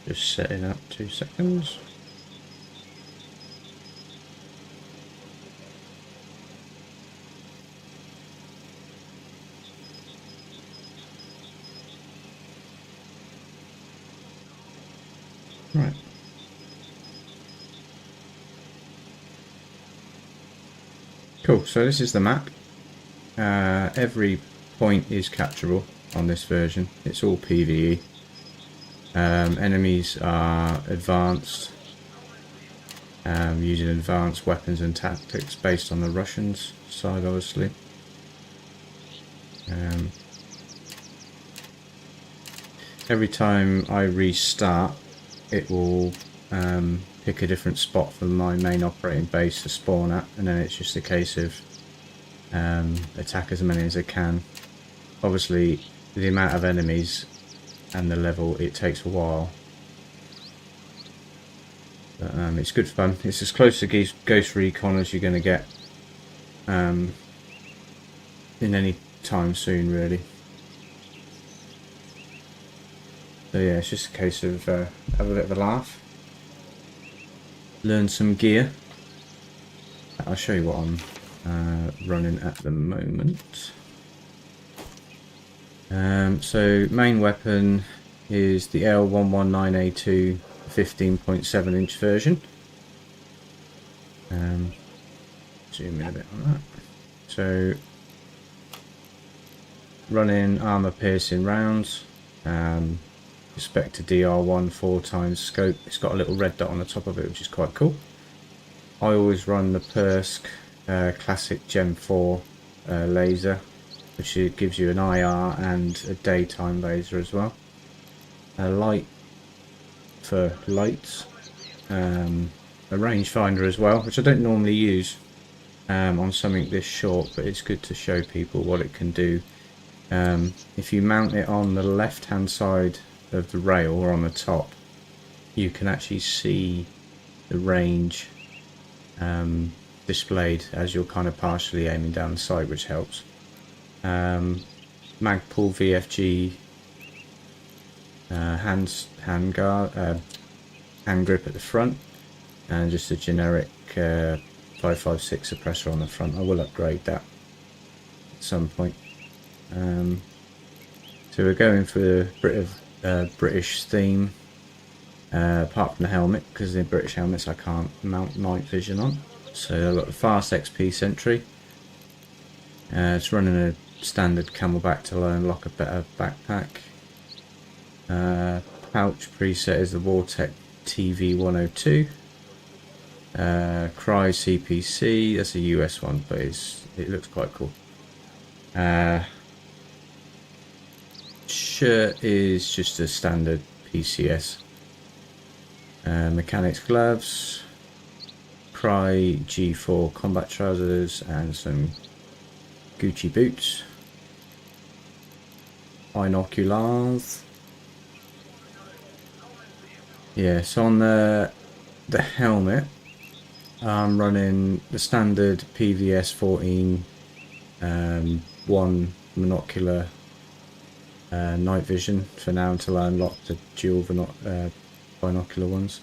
Just setting up 2 seconds. Right. Cool, so this is the map. Every point is capturable on this version. It's all PvE. Enemies are advanced, using advanced weapons and tactics based on the Russians side, obviously. Every time I restart, it will pick a different spot from my main operating base to spawn at, and then it's just a case of attack as many as I can. Obviously, the amount of enemies and the level, it takes a while. But it's good fun. It's as close to Ghost Recon as you're going to get in any time soon, really. So yeah, it's just a case of have a bit of a laugh, learn some gear. I'll show you what I'm running at the moment. So main weapon is the L119A2 15.7 inch version. Zoom in a bit on that. So running armor piercing rounds. Respect to DR1 4x scope. It's got a little red dot on the top of it, which is quite cool. I always run the Persk classic Gen 4 laser, which gives you an IR and a daytime laser as well. A light for lights, a rangefinder as well, which I don't normally use on something this short, but it's good to show people what it can do. If you mount it on the left hand side of the rail or on the top, you can actually see the range displayed as you're kind of partially aiming down the sight, which helps. Magpul VFG hand grip at the front, and just a generic 5.56 suppressor on the front. I will upgrade that at some point. So we're going for the British theme, apart from the helmet, because the British helmets I can't mount night vision on. So I've got the Fast XP Sentry. It's running a standard camelback till I unlock a better backpack. Pouch preset is the Vortec TV102. Cry CPC, that's a US one, but it looks quite cool. Shirt is just a standard PCS. Mechanics gloves, Cry G4 combat trousers, and some Gucci boots. Binoculars. Yeah, so on the helmet, I'm running the standard PVS 14 one monocular night vision for now until I unlock the dual binocular ones.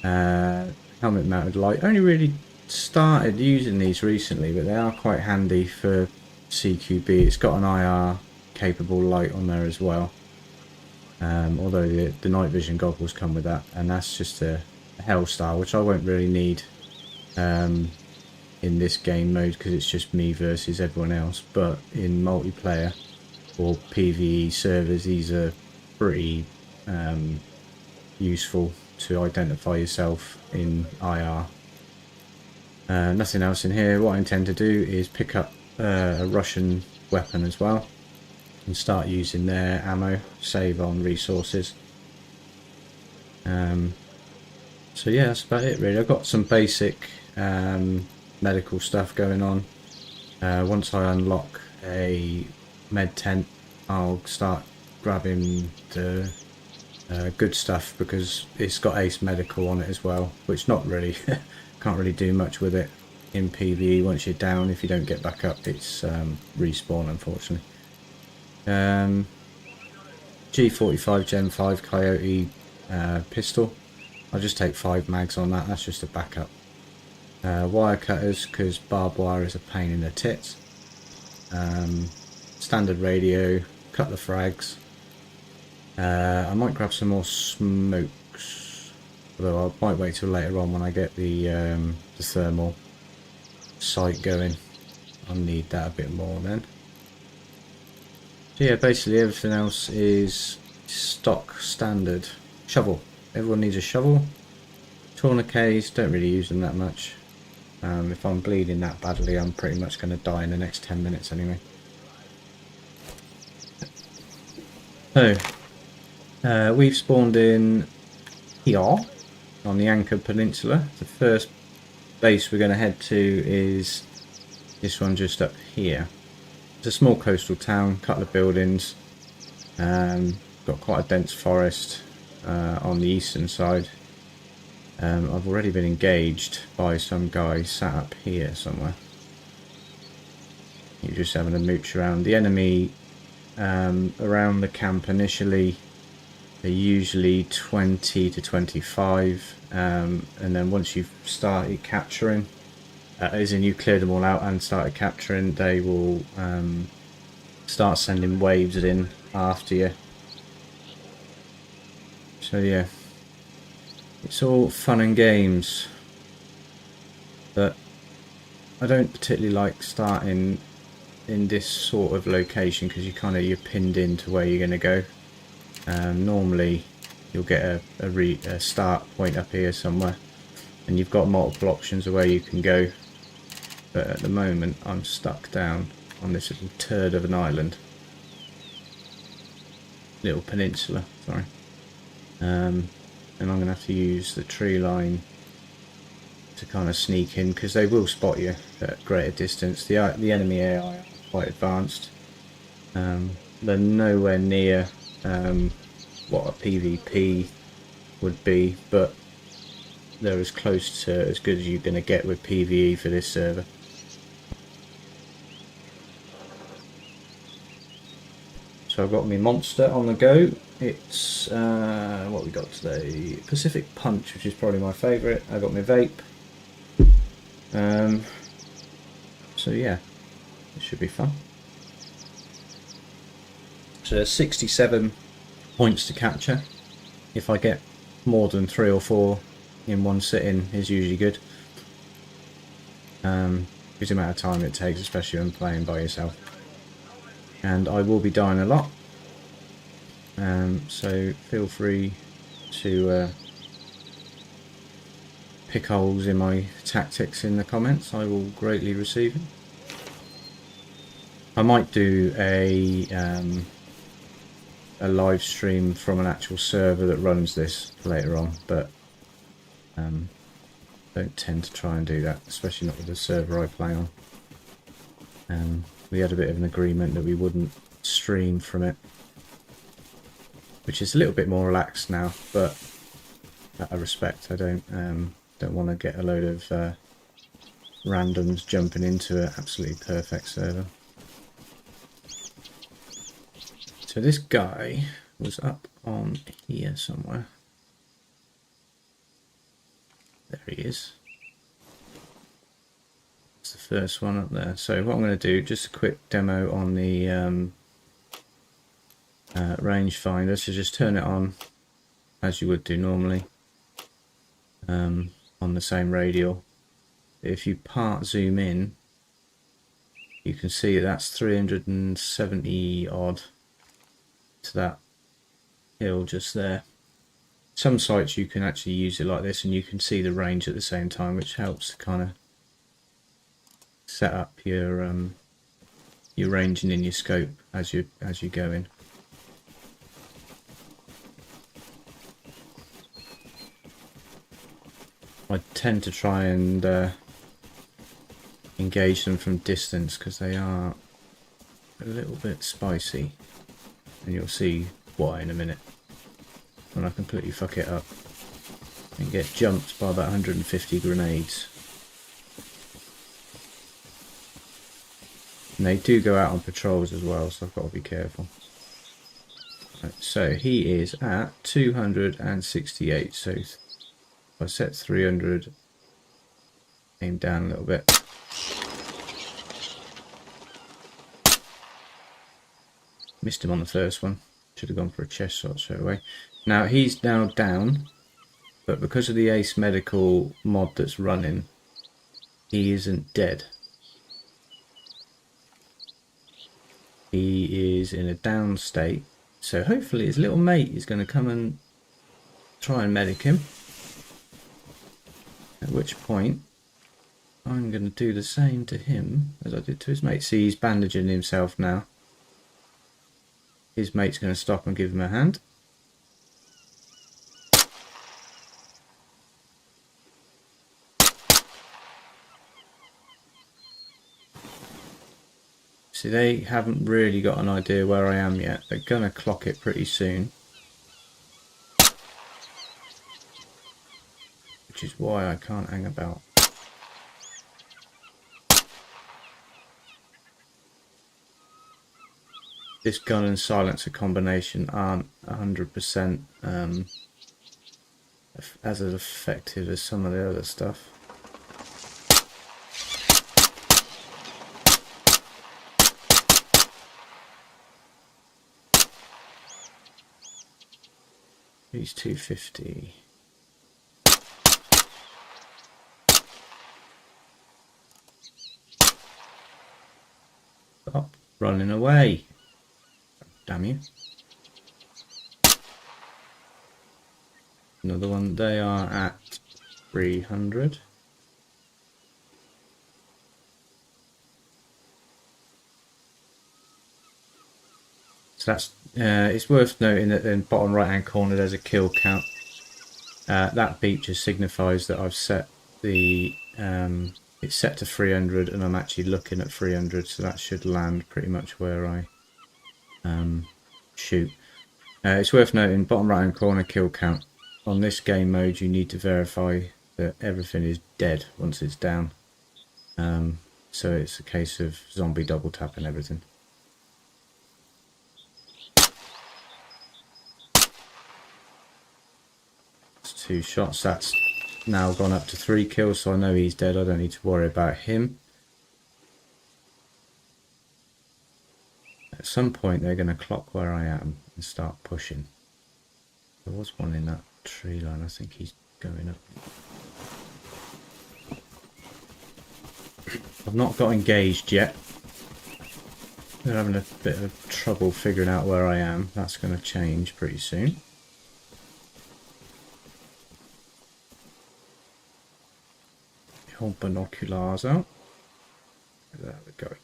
Helmet mounted light. Only really started using these recently, but they are quite handy for CQB. It's got an IR capable light on there as well. Although the night vision goggles come with that, and that's just a Hellstar, which I won't really need in this game mode because it's just me versus everyone else. But in multiplayer or PvE servers, these are pretty useful to identify yourself in IR. Nothing else in here. What I intend to do is pick up a Russian weapon as well and start using their ammo, save on resources. So yeah, that's about it really. I've got some basic medical stuff going on. Once I unlock a med tent, I'll start grabbing the good stuff, because it's got Ace Medical on it as well, which not really can't really do much with it in PvE. Once you're down, if you don't get back up, it's respawn, unfortunately. G45 Gen 5 Coyote pistol. I'll just take 5 mags on that, that's just a backup. Wire cutters, because barbed wire is a pain in the tits. Standard radio, couple of frags. I might grab some more smokes, although I might wait till later on when I get the thermal sight going. I'll need that a bit more then. So yeah, basically everything else is stock standard. Shovel. Everyone needs a shovel. Tourniquets, don't really use them that much. If I'm bleeding that badly, I'm pretty much going to die in the next 10 minutes anyway. So, we've spawned in here on the Anchor Peninsula. The first base we're going to head to is this one just up here. It's a small coastal town, couple of buildings, got quite a dense forest on the eastern side. I've already been engaged by some guy sat up here somewhere. You're just having a mooch around. The enemy around the camp initially are usually 20 to 25, and then once you've started capturing, as in you cleared them all out and started capturing, they will start sending waves in after you. So yeah, it's all fun and games, but I don't particularly like starting in this sort of location because you're pinned into where you're going to go. Normally you'll get a start point up here somewhere, and you've got multiple options of where you can go, but at the moment I'm stuck down on this little turd of an island, little peninsula, sorry. And I'm going to have to use the tree line to kind of sneak in, because they will spot you at greater distance. The enemy AI are quite advanced. They're nowhere near what a PvP would be, but they're as close to as good as you're going to get with PvE for this server. So I've got my monster on the go. It's what we got today, Pacific Punch, which is probably my favourite. I got my vape. So yeah, it should be fun. So there's 67 points to capture. If I get more than 3 or 4 in one sitting is usually good. Because the amount of time it takes, especially when playing by yourself. And I will be dying a lot. So feel free to pick holes in my tactics in the comments. I will greatly receive it. I might do a live stream from an actual server that runs this later on, but don't tend to try and do that, especially not with the server I play on. We had a bit of an agreement that we wouldn't stream from it, which is a little bit more relaxed now, but out of respect, I don't want to get a load of randoms jumping into an absolutely perfect server. So this guy was up on here somewhere. There he is. It's the first one up there. So what I'm going to do, just a quick demo on the rangefinder. So just turn it on as you would do normally on the same radial. If you part zoom in, you can see that's 370 odd to that hill just there. Some sites you can actually use it like this and you can see the range at the same time, which helps to kind of set up your ranging in your scope as you go in. I tend to try and engage them from distance because they are a little bit spicy, and you'll see why in a minute when I completely fuck it up and get jumped by about 150 grenades. And they do go out on patrols as well, so I've got to be careful. Right, so he is at 268. So if I set 300, aim down a little bit. Missed him on the first one. Should have gone for a chest shot straight away. Now he's now down, but because of the Ace Medical mod that's running, he isn't dead. He is in a down state. So hopefully his little mate is going to come and try and medic him. At which point, I'm going to do the same to him as I did to his mate. See, he's bandaging himself now. His mate's going to stop and give him a hand. See, they haven't really got an idea where I am yet. They're going to clock it pretty soon. Which is why I can't hang about. This gun and silencer combination aren't 100% as effective as some of the other stuff. He's 250. Stop running away. Damn you. Another one. They are at 300. So that's it's worth noting that in the bottom right hand corner there's a kill count. That beep just signifies that I've set the it's set to 300 and I'm actually looking at 300, so that should land pretty much where I shoot. It's worth noting, bottom right hand corner kill count. On this game mode you need to verify that everything is dead once it's down. So it's a case of zombie double tapping everything. It's 2 shots, that's now gone up to 3 kills, so I know he's dead. I don't need to worry about him. At some point they're going to clock where I am and start pushing. There was one in that tree line. I think he's going up. I've not got engaged yet. They're having a bit of trouble figuring out where I am. That's going to change pretty soon. Hold binoculars out. There we go.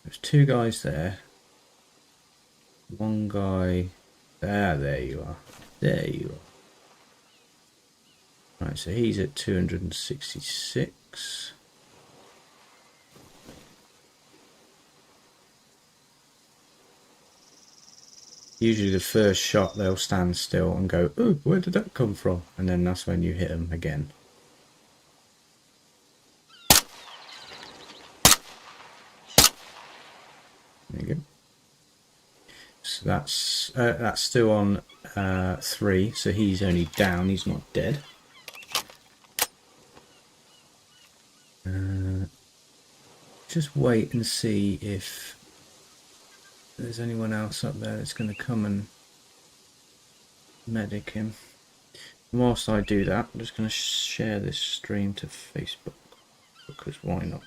There's 2 guys there. One guy there. There you are. There you are. Right, so he's at 266. Usually the first shot they'll stand still and go, oh, where did that come from? And then that's when you hit them again. There you go. So that's still on 3, so he's only down, he's not dead. Just wait and see if there's anyone else up there that's going to come and medic him. And whilst I do that, I'm just going to share this stream to Facebook, because why not?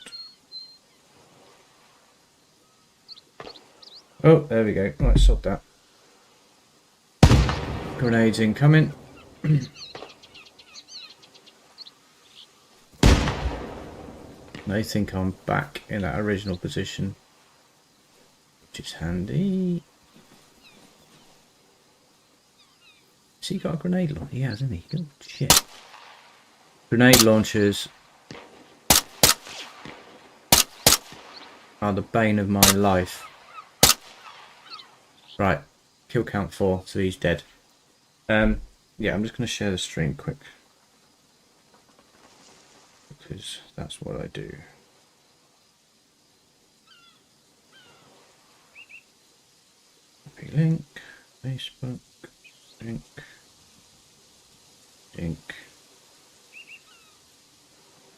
Oh, there we go. Right, sod that. Grenades incoming. They think I'm back in that original position, which is handy. Has he got a grenade launcher? He has, hasn't he? Good shit. Grenade launchers are the bane of my life. Right, kill count 4, so he's dead. Yeah, I'm just going to share the stream quick, because that's what I do. Copy link, Facebook, link, link.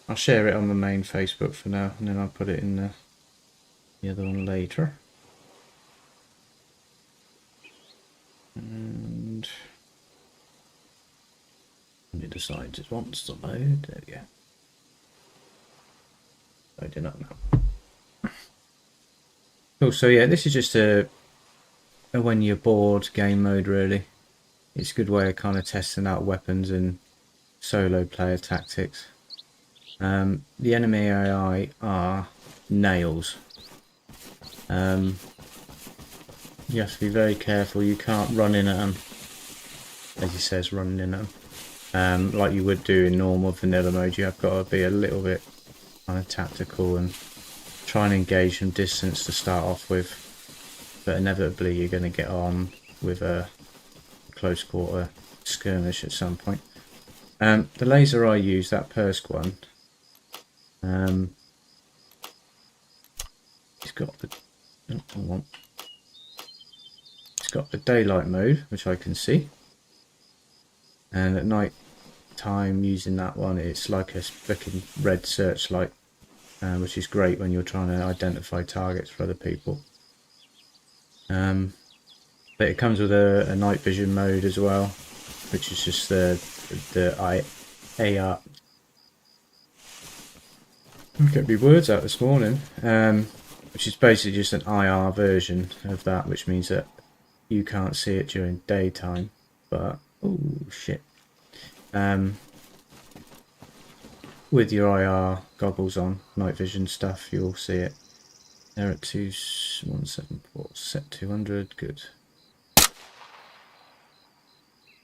I'll share it on the main Facebook for now, and then I'll put it in the other one later. And it decides it wants to load. There we go. Loading up now. Cool. So yeah, this is just a when you're bored game mode. Really, it's a good way of kind of testing out weapons and solo player tactics. The enemy AI are nails. You have to be very careful. You can't run in at them, as he says, running in at them, like you would do in normal vanilla mode. You have got to be a little bit kind of tactical and try and engage from distance to start off with, but inevitably you're going to get on with a close quarter skirmish at some point. The laser I use, that Persk one, it's got the it's got the daylight mode, which I can see, and at night time using that one it's like a flicking red searchlight, which is great when you're trying to identify targets for other people. But it comes with a night vision mode as well, which is just the AR. Get me words out this morning. Which is basically just an IR version of that, which means that you can't see it during daytime, but oh shit. With your IR goggles on, night vision stuff, you'll see it. They're at 2174, set 200, good.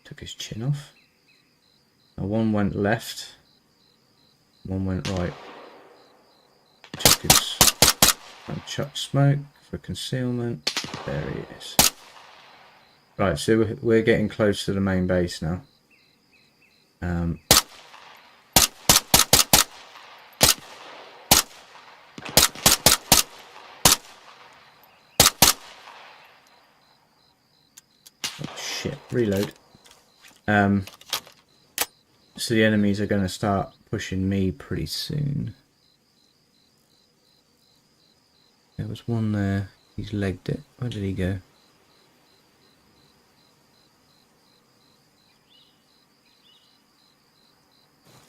Took his chin off. Now one went left, one went right. Chuck smoke for concealment. There he is. Right, so we're getting close to the main base now. Oh shit, reload. So the enemies are going to start pushing me pretty soon. There was one there, he's legged it. Where did he go?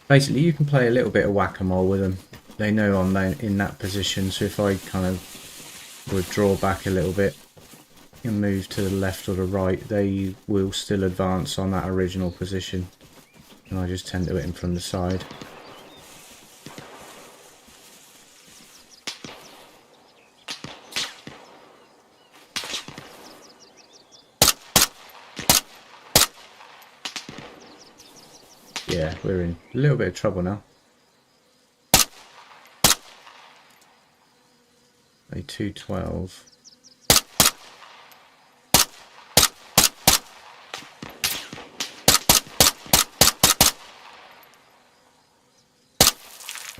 Basically, you can play a little bit of whack-a-mole with them. They know I'm in that position, so if I kind of would draw back a little bit and move to the left or the right, they will still advance on that original position. And I just tend to hit them from the side. Yeah, we're in a little bit of trouble now. A 212.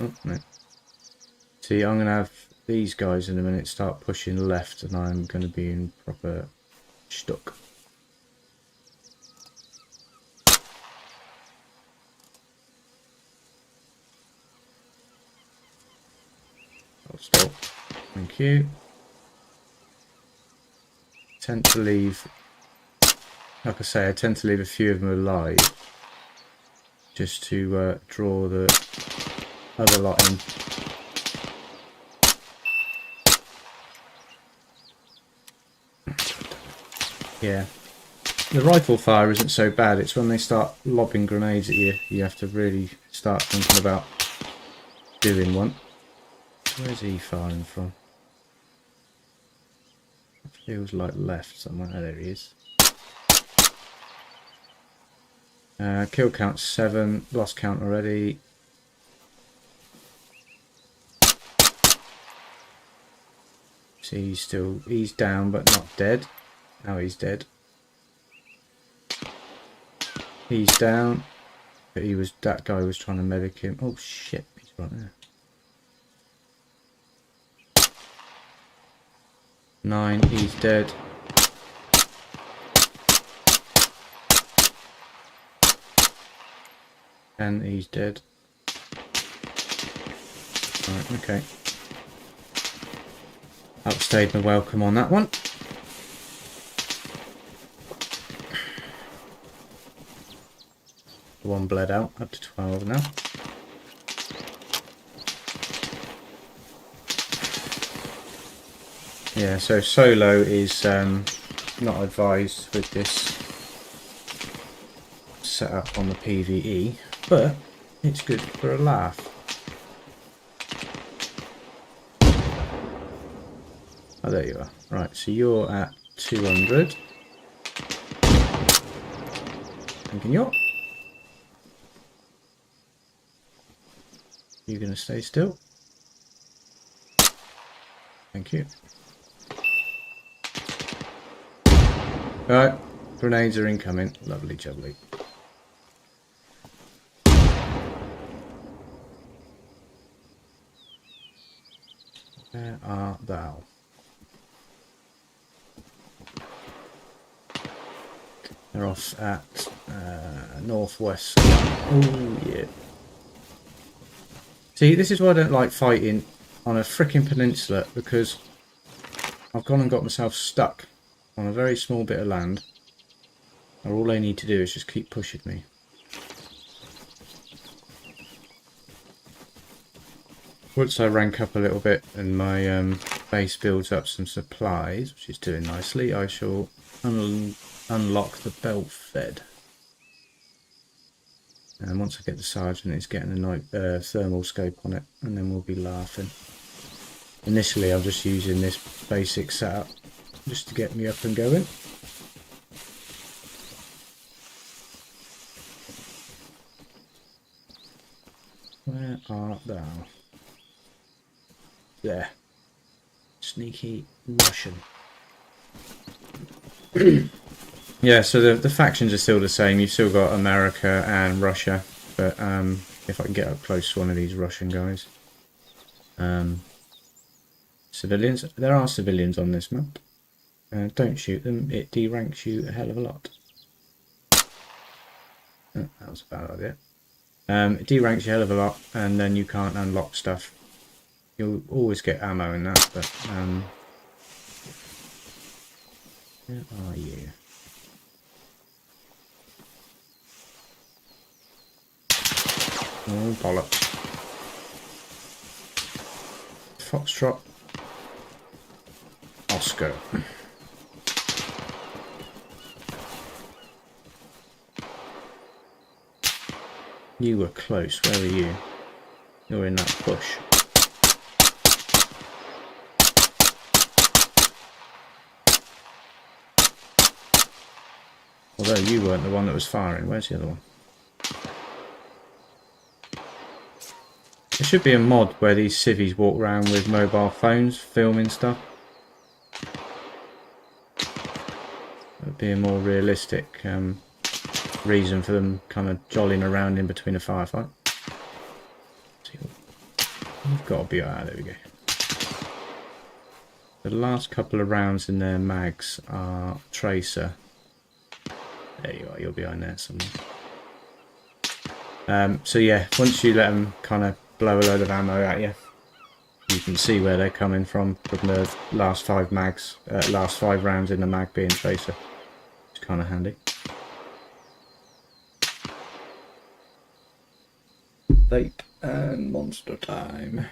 Oh, no. See, I'm going to have these guys in a minute start pushing left, and I'm going to be in proper stuck. I'll stop. Thank you. Tend to leave, like I say, I tend to leave a few of them alive, just to draw the other lot in. Yeah, the rifle fire isn't so bad. It's when they start lobbing grenades at you, you have to really start thinking about doing one. Where's he firing from? Feels like left somewhere. Oh, there he is. Kill count 7, lost count already. See, he's down but not dead. Now he's dead. He's down, but that guy was trying to medic him. Oh shit, he's right there. 9, he's dead. And he's dead. Right, okay. Outstayed my welcome on that one. One bled out, up to 12 now. Yeah, so solo is not advised with this setup on the PvE, but it's good for a laugh. Oh, there you are. Right, so you're at 200. And can you? You're going to stay still. Thank you. Alright, grenades are incoming. Lovely jubbly. Where art thou? They're off at northwest. Oh yeah. See, this is why I don't like fighting on a frickin' peninsula, because I've gone and got myself stuck on a very small bit of land. And all I need to do is just keep pushing me. Once I rank up a little bit and my base builds up some supplies, which is doing nicely, I shall unlock the belt fed. And once I get the sergeant, it's getting a nice thermal scope on it, and then we'll be laughing. Initially, I'm just using this basic setup just to get me up and going. Where art thou? There. Sneaky Russian. Yeah, so the factions are still the same. You've still got America and Russia, but if I can get up close to one of these Russian guys. Civilians. There are civilians on this map. Don't shoot them. It deranks you a hell of a lot. Oh, that was a bad idea. It deranks you a hell of a lot, and then you can't unlock stuff. You'll always get ammo in that, but where are you? Oh, bollocks. Foxtrot. Oscar. You were close. Where are you? You're in that bush. Although you weren't the one that was firing. Where's the other one? There should be a mod where these civvies walk around with mobile phones filming stuff. That would be a more realistic reason for them kind of jollying around in between a firefight. We've got to be alright. There we go. The last couple of rounds in their mags are tracer. There you are, you're behind there somewhere. So yeah, once you let them kind of blow a load of ammo at you, you can see where they're coming from the last 5 mags, last 5 rounds in the mag being tracer. It's kind of handy. Vape and monster time.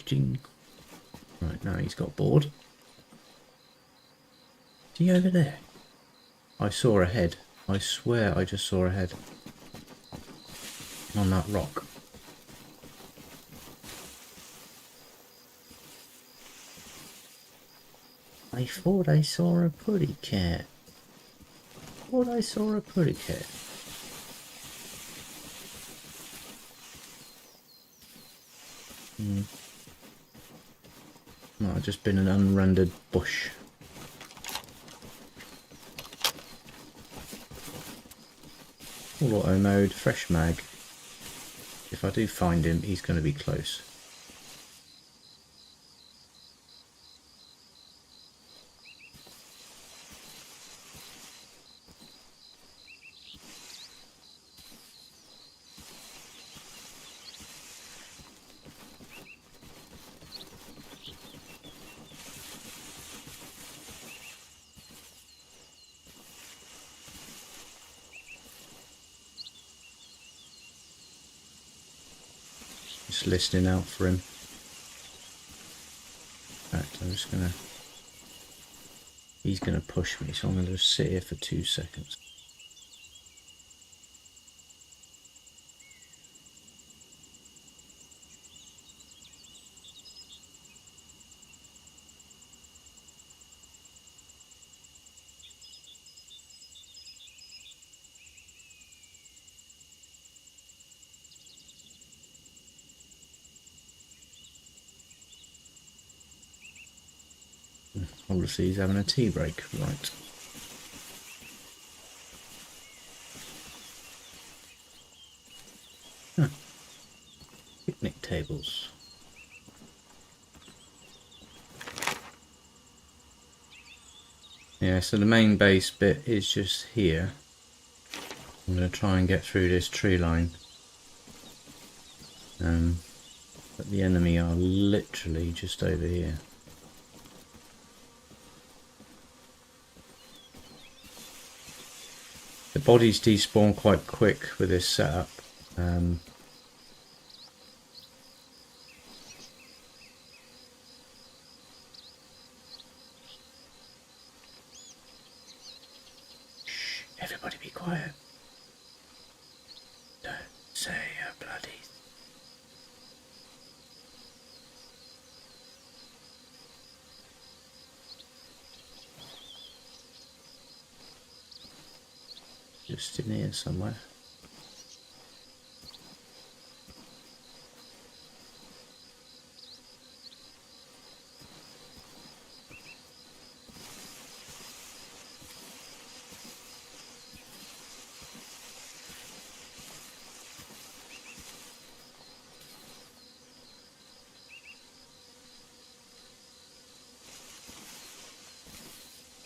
Ching. Right, now he's got bored. Is he over there? I saw a head. I swear I just saw a head. On that rock. I thought I saw a pretty cat. Thought I saw a pretty cat. Might have just been an unrendered bush. Full auto mode, fresh mag. If I do find him, he's going to be close. just listening out for him. In fact, I'm just gonna... He's gonna push me, so I'm gonna just sit here for 2 seconds. Obviously he's having a tea break, right. Huh. Picnic tables. Yeah, so the main base bit is just here. I'm going to try and get through this tree line. But the enemy are literally just over here. The bodies despawn quite quick with this setup. Shh, everybody be quiet. Don't say a bloody... Just in here somewhere.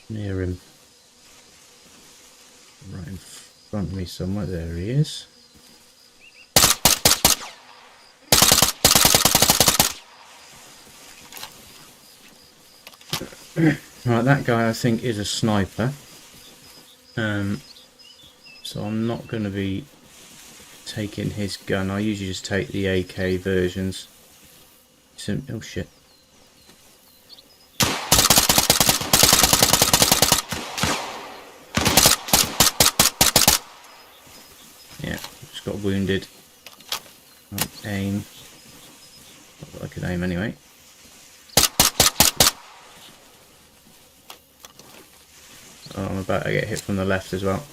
Near him. Right in front of me somewhere. There he is. Right, that guy I think is a sniper. So I'm not going to be taking his gun. I usually just take the AK versions. Oh shit. Yeah, just got wounded. Aim. Not that I could aim anyway. Oh, I'm about to get hit from the left as well.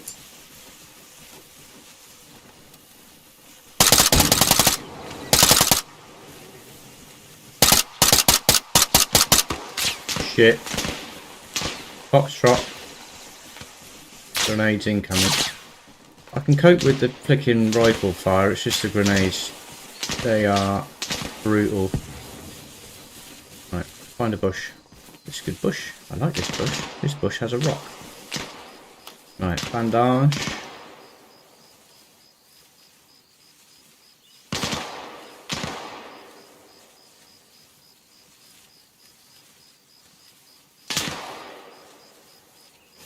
Shit. Foxtrot. Grenades incoming. I can cope with the flicking rifle fire, it's just the grenades. They are brutal. Right, find a bush. This is a good bush. I like this bush. This bush has a rock. Right, bandage.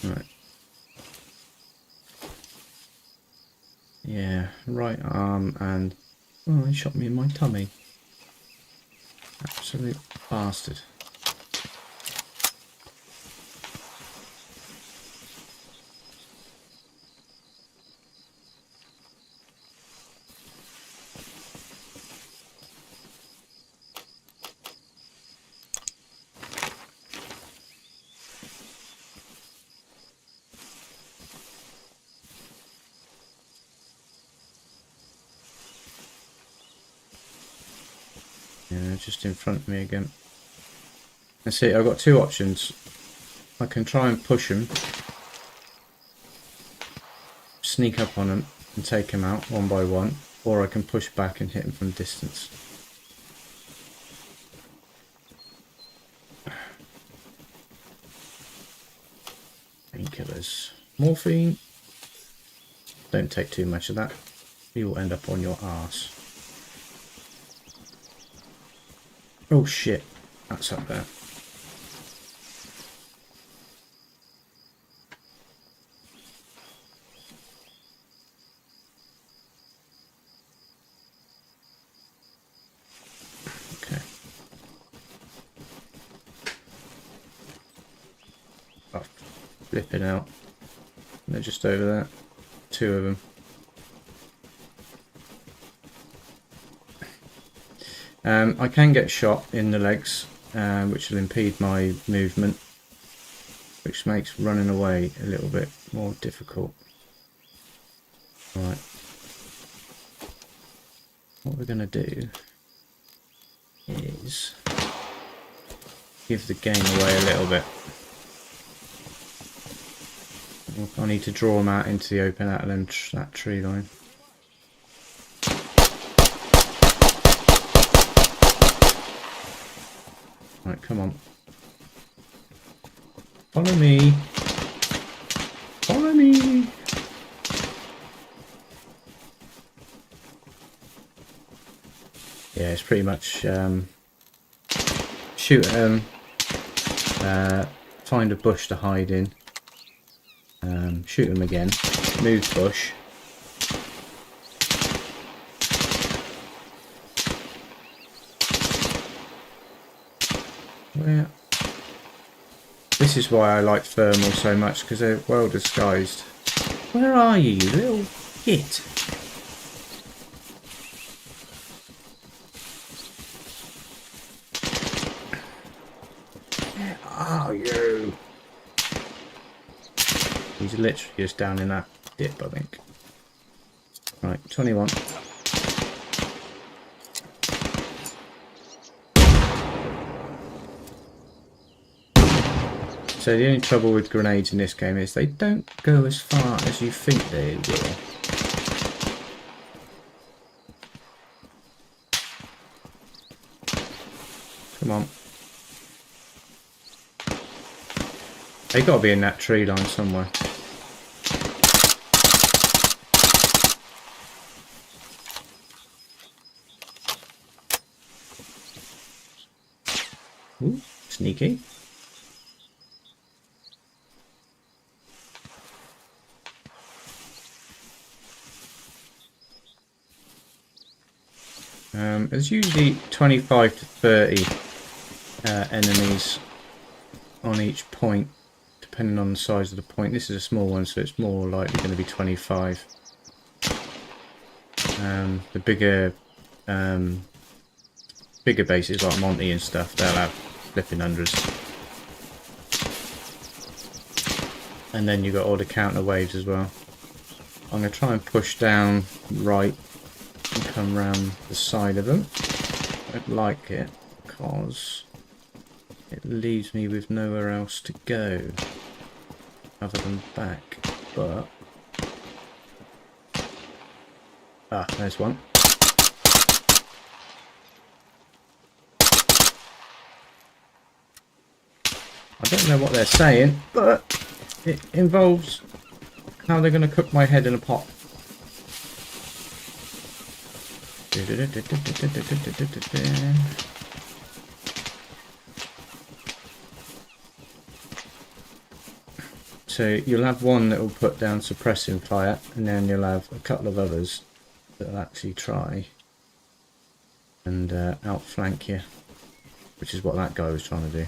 Right. Yeah, right arm and... Oh, he shot me in my tummy. Absolute bastard. Yeah, just in front of me again. Let's see, I've got two options. I can try and push him, sneak up on him and take him out one by one, or I can push back and hit him from distance. Painkillers. Morphine. Don't take too much of that. You will end up on your arse. Oh shit, that's up there. Oh, flipping out. They're just over there. 2 of them. I can get shot in the legs, which will impede my movement, which makes running away a little bit more difficult. Right. What we're going to do is give the game away a little bit. I need to draw them out into the open out of them, that tree line. Right, come on. Follow me. Follow me. Yeah, it's pretty much shoot at them, find a bush to hide in, shoot them again, move bush. Where? This is why I like thermal so much, because they're well disguised. Where are you, you little git? Where are you? He's literally just down in that dip, I think. Right, 21. So the only trouble with grenades in this game is they don't go as far as you think they will. Come on. They got to be in that tree line somewhere. Ooh, sneaky. There's usually 25 to 30 enemies on each point, depending on the size of the point. This is a small one, so it's more likely going to be 25. The bigger bases like Monty and stuff, they'll have flipping hundreds. And then you've got all the counter waves as well. I'm going to try and push down right and come round the side of them. I don't like it because it leaves me with nowhere else to go other than back, but there's one. I don't know what they're saying, but it involves how they're going to cook my head in a pot. So you'll have one that will put down suppressing fire, and then you'll have a couple of others that will actually try and outflank you, which is what that guy was trying to do.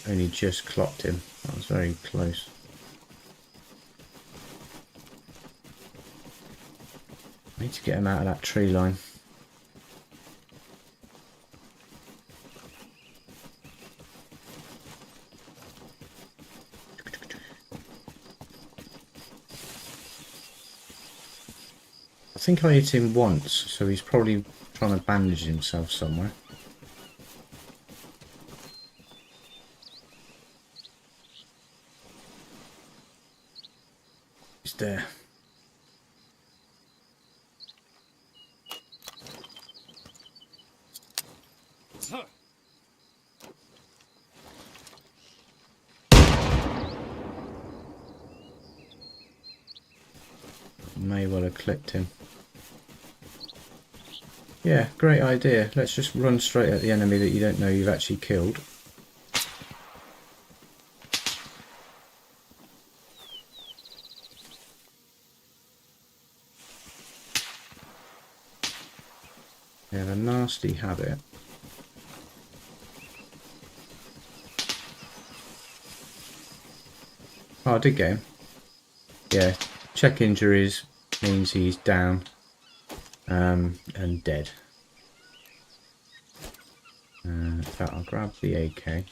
Only just clocked him. That was very close. I need to get him out of that tree line. I think I hit him once, so he's probably trying to bandage himself somewhere. He's there. May well have clipped him. Yeah, great idea. Let's just run straight at the enemy that you don't know you've actually killed. They have a nasty habit Oh, I did get him. Yeah, check injuries means he's down and dead. In fact, I'll grab the AK.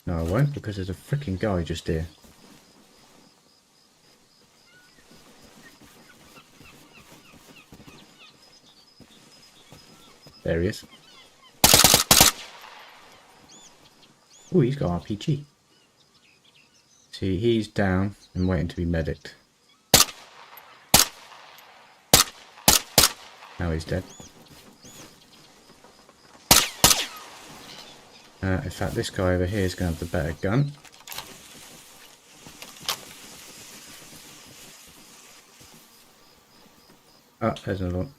No, I won't, because there's a freaking guy just here. There he is. Oh, he's got RPG. See, he's down and waiting to be medicked. Now he's dead. In fact, this guy over here is going to have the better gun. Oh, there's another one.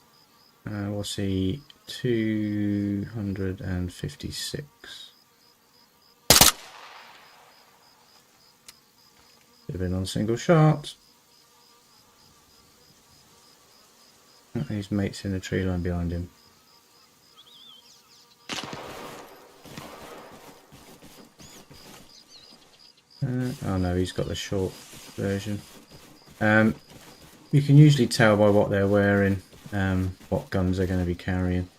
We'll see 256. Should have been on single shot. His mate's in the tree line behind him. Oh no, he's got the short version. You can usually tell by what they're wearing, what guns they're going to be carrying.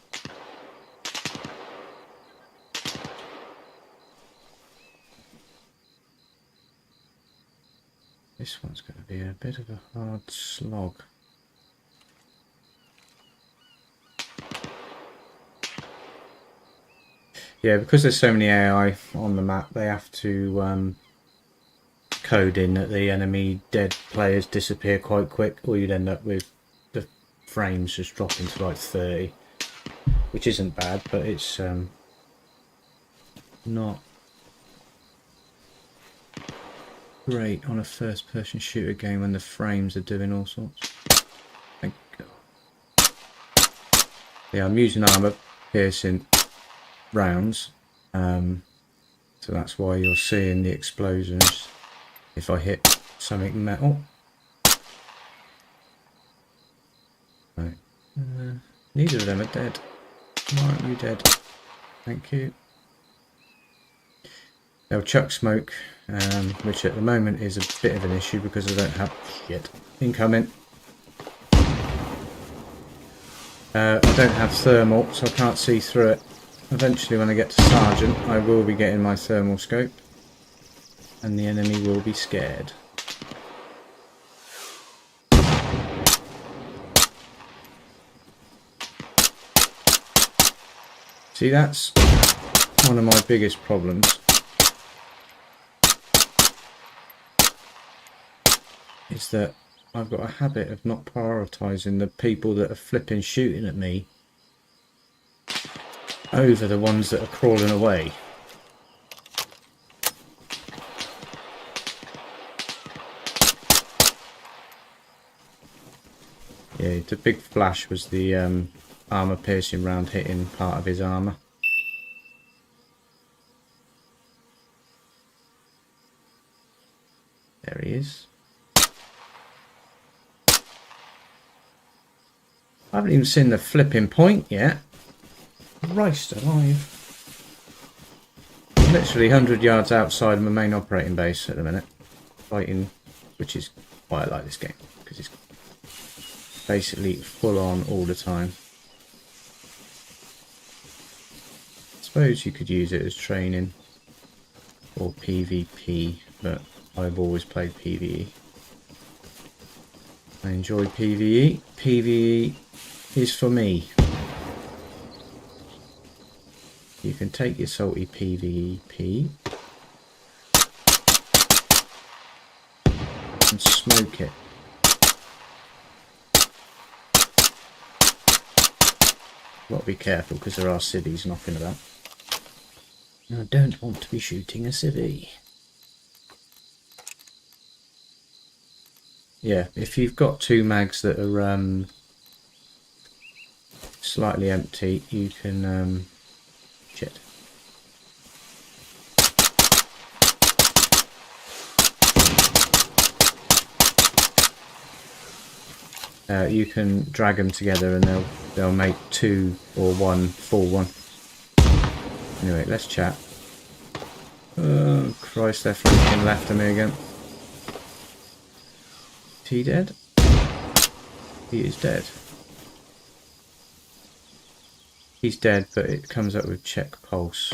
This one's going to be a bit of a hard slog. Yeah, because there's so many AI on the map, they have to code in that the enemy dead players disappear quite quick, or you'd end up with the frames just dropping to like 30, which isn't bad, but it's not great on a first-person shooter game when the frames are doing all sorts. Thank God. Yeah, I'm using armor piercing rounds, so that's why you're seeing the explosions if I hit something metal. Right. Neither of them are dead. Why aren't you dead? Thank you. They'll chuck smoke, which at the moment is a bit of an issue because I don't have shit incoming. I don't have thermal, so I can't see through it. Eventually, when I get to Sergeant, I will be getting my thermal scope, and the enemy will be scared. See, that's one of my biggest problems. Is that I've got a habit of not prioritising the people that are flipping shooting at me over the ones that are crawling away. Yeah, the big flash was the armor piercing round hitting part of his armor. There he is. I haven't even seen the flipping point yet. Christ alive. I'm literally 100 yards outside of my main operating base at the minute, fighting, which is why I like this game, because it's basically full on all the time. I suppose you could use it as training or PvP, but I've always played PvE. I enjoy PvE. PvE is for me. You can take your salty PvP and smoke it. Got to be careful because there are civvies knocking about. And I don't want to be shooting a civvy. Yeah, if you've got two mags that are slightly empty, you can shit. You can drag them together and they'll make two or one full one. Anyway, let's chat. Oh Christ, they're flanking left of me again. Is he dead? He is dead. He's dead, but it comes up with check pulse.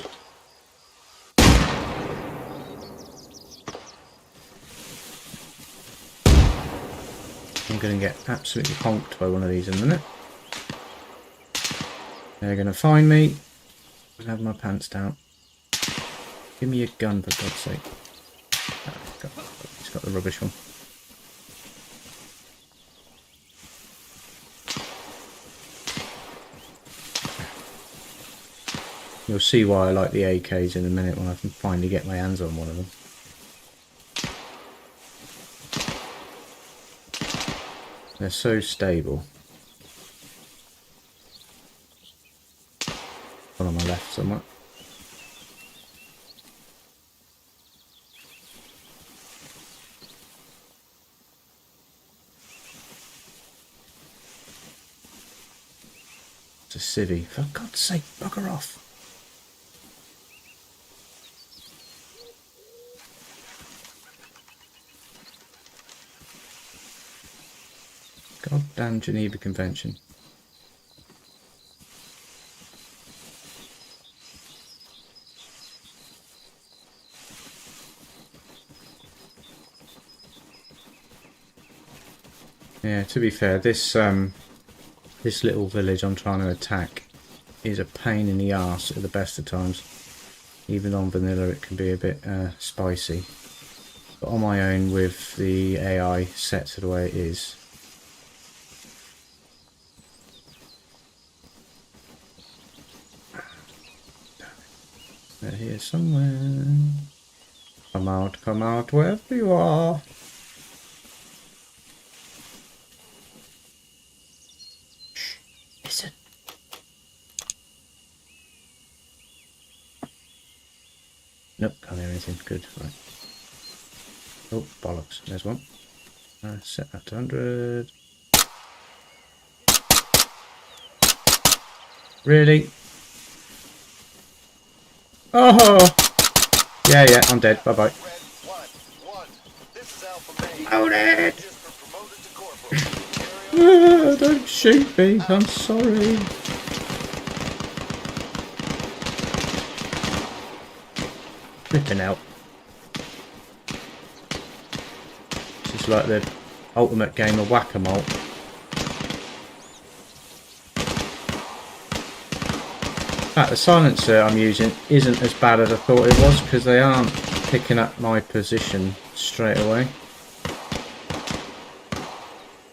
I'm going to get absolutely honked by one of these in a minute. They're going to find me. I have my pants down. Give me a gun, for God's sake. He's got the rubbish one. You'll see why I like the AKs in a minute when I can finally get my hands on one of them. They're so stable. One on my left somewhere. It's a civvy. For God's sake, bugger off. Goddamn Geneva Convention. Yeah, to be fair, this little village I'm trying to attack is a pain in the arse at the best of times. Even on vanilla it can be a bit spicy. But on my own with the AI set to the way it is, they're here somewhere. Come out wherever you are. Shh, listen. Nope, can't hear anything. Good, right. Oh, bollocks, there's one. Set that to 100. Really? Oh! Yeah, I'm dead. Bye-bye. Loaded! Don't shoot me. I'm sorry. Flipping out. This is like the ultimate game of whack-a-mole. In fact, the silencer I'm using isn't as bad as I thought it was because they aren't picking up my position straight away.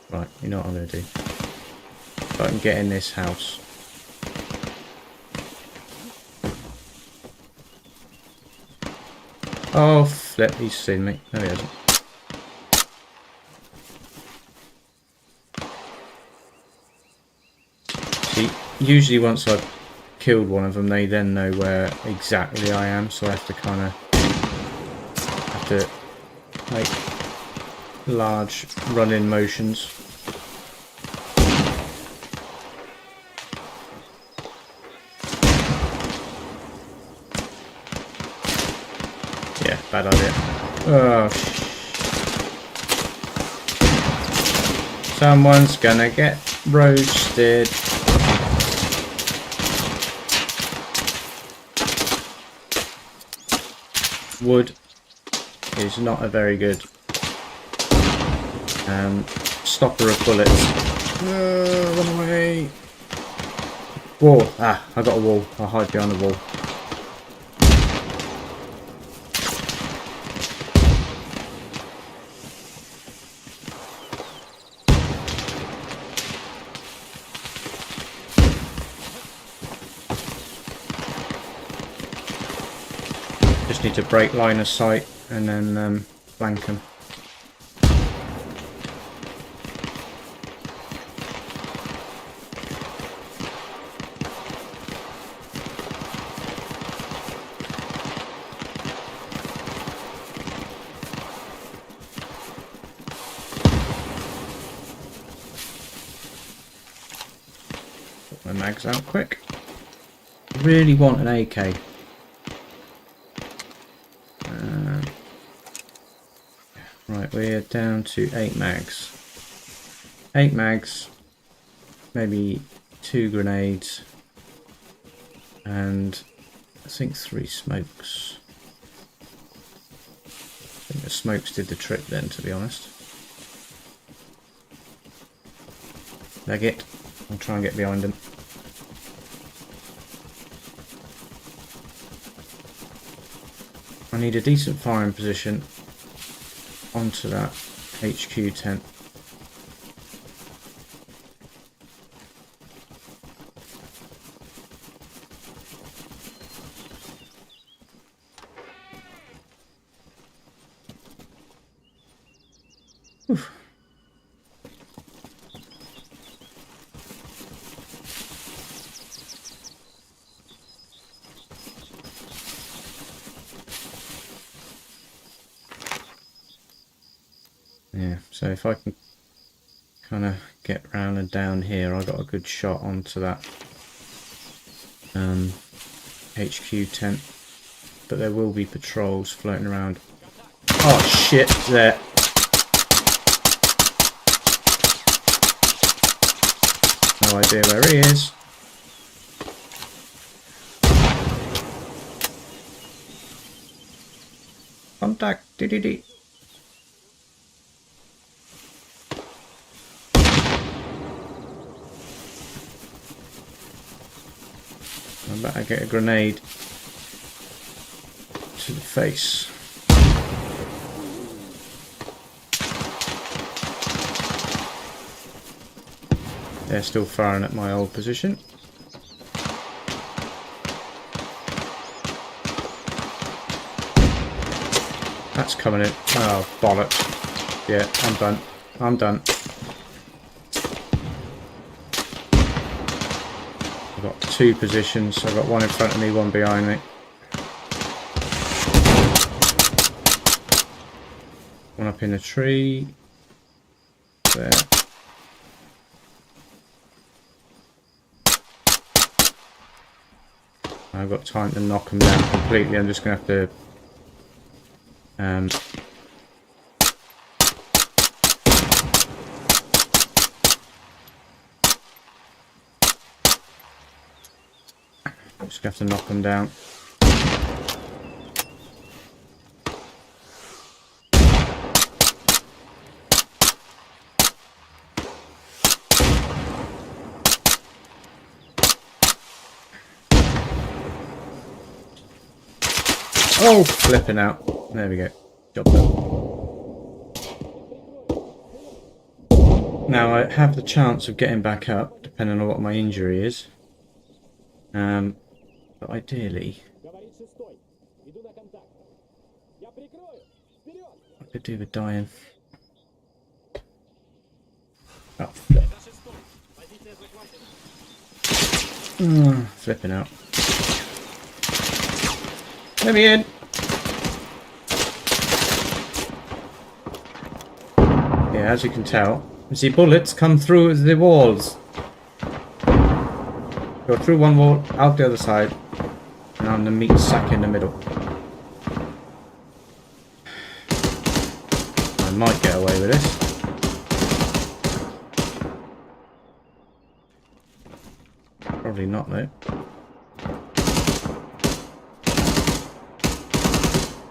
Right, you know what I'm going to do. If I can get in this house. Oh, flip, he's seen me. No, he hasn't. See, usually once I've killed one of them, they then know where exactly I am, so I have to kind of make large run-in motions. Yeah, bad idea. Oh, someone's gonna get roasted. Wood is not a very good stopper of bullets. Run away! Wall! Ah, I got a wall. I'll hide behind the wall. Just need to break line of sight and then flank them. Put my mags out quick. I really want an AK. Right, Right, we're down to 8 mags. 8 mags, maybe 2 grenades, and I think 3 smokes. I think the smokes did the trick then, to be honest. Leg it. I'll try and get behind them. I need a decent firing position onto that HQ tent. Oof. Yeah, so if I can kind of get round and down here, I got a good shot onto that HQ tent. But there will be patrols floating around. Oh shit, there. No idea where he is. Contact, dee. I better get a grenade to the face. They're still firing at my old position. That's coming in. Oh, bollocks. Yeah, I'm done. I'm done. I've got 2 positions. I've got one in front of me, one behind me. One up in a tree. There. I've got time to knock them down completely. I'm just going to have to knock them down. Oh, flipping out. There we go. Job done. Now I have the chance of getting back up, depending on what my injury is. But ideally, I could do with dying. Oh, flip. Flipping out. Let me in. Yeah, as you can tell, the bullets come through the walls. Go through one wall, out the other side, and on the meat sack in the middle. I might get away with this. Probably not though.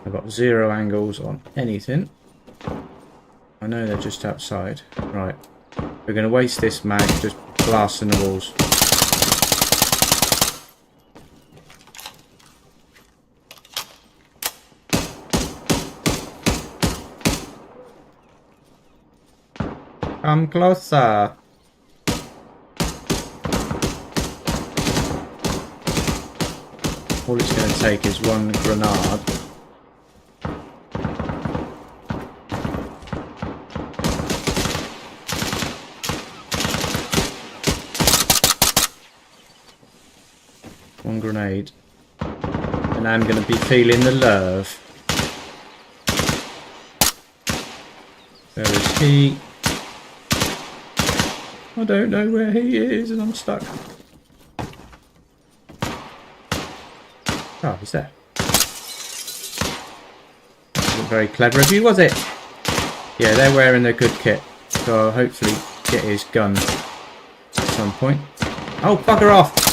I've got 0 angles on anything. I know they're just outside. Right. We're going to waste this mag just blasting the walls. Come closer. All it's going to take is one grenade. One grenade. And I'm going to be feeling the love. There is he. I don't know where he is and I'm stuck. Oh, he's there. Wasn't very clever of you, was it? Yeah, they're wearing their good kit, so I'll hopefully get his gun at some point. Oh, bugger off!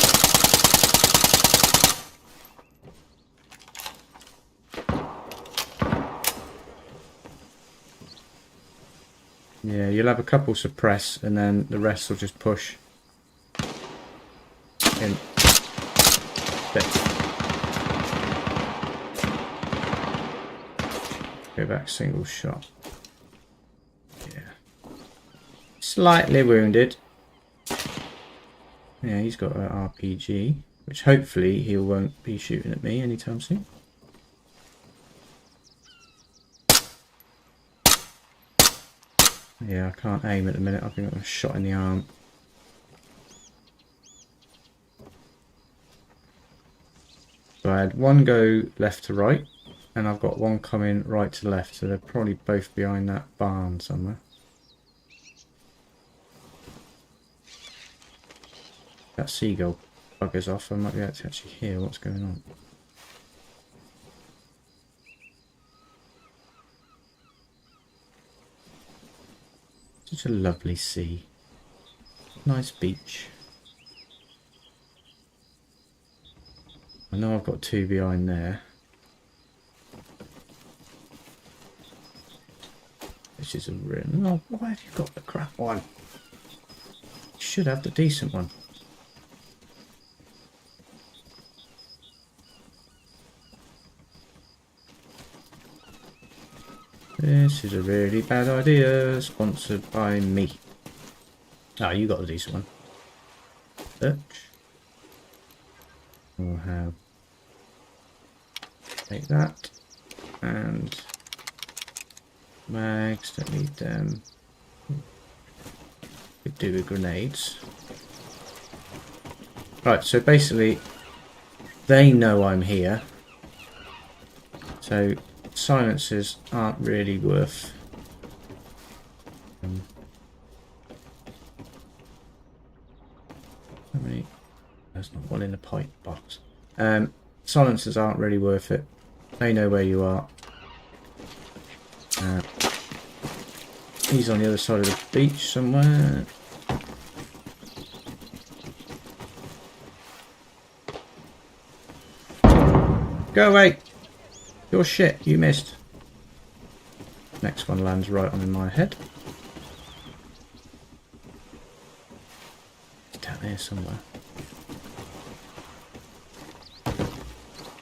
Yeah, you'll have a couple suppress, and then the rest will just push in. There. Go back single shot. Yeah. Slightly wounded. Yeah, he's got an RPG, which hopefully he won't be shooting at me anytime soon. Yeah, I can't aim at the minute. I think I'm shot in the arm. So I had one go left to right, and I've got one coming right to left. So they're probably both behind that barn somewhere. That seagull buggers off. I might be able to actually hear what's going on. Such a lovely sea. Nice beach. I know I've got two behind there. This is a real... Oh, why have you got the crap one? You should have the decent one. This is a really bad idea. Sponsored by me. Ah, you got the decent one. Search. We'll have... Take that. And... Mags, don't need them. Could do with grenades. Right, so basically... They know I'm here. So... Silencers aren't really worth how many? There's not one in the pipe box. Silencers aren't really worth it. They know where you are. He's on the other side of the beach somewhere. Go away! Your shit, you missed. Next one lands right on my head. It's down here somewhere.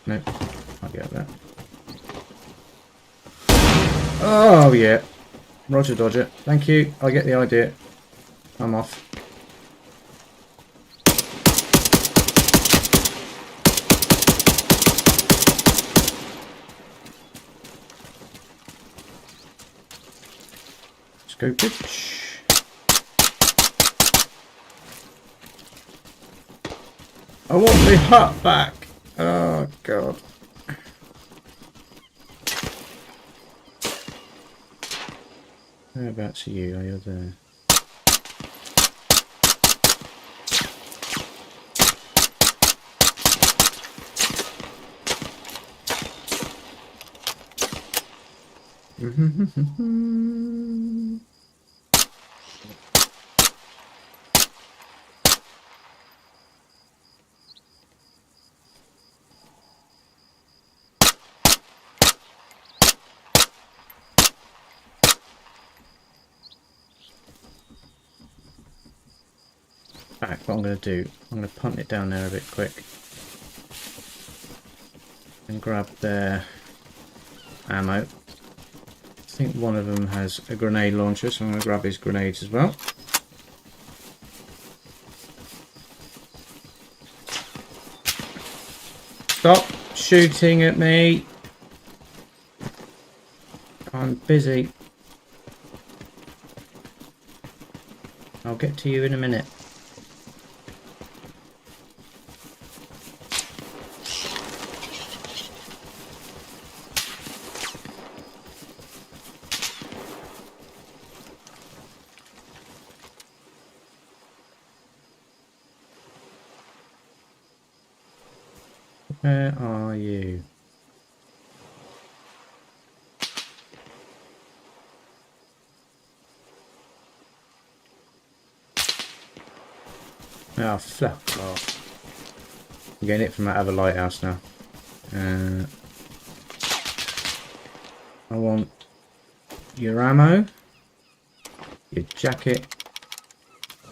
Nope, can't get that. Oh yeah. Roger Dodger. Thank you. I get the idea. I'm off. Go pitch. I want the hut back. Oh god. Whereabouts are you? Are you there? Back, what I'm going to do, I'm going to punt it down there a bit quick and grab their ammo. I think one of them has a grenade launcher, so I'm going to grab his grenades as well. Stop shooting at me! I'm busy. I'll get to you in a minute. Where are you? Oh, fuck off. I'm getting it from that other lighthouse now. I want your ammo, your jacket,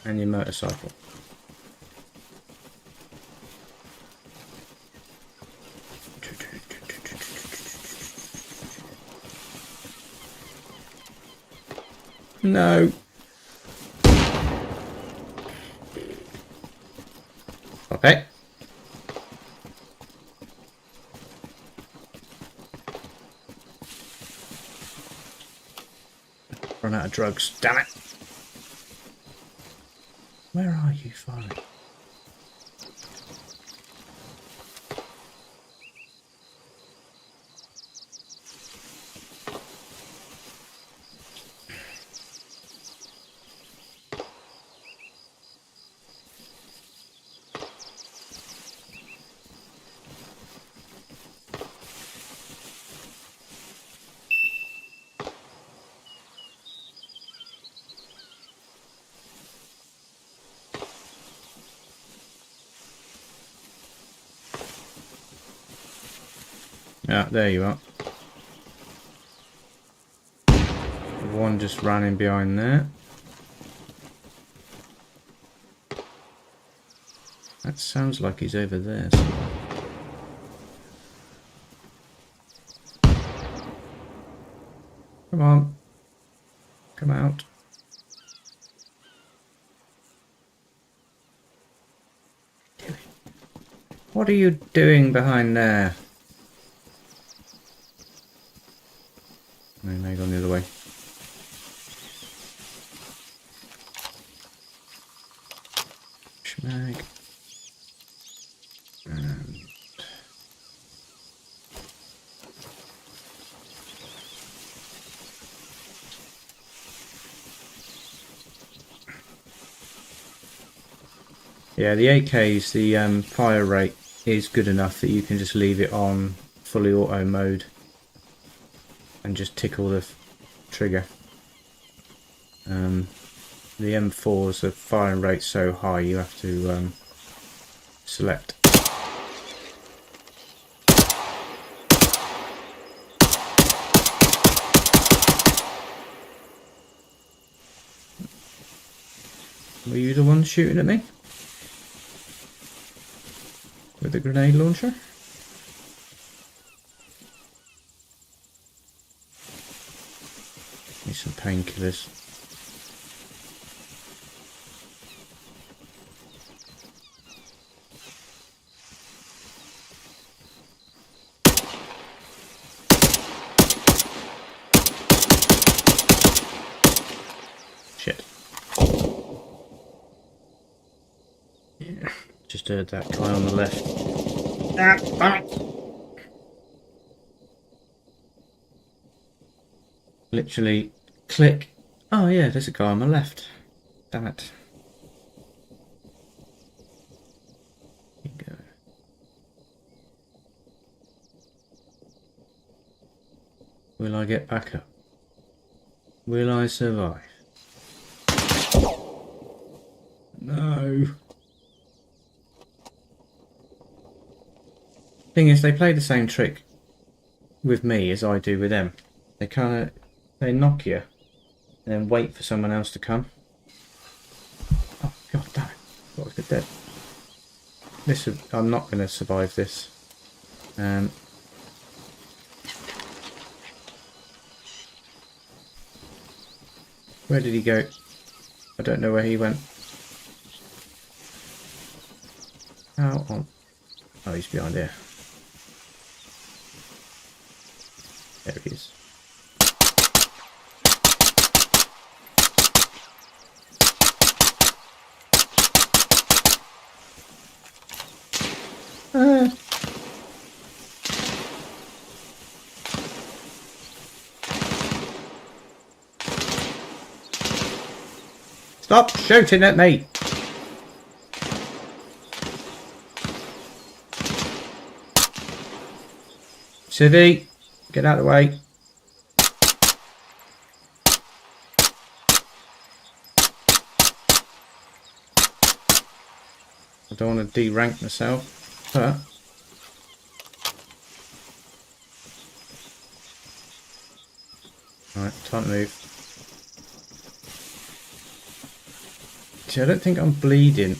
and your motorcycle. No. Okay. Run out of drugs. Damn it. Where are you, Farley? Yeah, there you are. One just ran in behind there. That sounds like he's over there somewhere. Come on. Come out. What are you doing behind there? No, now gone the other way. Schmag. And yeah, the AKs, the fire rate is good enough that you can just leave it on fully auto mode and just tickle the trigger. The M4s, the firing rate's so high you have to select. Were you the one shooting at me? With the grenade launcher? Need some painkillers. Shit. Yeah, just heard that guy on the left. Literally click. Oh yeah, there's a guy on my left. Damn it. Here you go. Will I get back up? Will I survive? No. Thing is, they play the same trick with me as I do with them. They knock you and then wait for someone else to come. Oh god damn it. I thought I was dead. I'm not going to survive this. Where did he go? I don't know where he went. How on? Oh, he's behind here. There he is. Stop shooting at me! Civvy, get out of the way. I don't want to de-rank myself, but alright, time to move. See, I don't think I'm bleeding.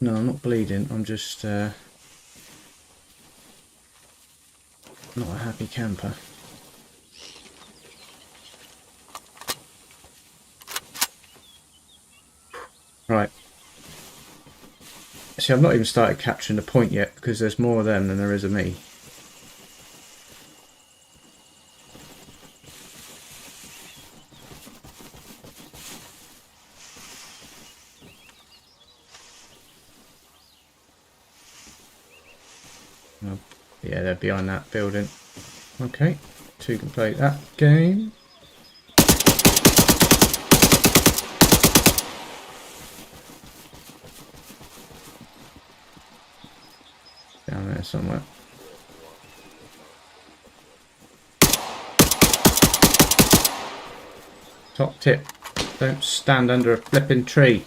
No, I'm not bleeding. I'm just not a happy camper. Right. See, I've not even started capturing the point yet because there's more of them than there is of me. Oh, yeah, they're behind that building. Okay, 2 can play that game. Down there somewhere. Top tip, don't stand under a flipping tree.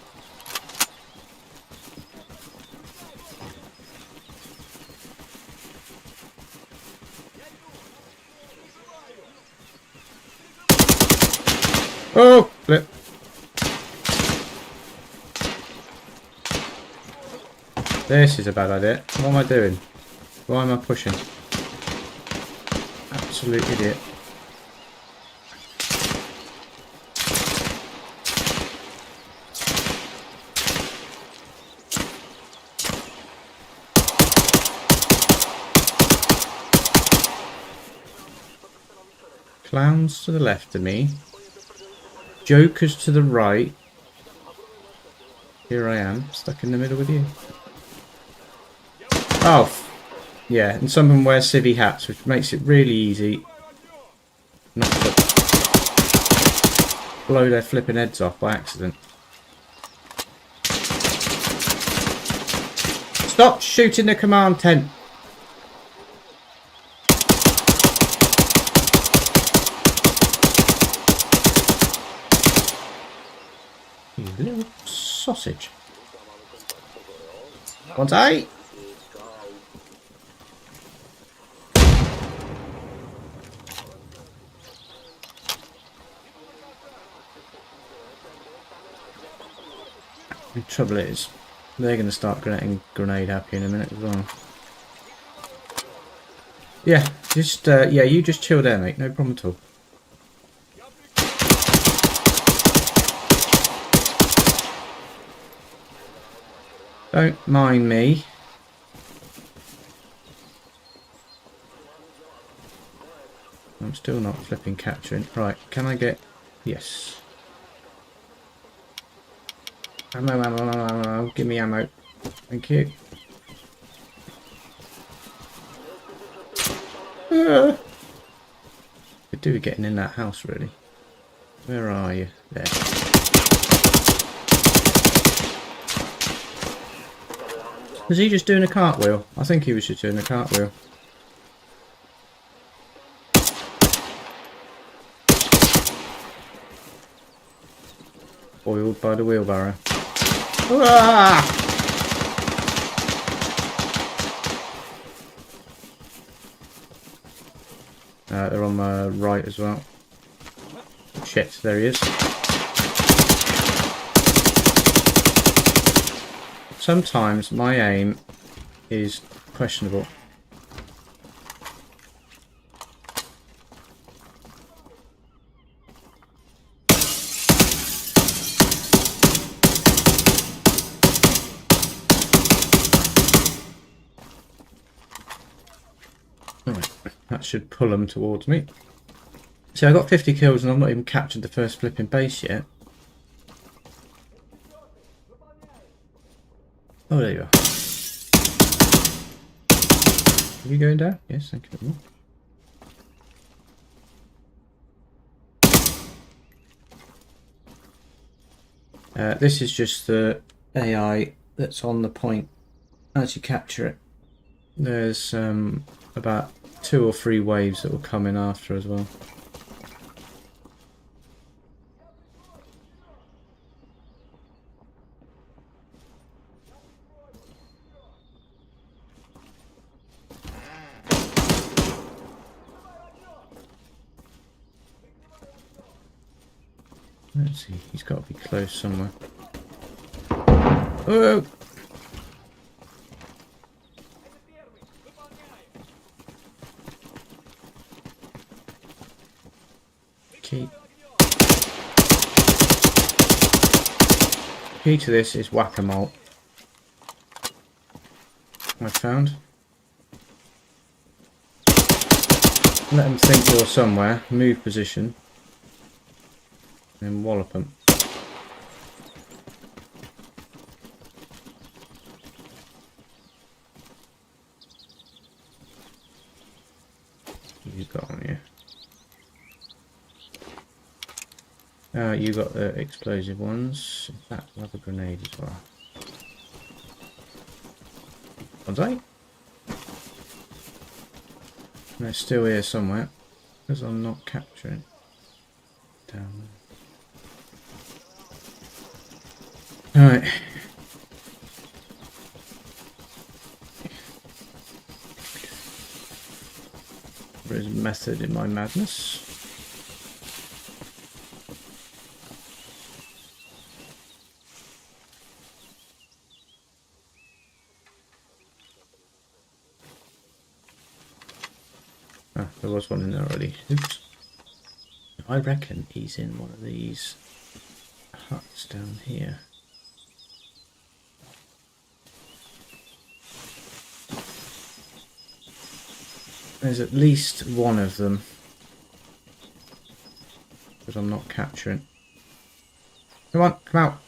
Oh, flip. This is a bad idea. What am I doing? Why am I pushing? Absolute idiot. Clowns to the left of me. Jokers to the right. Here I am, stuck in the middle with you. Oh, yeah, and some of them wear civvy hats, which makes it really easy not to blow their flipping heads off by accident. Stop shooting the command tent! You little sausage. Conte! The trouble is, they're going to start getting grenade happy in a minute as well. Yeah, just yeah, you just chill there, mate. No problem at all. Don't mind me. I'm still not flipping capturing. Right, can I get... Yes. Ammo, ammo, ammo, ammo. Give me ammo. Thank you. Could do with getting in that house, really. Where are you? There. Was he just doing a cartwheel? I think he was just doing a cartwheel. Oiled by the wheelbarrow. They're on my right as well. Shit, there he is. Sometimes my aim is questionable. Alright, that should pull them towards me. See, I got 50 kills and I've not even captured the first flipping base yet. Oh, there you are. Are you going down? Yes, thank you very much. This is just the AI that's on the point as you capture it. There's about 2 or 3 waves that will come in after as well. Where's he? He's got to be close somewhere. Oh! Key to this is whack-a-mole. I found. Let them think you're somewhere, move position, and wallop them. You got on you. You got the explosive ones. In fact, I'll have a grenade as well. One's eight. They're still here somewhere, because I'm not capturing. Down there. Alright. There is method in my madness. Ah, there was one in there already. Oops. I reckon he's in one of these huts down here. There's at least one of them, but I'm not capturing. Come on, come out.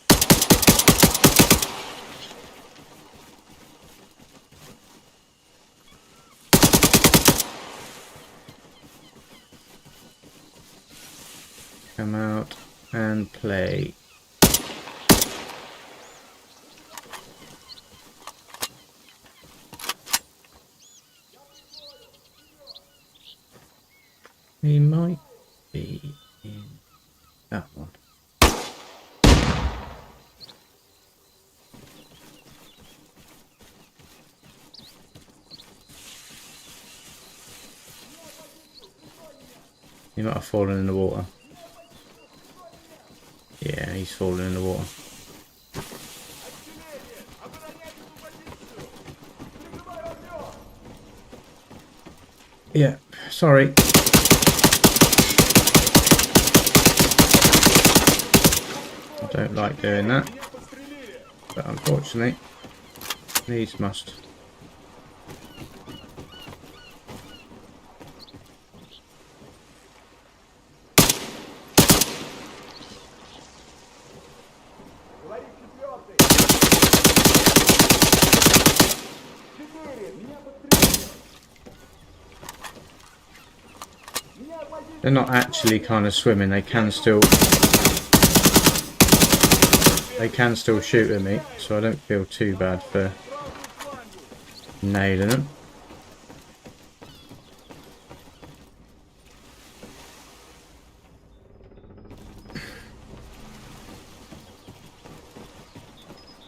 Come out and play. He might be in that one. He might have fallen in the water. Yeah, he's fallen in the water. Yeah, sorry. I don't like doing that, but unfortunately, needs must. They're not actually kind of swimming, they can still shoot at me, so I don't feel too bad for nailing them.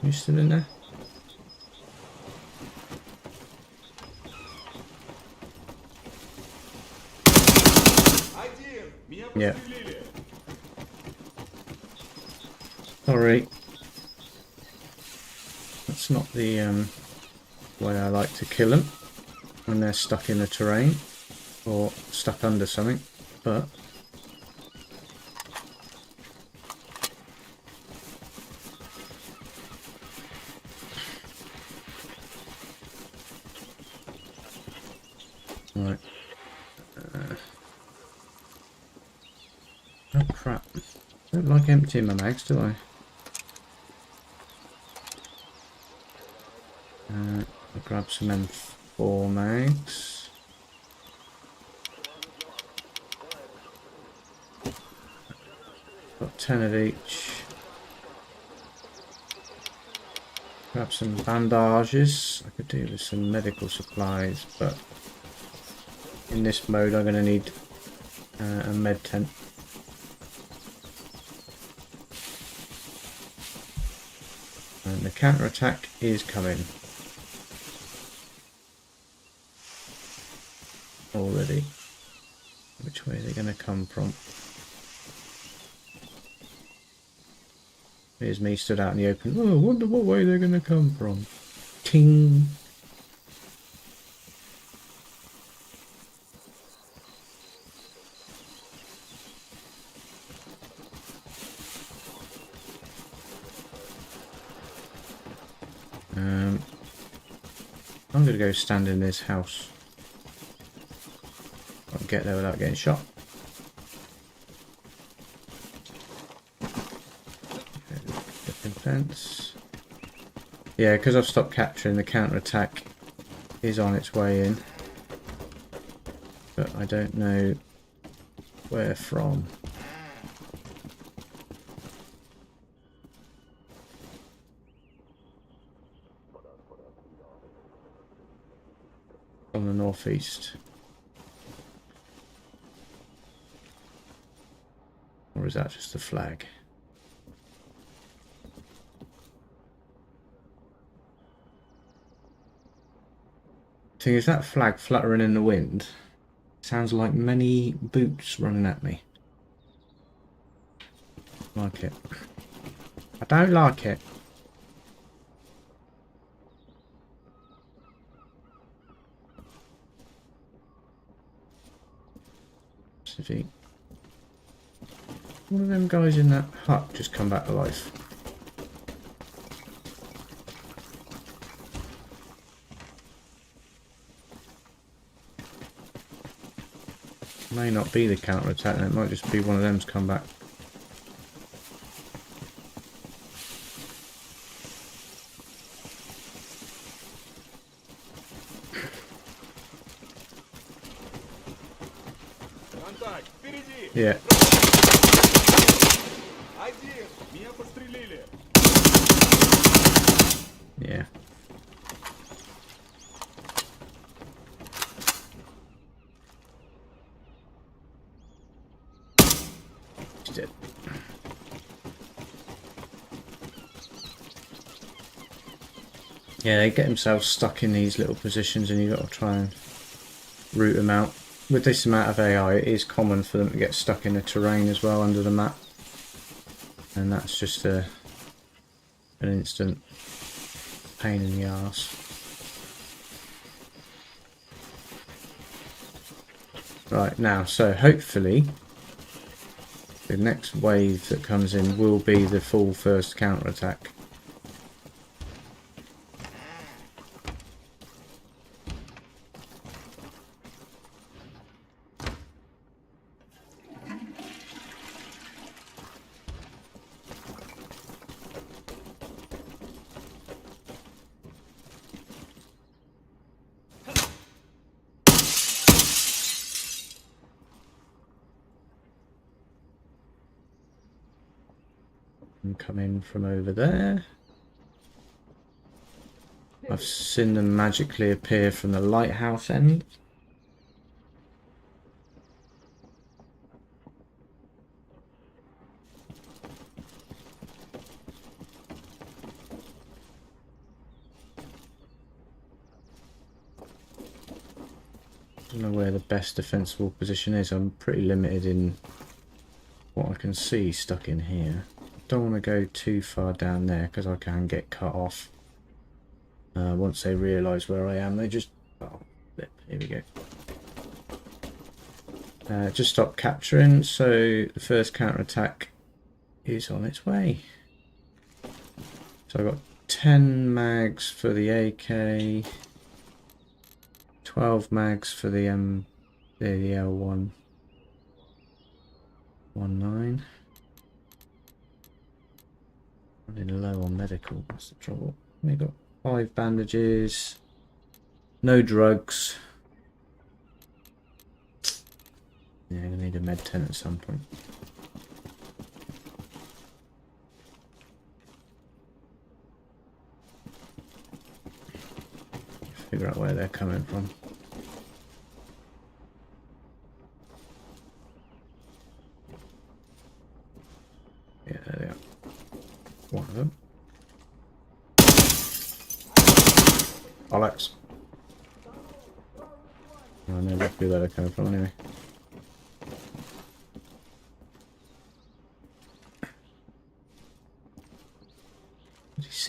You still in there? Yeah. Sorry. That's not the way I like to kill them when they're stuck in the terrain or stuck under something, but right. Oh crap. I don't like emptying my mags, do I? I'll grab some M4 mags. Got 10 of each. Grab some bandages. I could do with some medical supplies, but in this mode I'm going to need a med tent. And the counter-attack is coming. Already. Which way are they going to come from? Here's me stood out in the open. Oh, I wonder what way they're going to come from. Ting. I'm going to go stand in this house. I'll get there without getting shot. Fence. Yeah, because I've stopped capturing, the counter-attack is on its way in. But I don't know where from. From the northeast. Or is that just a flag? Thing is, that flag fluttering in the wind sounds like many boots running at me. Like it. I don't like it. One of them guys in that hut just come back to life. May not be the counter-attack, and it might just be one of them's come back. Yeah. Yeah. He's dead. Yeah, they get themselves stuck in these little positions and you've got to try and root them out. With this amount of AI, it is common for them to get stuck in the terrain as well under the map. And that's just an instant pain in the arse. Right, now, so hopefully the next wave that comes in will be the full first counter-attack. And come in from over there. I've seen them magically appear from the lighthouse end. I don't know where the best defensible position is. I'm pretty limited in what I can see stuck in here. Don't want to go too far down there because I can get cut off. Once they realise where I am, they just... Oh, flip. Here we go. Just stop capturing, so the first counter-attack is on its way. So I've got 10 mags for the AK, 12 mags for the L119. Running low on medical, that's the trouble. We've got 5 bandages, no drugs. Yeah, I'm gonna need a med tent at some point. Figure out where they're coming from. Yeah, there they are. One of them. Alex. I know roughly where they're coming from anyway.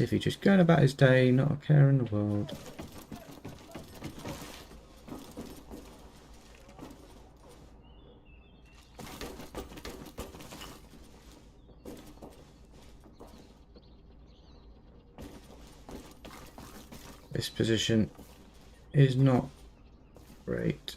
if he's just going about his day, not a care in the world. This position is not great.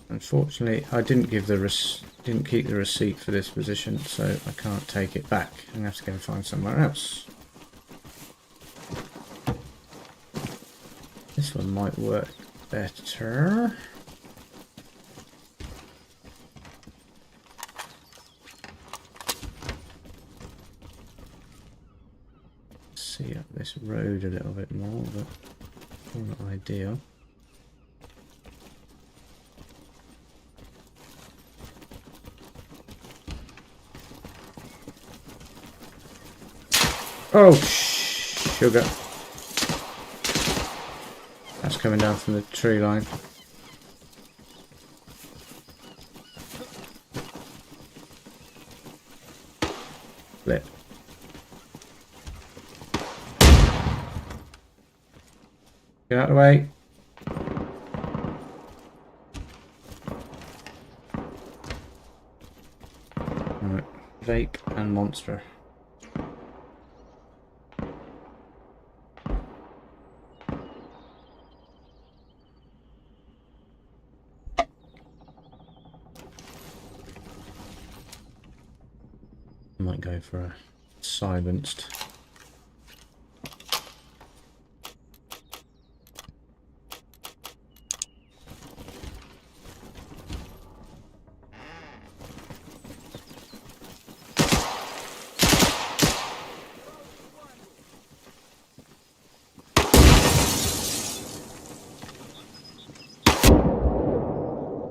Unfortunately, I didn't keep the receipt for this position, so I can't take it back. I'm gonna have to go and find somewhere else. This one might work better. See up this road a little bit more, but not ideal. Oh, sugar. That's coming down from the tree line. Flip. Get out of the way. Right. Vape and monster. Might go for a silenced.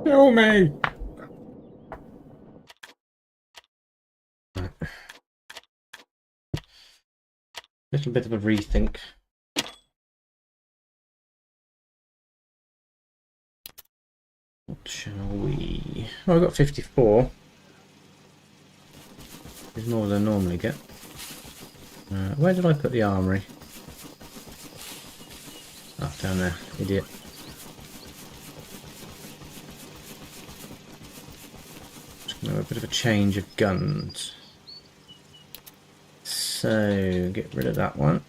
Kill me! Little bit of a rethink. What shall we? Oh, I got 54. Is more than I normally get. Where did I put the armory? Oh, down there, idiot. Just gonna have a bit of a change of guns. So, get rid of that one.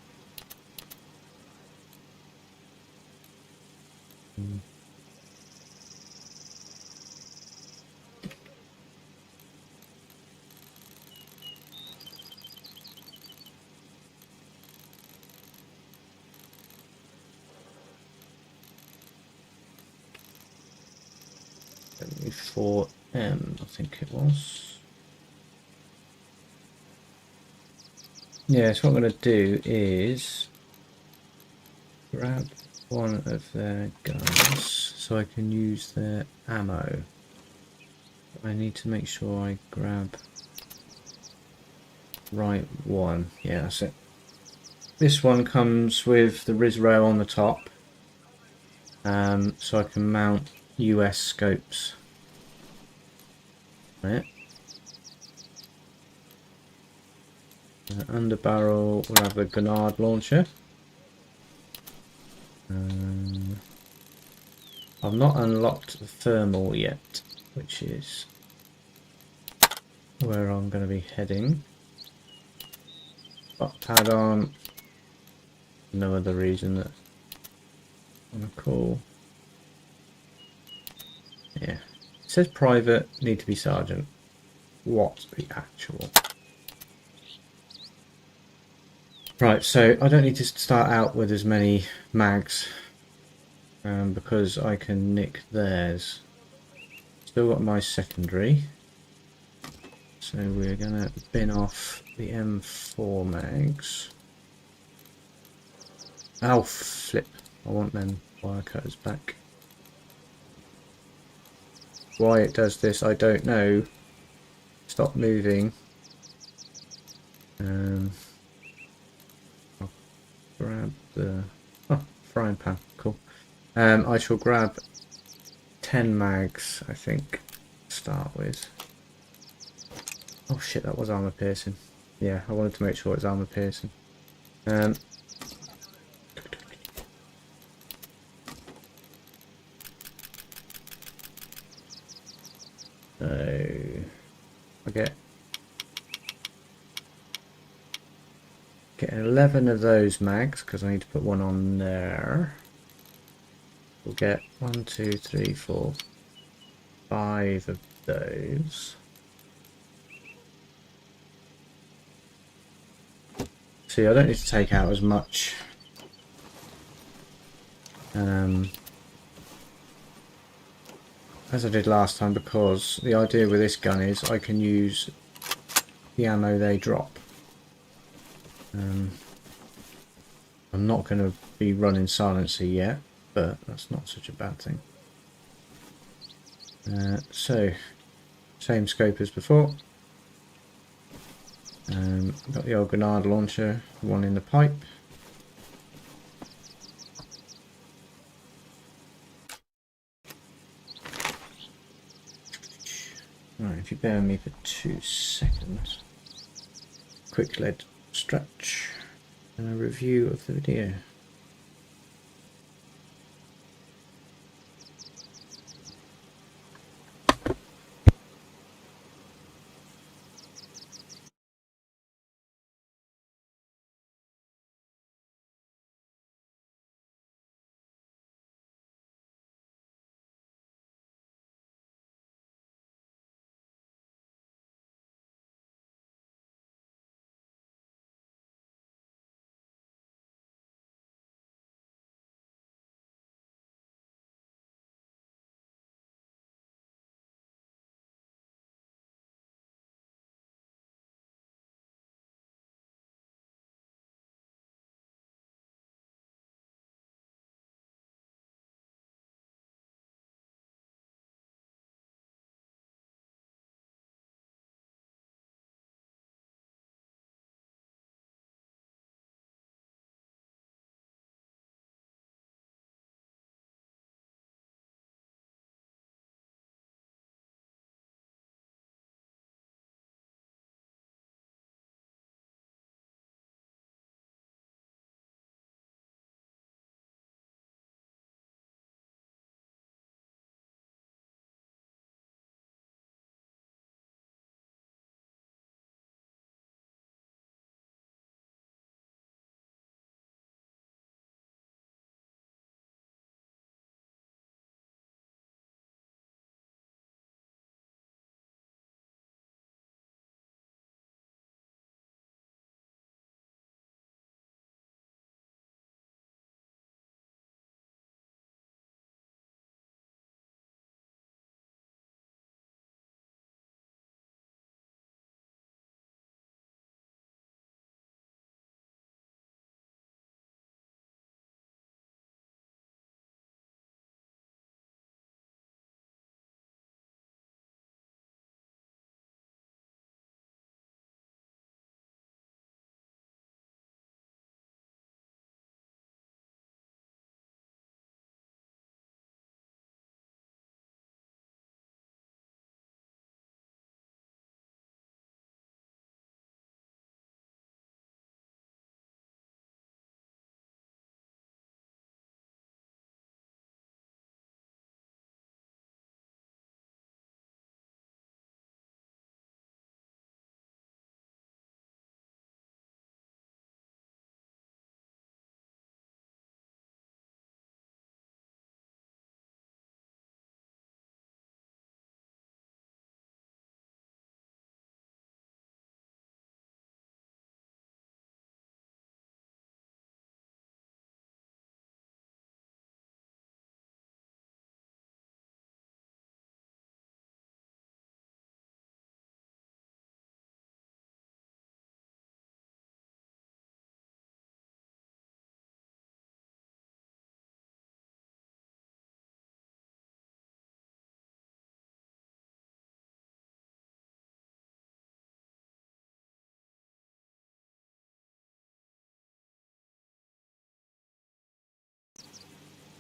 For M, I think it was. Yeah, so what I'm going to do is grab one of their guns so I can use their ammo. I need to make sure I grab right one. Yeah, that's it. This one comes with the RIS rail on the top, so I can mount US scopes. Right. Under barrel we'll have the grenade launcher. I've not unlocked the thermal yet, which is where I'm going to be heading. Butt pad on. No other reason that I'm cool. Yeah. It says private, need to be sergeant. What the actual? Right, so I don't need to start out with as many mags because I can nick theirs. Still got my secondary. So we're going to bin off the M4 mags. Oh, flip. I want them wire cutters back. Why it does this, I don't know. Stop moving. I'll grab the frying pan. Cool. I shall grab 10 mags, I think. start with. Oh shit, that was armor piercing. Yeah, I wanted to make sure it's armor piercing. So I get 11 of those mags because I need to put one on there. We'll get 1, 2, 3, 4, 5 of those. See, I don't need to take out as much as I did last time, because the idea with this gun is I can use the ammo they drop. I'm not going to be running silencer yet, but that's not such a bad thing. So, same scope as before. Got the old grenade launcher, one in the pipe. Right, if you bear with me for 2 seconds. Quick lead stretch and a review of the video.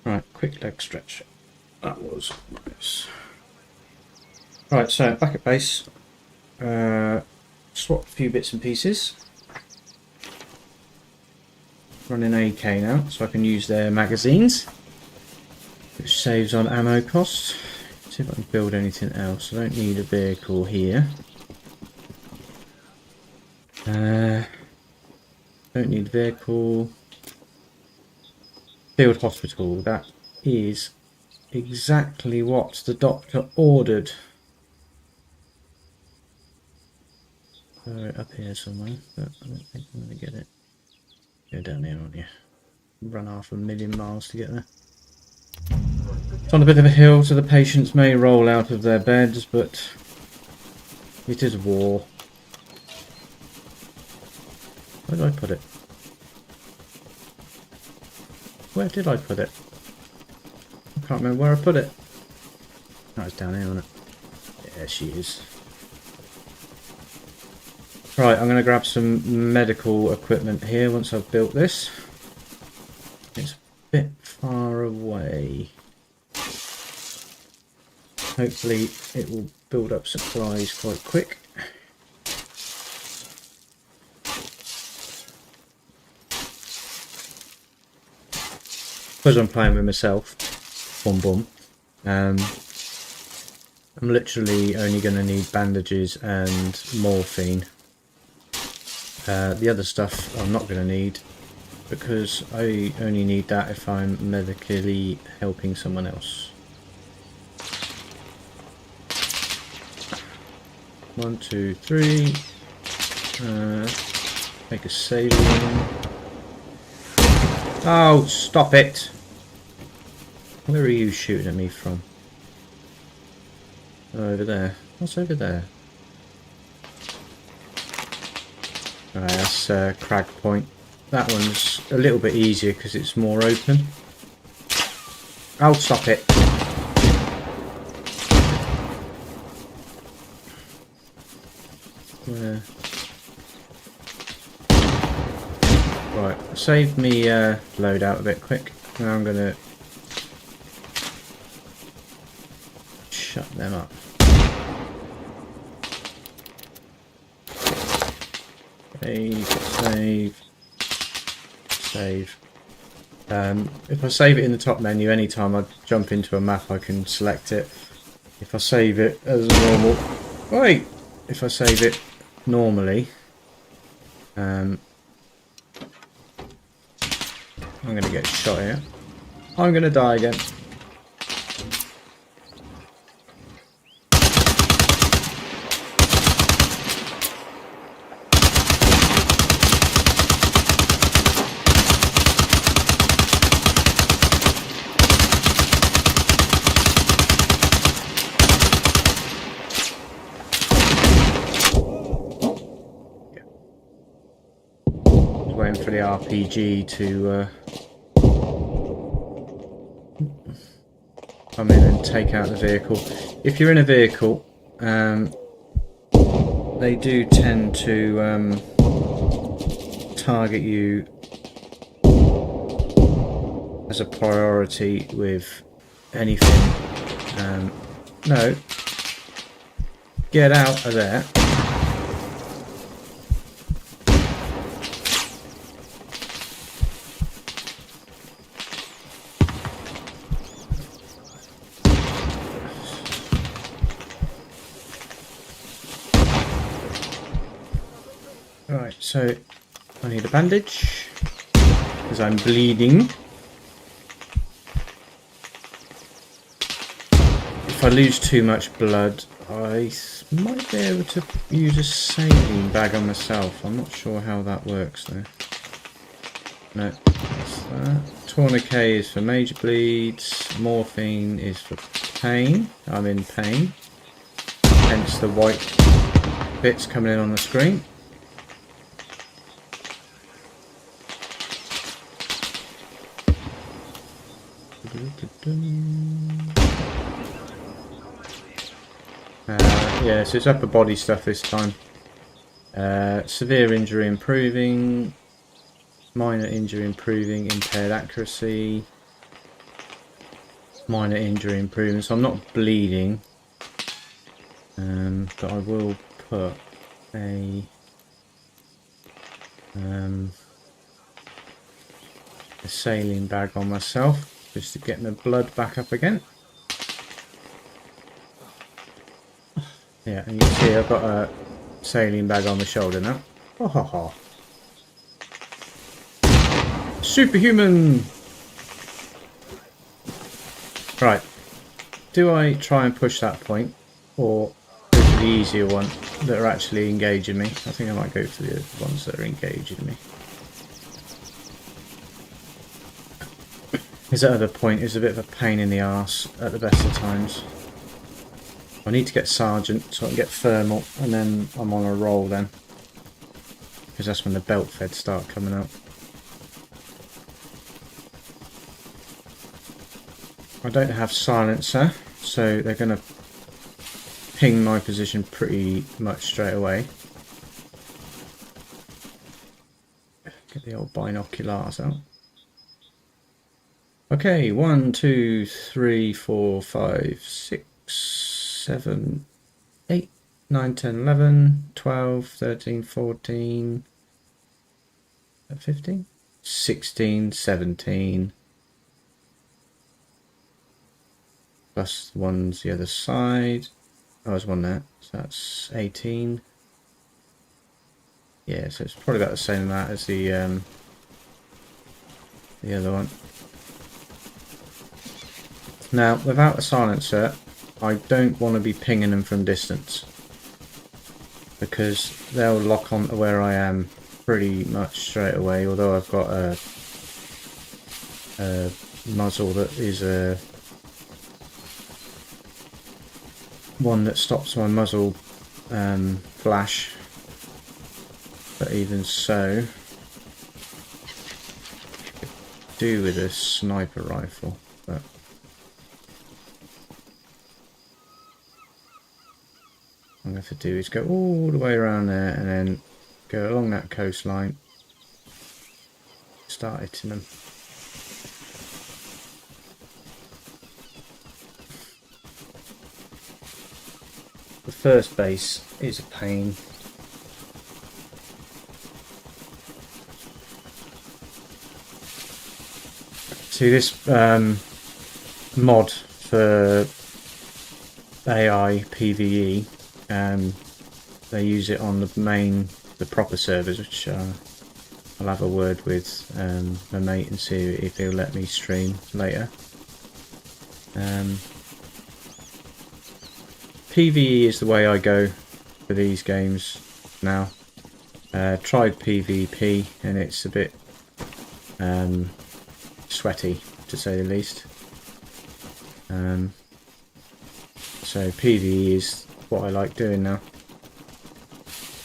Right, quick leg stretch. That was nice. Right, so back at base. Swap a few bits and pieces. Running AK now, so I can use their magazines, which saves on ammo costs. See if I can build anything else. I don't need a vehicle here. Don't need vehicle. Field hospital. That is exactly what the doctor ordered. Up here somewhere, but I don't think I'm going to get it. Go down here, aren't you? Run 500,000 miles to get there. It's on a bit of a hill, so the patients may roll out of their beds, but it is war. Where did I put it? Where did I put it? I can't remember where I put it. Oh, it's down here, isn't it? Yeah, she is. Right, I'm going to grab some medical equipment here once I've built this. It's a bit far away. Hopefully it will build up supplies quite quick. Because I'm playing with myself, boom boom, I'm literally only going to need bandages and morphine. The other stuff I'm not going to need, because I only need that if I'm medically helping someone else. 1, 2, 3. Make a save. Oh, stop it! Where are you shooting at me from? Oh, over there. What's over there? Alright, that's Crag Point. That one's a little bit easier because it's more open. Oh, stop it! Where? Right, save me load out a bit quick. Now I'm gonna shut them up. Save. If I save it in the top menu, anytime I jump into a map I can select it. If I save it as normal... Wait! If I save it normally... I'm going to get shot here. I'm going to die again. Waiting for the RPG to come in and take out the vehicle. If you're in a vehicle, they do tend to target you as a priority with anything. No, get out of there. Right, so I need a bandage because I'm bleeding. If I lose too much blood, I might be able to use a saline bag on myself. I'm not sure how that works though. No, that's that. Tourniquet is for major bleeds. Morphine is for pain. I'm in pain. Hence the white bits coming in on the screen. Yeah, so it's upper body stuff this time. Severe injury improving, minor injury improving, impaired accuracy, minor injury improving. So I'm not bleeding. But I will put a saline bag on myself just to get my blood back up again. Yeah, and you see I've got a saline bag on my shoulder now. Oh, ha, ha. Superhuman! Right. Do I try and push that point, or go for the easier one that are actually engaging me? I think I might go for the ones that are engaging me. Because that other point is a bit of a pain in the arse at the best of times. I need to get Sergeant so I can get thermal, and then I'm on a roll then. Because that's when the belt feds start coming out. I don't have silencer, so they're going to ping my position pretty much straight away. Get the old binoculars out. Okay, 1, 2, 3, 4, 5, 6, 7, 8, 9, 10, 11, 12, 13, 14, 15, 16, 17. Plus the ones the other side. Oh, there's one there. So that's 18. Yeah, so it's probably about the same amount as the other one. Now, without a silencer, I don't want to be pinging them from distance, because they'll lock on to where I am pretty much straight away, although I've got a muzzle that is a one that stops my muzzle flash, but even so, could do with a sniper rifle. But what I'm going to have to do is go all the way around there and then go along that coastline, start hitting them. The first base is a pain. See, this mod for AI PvE, they use it on the proper servers, which I'll have a word with my mate and see if he'll let me stream later. PvE is the way I go for these games now. Tried PvP and it's a bit sweaty, to say the least. So PvE is what I like doing now.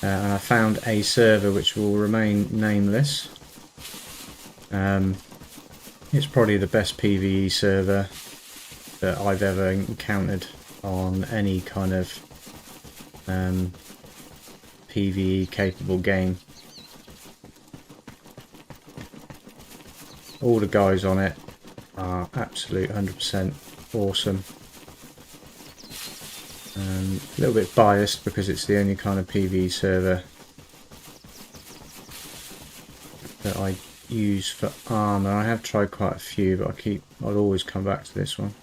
And I found a server which will remain nameless. It's probably the best PvE server that I've ever encountered on any kind of PvE capable game. All the guys on it are absolute 100% awesome. A little bit biased because it's the only kind of PvE server that I use for Arma. I have tried quite a few, but I'll always come back to this one.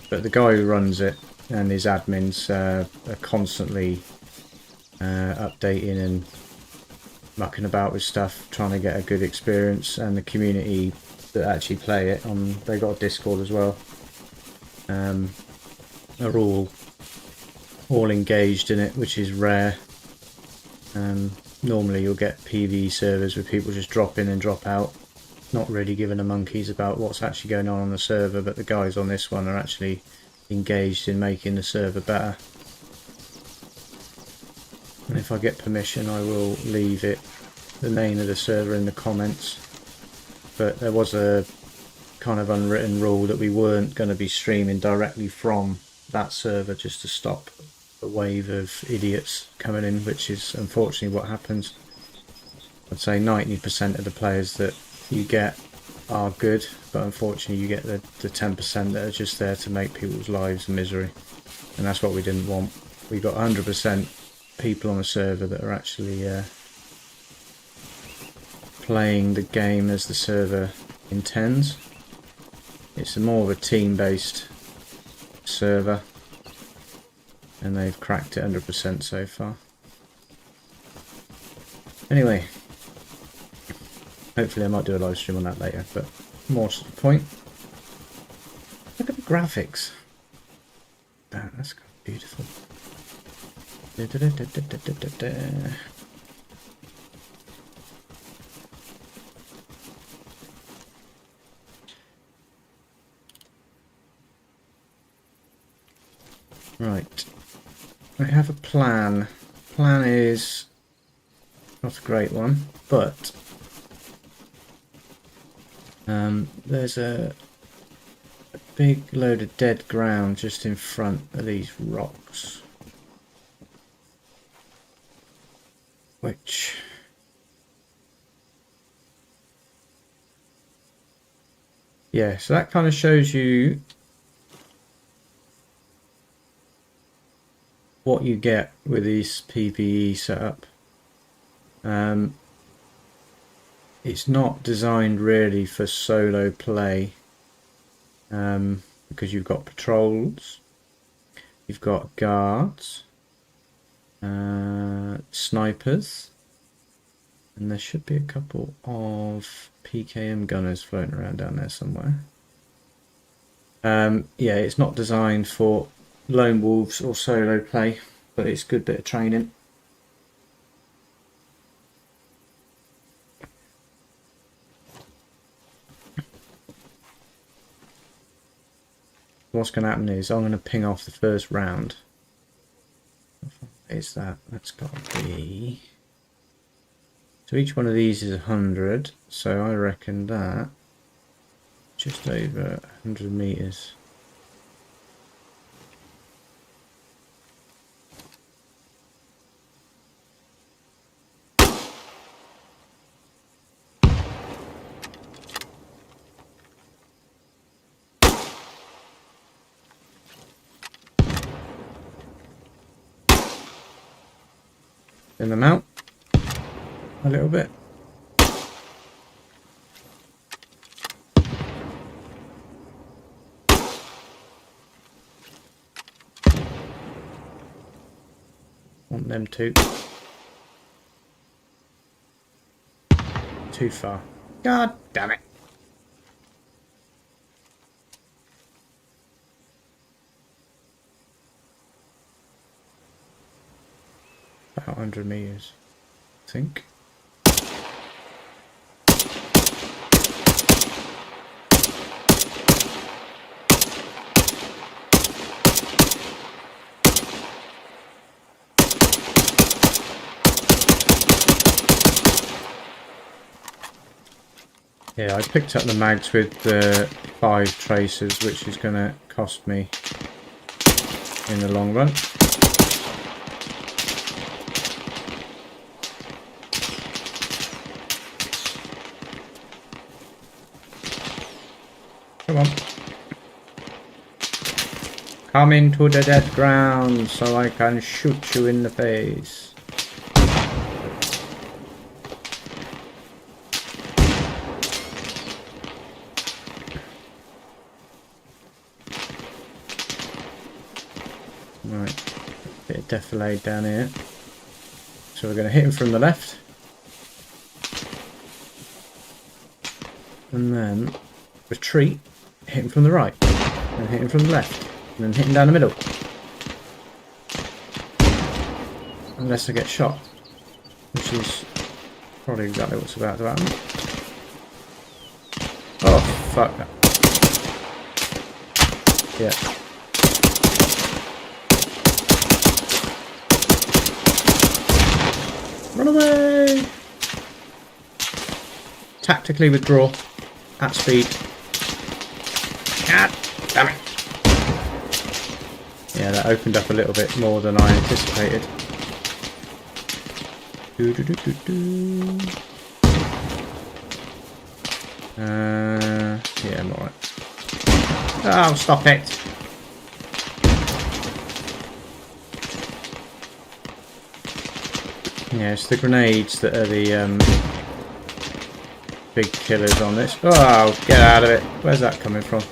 But the guy who runs it and his admins are constantly updating and mucking about with stuff, trying to get a good experience, and the community that actually play it they got a Discord as well. Are all engaged in it, which is rare. Normally you'll get PvE servers where people just drop in and drop out, not really giving a monkeys about what's actually going on the server, but the guys on this one are actually engaged in making the server better. And if I get permission, I will leave the name of the server in the comments. But there was a kind of unwritten rule that we weren't going to be streaming directly from that server, just to stop a wave of idiots coming in, which is unfortunately what happens. I'd say 90% of the players that you get are good, but unfortunately you get the 10% that are just there to make people's lives a misery, and that's what we didn't want. We got 100% people on the server that are actually playing the game as the server intends. It's more of a team-based server, and they've cracked it 100% so far. Anyway, hopefully I might do a live stream on that later, but more to the point. Look at the graphics. Damn, that's beautiful. Right, I have a plan. Plan is not a great one, but there's a big load of dead ground just in front of these rocks, which yeah, so that kind of shows you what you get with this PvE setup. It's not designed really for solo play, because you've got patrols, you've got guards, snipers, and there should be a couple of PKM gunners floating around down there somewhere. Yeah, it's not designed for lone wolves or solo play, but it's a good bit of training. What's going to happen is I'm going to ping off the first round. Is that? That's got to be. So each one of these is 100. So I reckon that just over 100 meters. In them out a little bit. Want them two. Too far. God damn it. About 100 meters, I think. Yeah, I picked up the mags with the 5 tracers, which is going to cost me in the long run. Come on. Come into the dead ground so I can shoot you in the face. Right, bit of defilade down here. So we're going to hit him from the left. And then retreat, hit him from the right, and hit him from the left, and then hit him down the middle. Unless I get shot, which is probably exactly what's about to happen. Oh, fuck that. Yeah. Run away! Tactically withdraw at speed. God damn it! Yeah, that opened up a little bit more than I anticipated. Yeah, I'm alright. Oh, stop it! Yeah, it's the grenades that are the big killers on this. Oh, get out of it! Where's that coming from?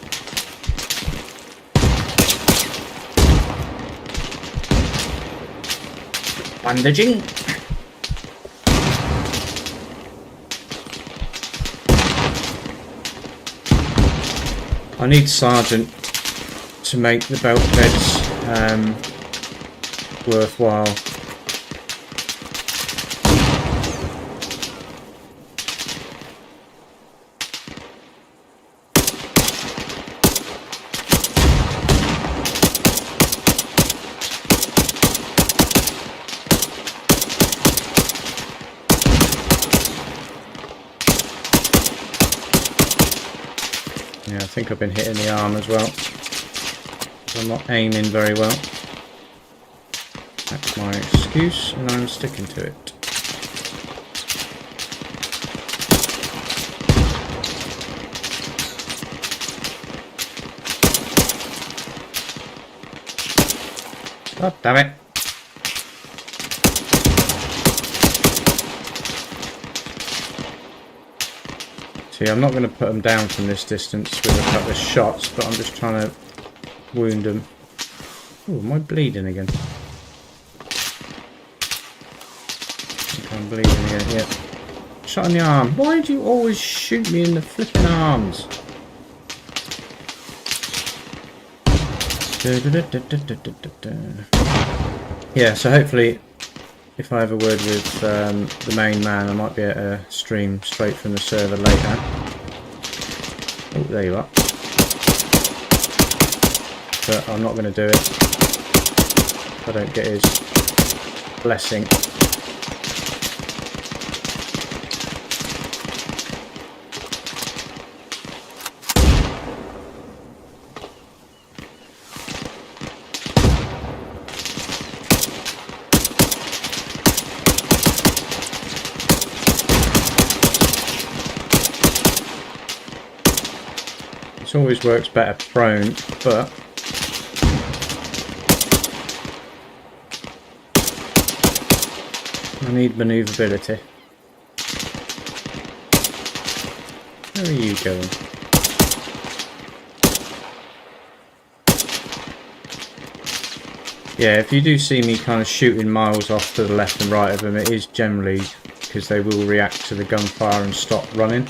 Bandaging! I need Sergeant to make the belt beds worthwhile. Yeah, I think I've been hitting the arm as well. I'm not aiming very well. That's my excuse, and I'm sticking to it. Oh, damn it! See, I'm not going to put them down from this distance with a couple of shots, but I'm just trying to wound them. Oh, am I bleeding again? I think I'm bleeding again, yeah. Shot in the arm. Why do you always shoot me in the flipping arms? Yeah, so hopefully, if I have a word with the main man, I might be able to stream straight from the server later. Oh, there you are. But I'm not going to do it if I don't get his blessing. This always works better prone, but I need manoeuvrability. Where are you going? Yeah, if you do see me kind of shooting miles off to the left and right of them, it is generally because they will react to the gunfire and stop running.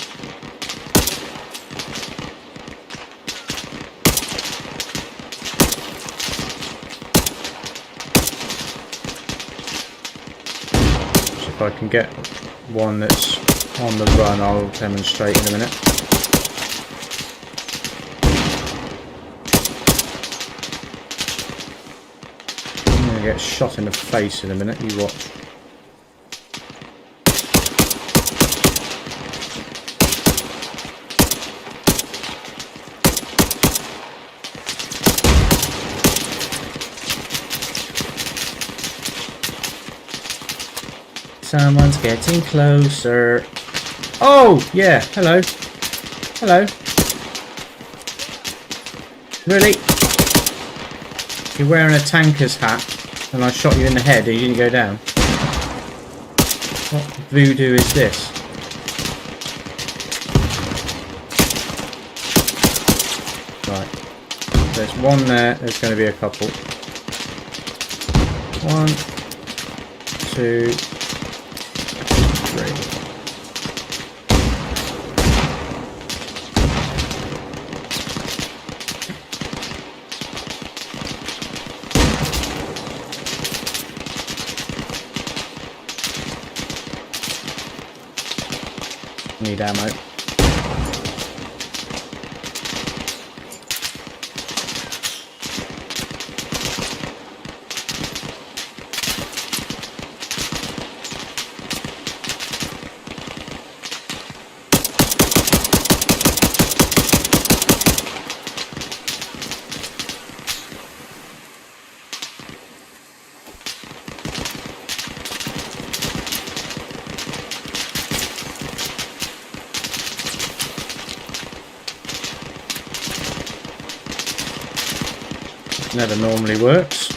If I can get one that's on the run, I'll demonstrate in a minute. I'm going to get shot in the face in a minute, you watch. Someone's getting closer. Oh, yeah, hello. Hello. Really? You're wearing a tanker's hat and I shot you in the head and you didn't go down? What voodoo is this? Right. There's one there, there's going to be a couple. 1, 2, 3. Need ammo. Never normally works.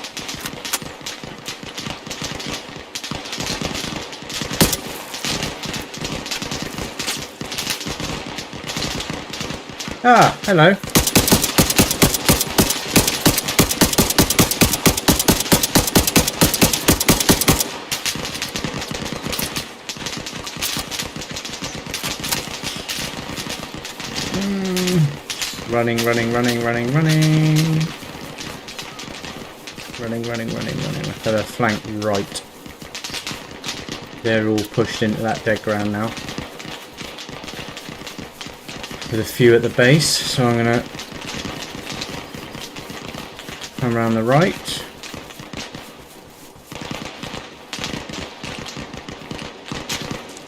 Ah, hello. Running. Running. I better flank right. They're all pushed into that dead ground now. With a few at the base, so I'm going to come around the right.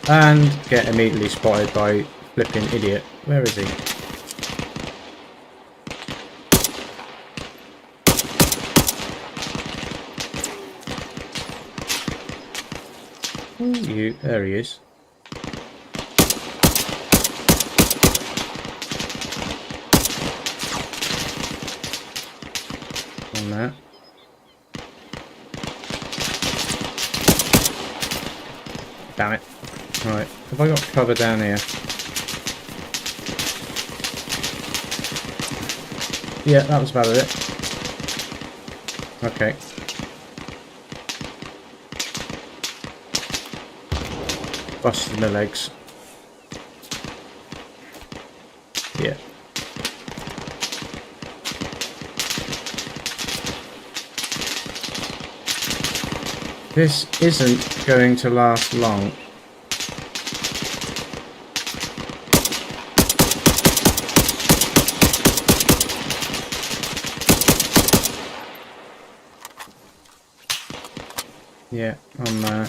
And get immediately spotted by flipping idiot. Where is he? Ooh, there he is. On that. Damn it. Right, have I got cover down here? Yeah, that was about it. Okay. Busted my legs. Yeah. This isn't going to last long. Yeah, I'm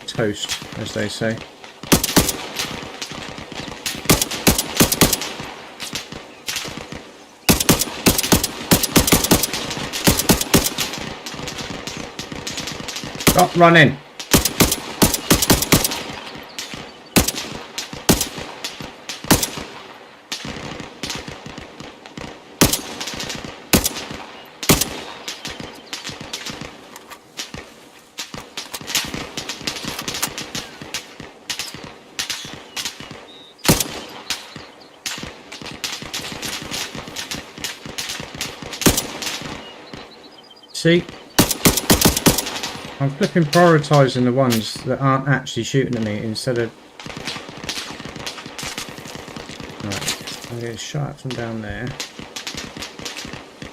toast, as they say. Stop running! See? I'm flipping prioritising the ones that aren't actually shooting at me instead of... Right, I'm getting shot at from down there.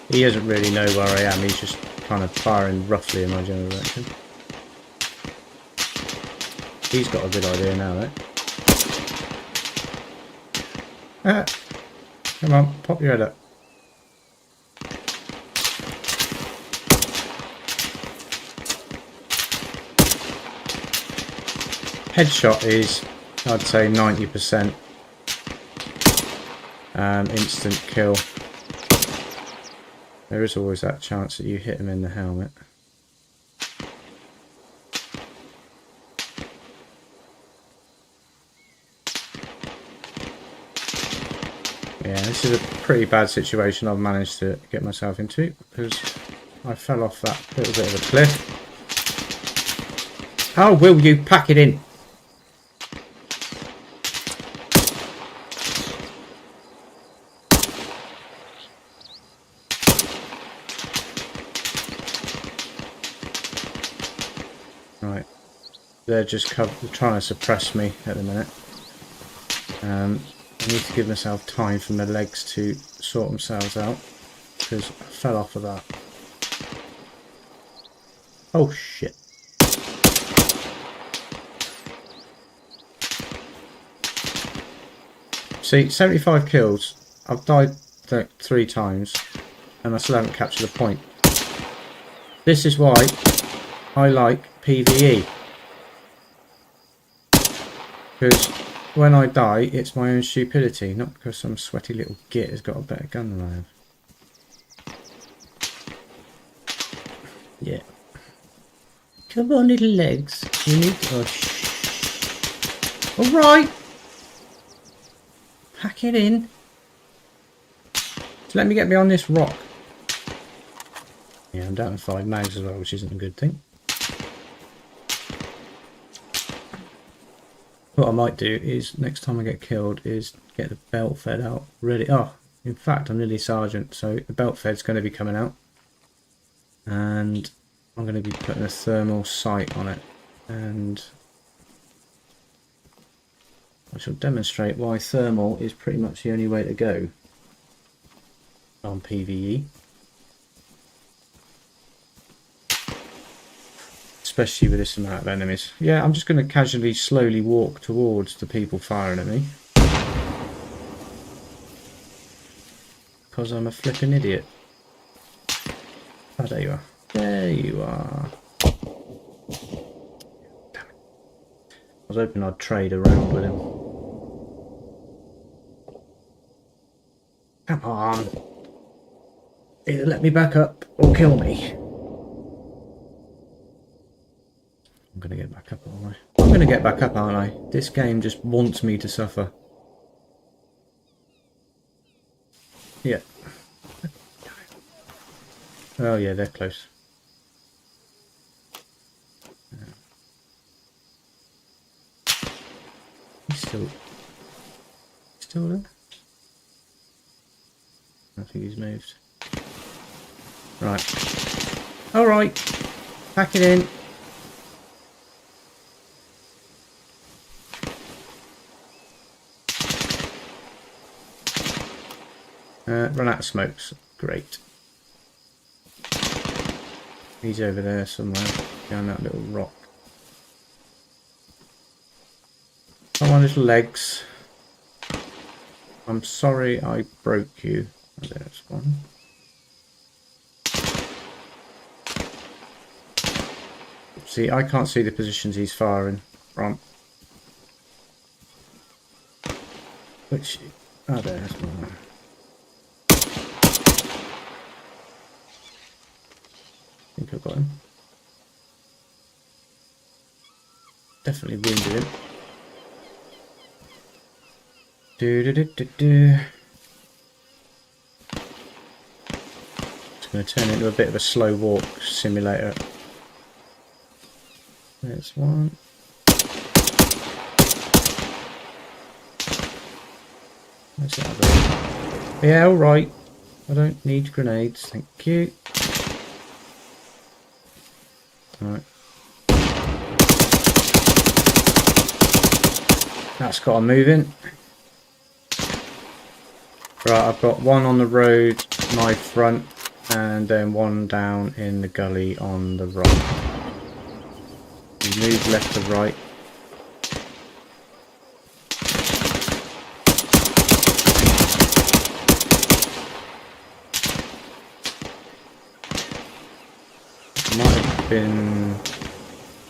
He doesn't really know where I am, he's just kind of firing roughly in my general direction. He's got a good idea now, though. Ah, come on, pop your head up. Headshot is, I'd say, 90% instant kill. There is always that chance that you hit him in the helmet. Yeah, this is a pretty bad situation I've managed to get myself into because I fell off that little bit of a cliff. How will you pack it in? Right, they're just trying to suppress me at the minute. I need to give myself time for my legs to sort themselves out because I fell off of that. Oh shit. See, 75 kills. I've died 3 times and I still haven't captured a point. This is why I like PvE. Because when I die, it's my own stupidity, not because some sweaty little git has got a better gun than I have. Yeah. Come on, little legs. You need to... Oh, alright! Pack it in. So let me get behind this rock. I'm down to 5 mags as well, which isn't a good thing. What I might do is, next time I get killed, is get the belt fed out ready. Oh, in fact, I'm nearly sergeant, so the belt fed's going to be coming out. And I'm going to be putting a thermal sight on it. And I shall demonstrate why thermal is pretty much the only way to go on PvE. Especially with this amount of enemies. Yeah, I'm just going to casually slowly walk towards the people firing at me. Because I'm a flipping idiot. Oh, there you are. There you are. Damn it. I was hoping I'd trade around with him. Come on. Either let me back up or kill me. I'm going to get back up, aren't I? I'm going to get back up, aren't I? This game just wants me to suffer. Yeah. Oh yeah, they're close. He's still there? I think he's moved. Right. Alright. Pack it in. Run out of smokes. Great. He's over there somewhere, down that little rock. Come on, little legs. I'm sorry I broke you. Oh, there's one. See, I can't see the positions he's firing from. Which... oh, there's one. I think I've got him. Definitely wounded him. It's going to turn into a bit of a slow walk simulator. There's one. Where's the other? Yeah, alright. I don't need grenades, thank you. Right. That's got him moving. Right, I've got one on the road, my front, and then one down in the gully on the right. You move left to right. Might have been...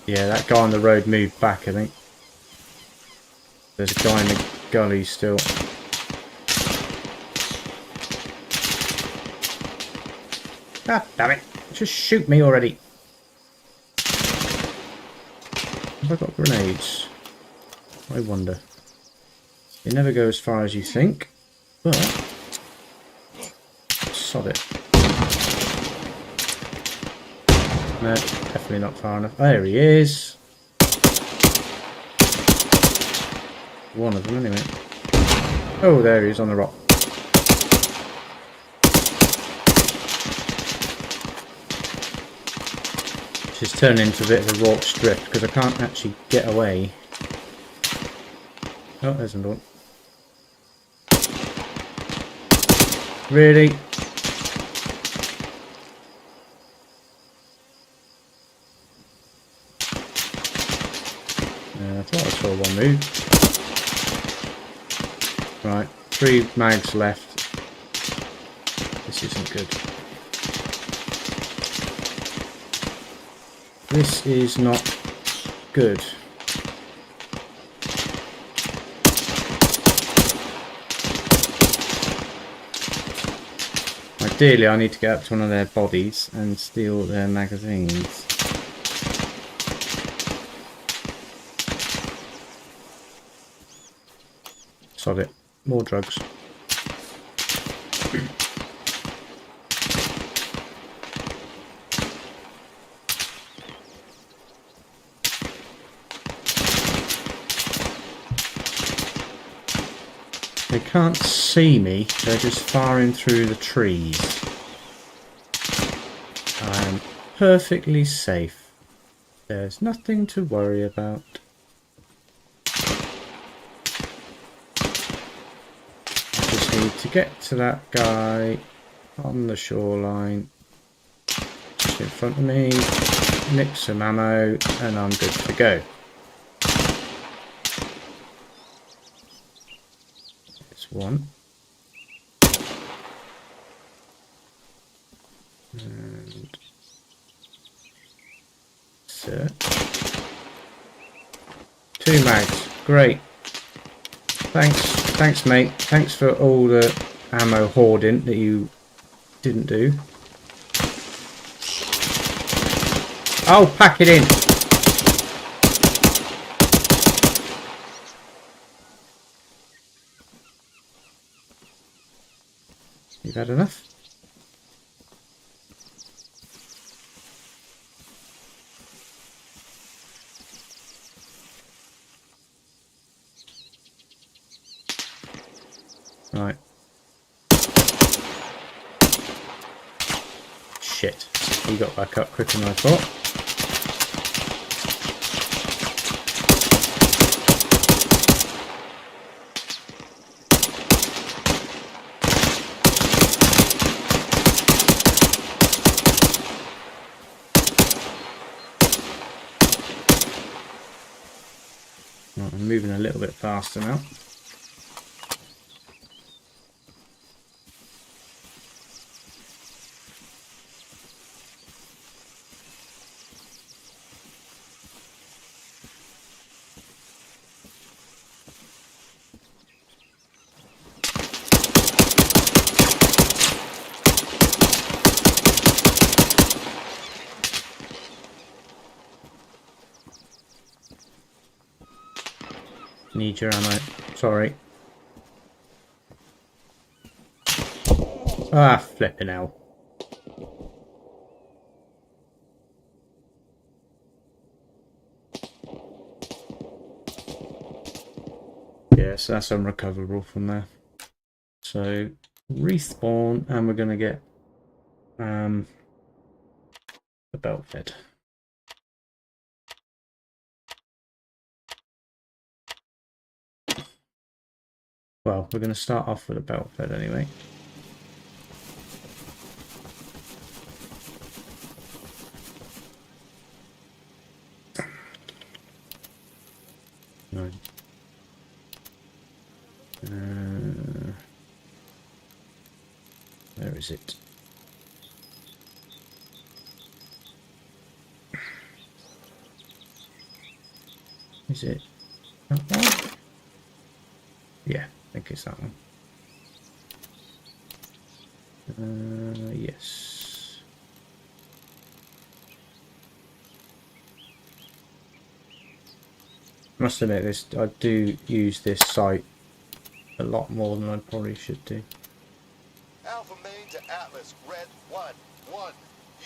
yeah, that guy on the road moved back, I think. There's a guy in the gully still. God damn it! Just shoot me already! Have I got grenades? I wonder. You never go as far as you think, but... sod it. No, definitely not far enough. There he is! One of them anyway. Oh, there he is on the rock. This is turning into a bit of a Rorke's drift because I can't actually get away. Oh, there's another one. Really? I thought I saw one move. Right, 3 mags left. This isn't good. This is not good. Ideally, I need to get up to one of their bodies and steal their magazines. Sod it. More drugs. They can't see me, they're just firing through the trees. I'm perfectly safe. There's nothing to worry about. I just need to get to that guy on the shoreline. Just in front of me, nick some ammo, and I'm good to go. There's one. And search. 2 mags. Great. Thanks mate. Thanks for all the ammo hoarding that you didn't do. Oh, pack it in. You've had enough? Right. Shit. He got back up quicker than I thought. Right, I'm moving a little bit faster now. Need your ammo. Sorry. Ah, flipping hell. Yeah, so that's unrecoverable from there. So respawn, and we're gonna get the belt fed. Well, we're going to start off with a belt fed anyway. No. Where is it? Is it that one? Yeah, I think it's that one. Yes. Must admit, this I do use this site a lot more than I probably should do. Alpha Main to Atlas, Red 1-1.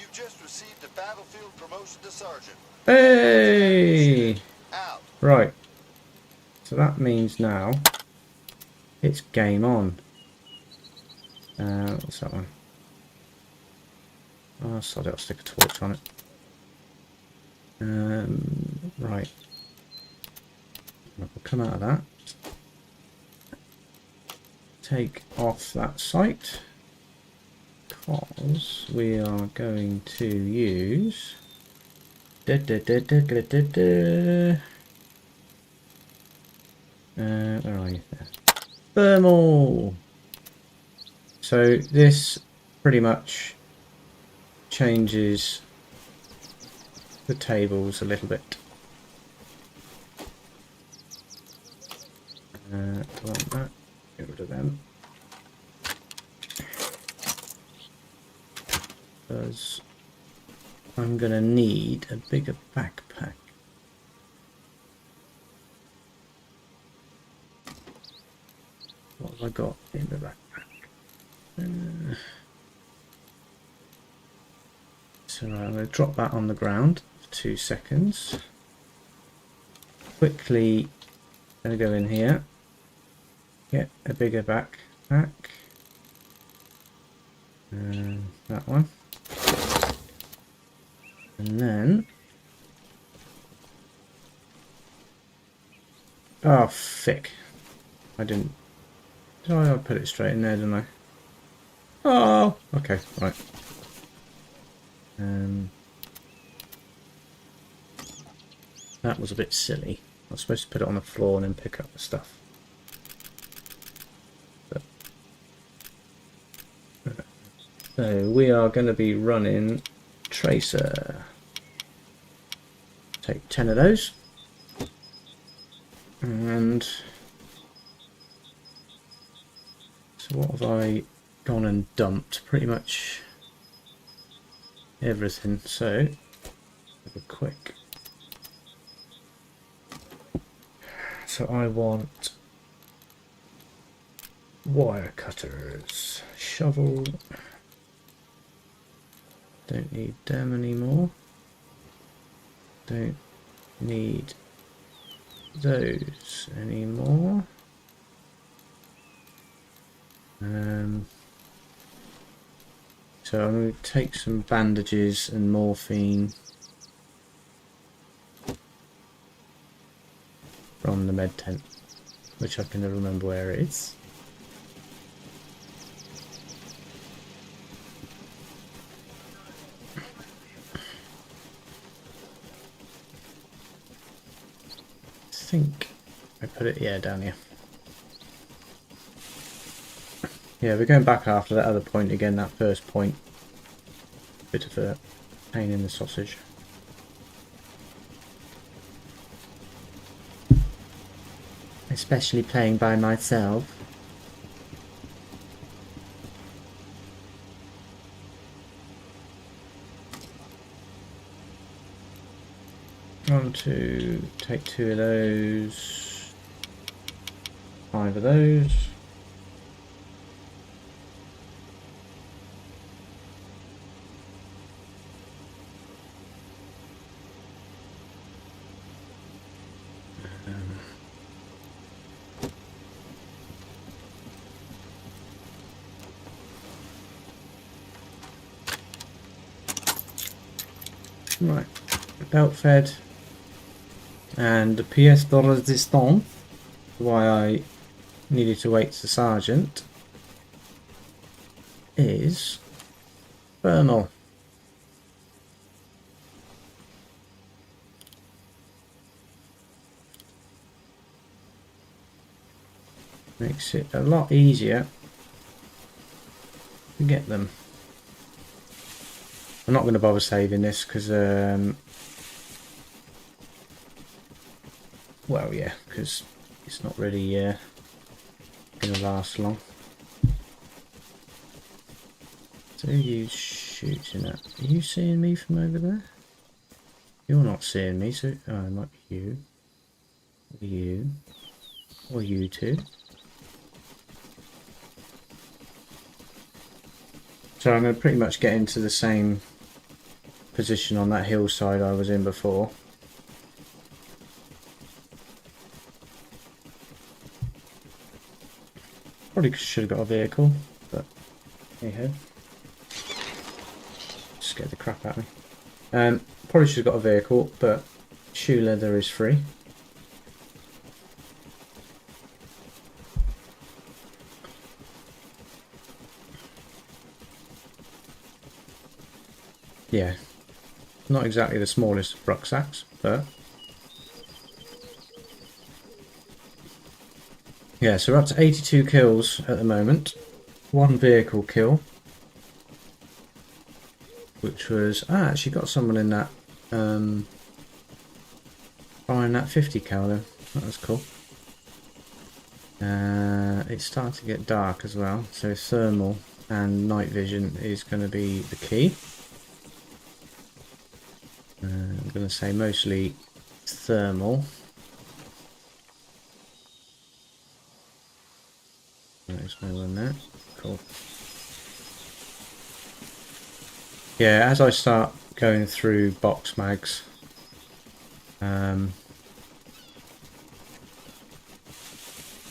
You've just received a battlefield promotion to Sergeant. Hey! Out. Right. So that means now it's game on. What's that one? Oh, sorry, I'll stick a torch on it. Right. We'll come out of that. Take off that site. Because we are going to use... Where are you? There. Thermal! So this pretty much changes the tables a little bit. Like that. Get rid of them. Because I'm going to need a bigger backpack. What have I got in the backpack? So I'm going to drop that on the ground for 2 seconds. Quickly going to go in here. get a bigger backpack. That one. And then... Oh, thick. I didn't... Did I put it straight in there, didn't I? Oh, okay, right. That was a bit silly. I was supposed to put it on the floor and then pick up the stuff. But, so we are going to be running Tracer. Take 10 of those. And so what have I gone and dumped? Pretty much everything. So have a quick. So I want wire cutters, shovel. Don't need them anymore. Don't need those anymore. So I'm going to take some bandages and morphine from the med tent, which I can never remember where it is. I think I put it, yeah, down here. Yeah, we're going back after that other point again, that first point. Bit of a pain in the sausage. Especially playing by myself. Want to take 2 of those, 5 of those. Right, belt fed, and the pièce de résistance, why I needed to wait to sergeant, is thermal. Makes it a lot easier to get them. I'm not going to bother saving this because, well, yeah, because it's not really going to last long. So who are you shooting at? Are you seeing me from over there? You're not seeing me, so oh, it might be you. Or you. Or you two. So I'm going to pretty much get into the same position on that hillside I was in before. Probably should have got a vehicle, but hey ho. Scared the crap out of me. Probably should have got a vehicle, but shoe leather is free. Yeah, not exactly the smallest of rucksacks, but yeah, so we're up to 82 kills at the moment. 1 vehicle kill, which was I actually got someone in that firing that 50 cal then. That was cool. It's starting to get dark as well, so thermal and night vision is going to be the key. I'm going to say mostly thermal. There's no one there. Cool. Yeah, as I start going through box mags,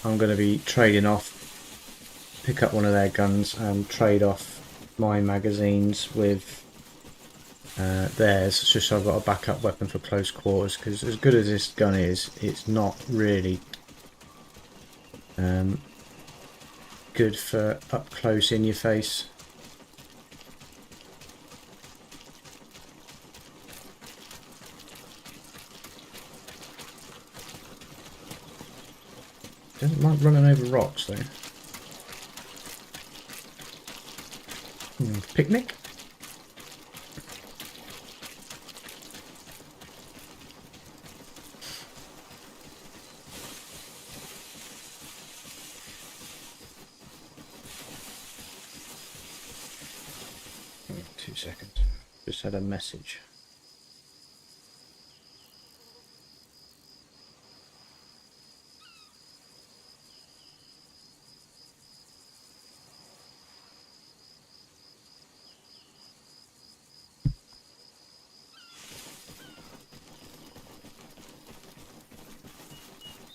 I'm going to be trading off, pick up one of their guns and trade off my magazines with theirs, just so I've got a backup weapon for close quarters, because as good as this gun is, it's not really good for up close in your face. Doesn't like running over rocks though. Picnic? Oh, 2 seconds. Just had a message.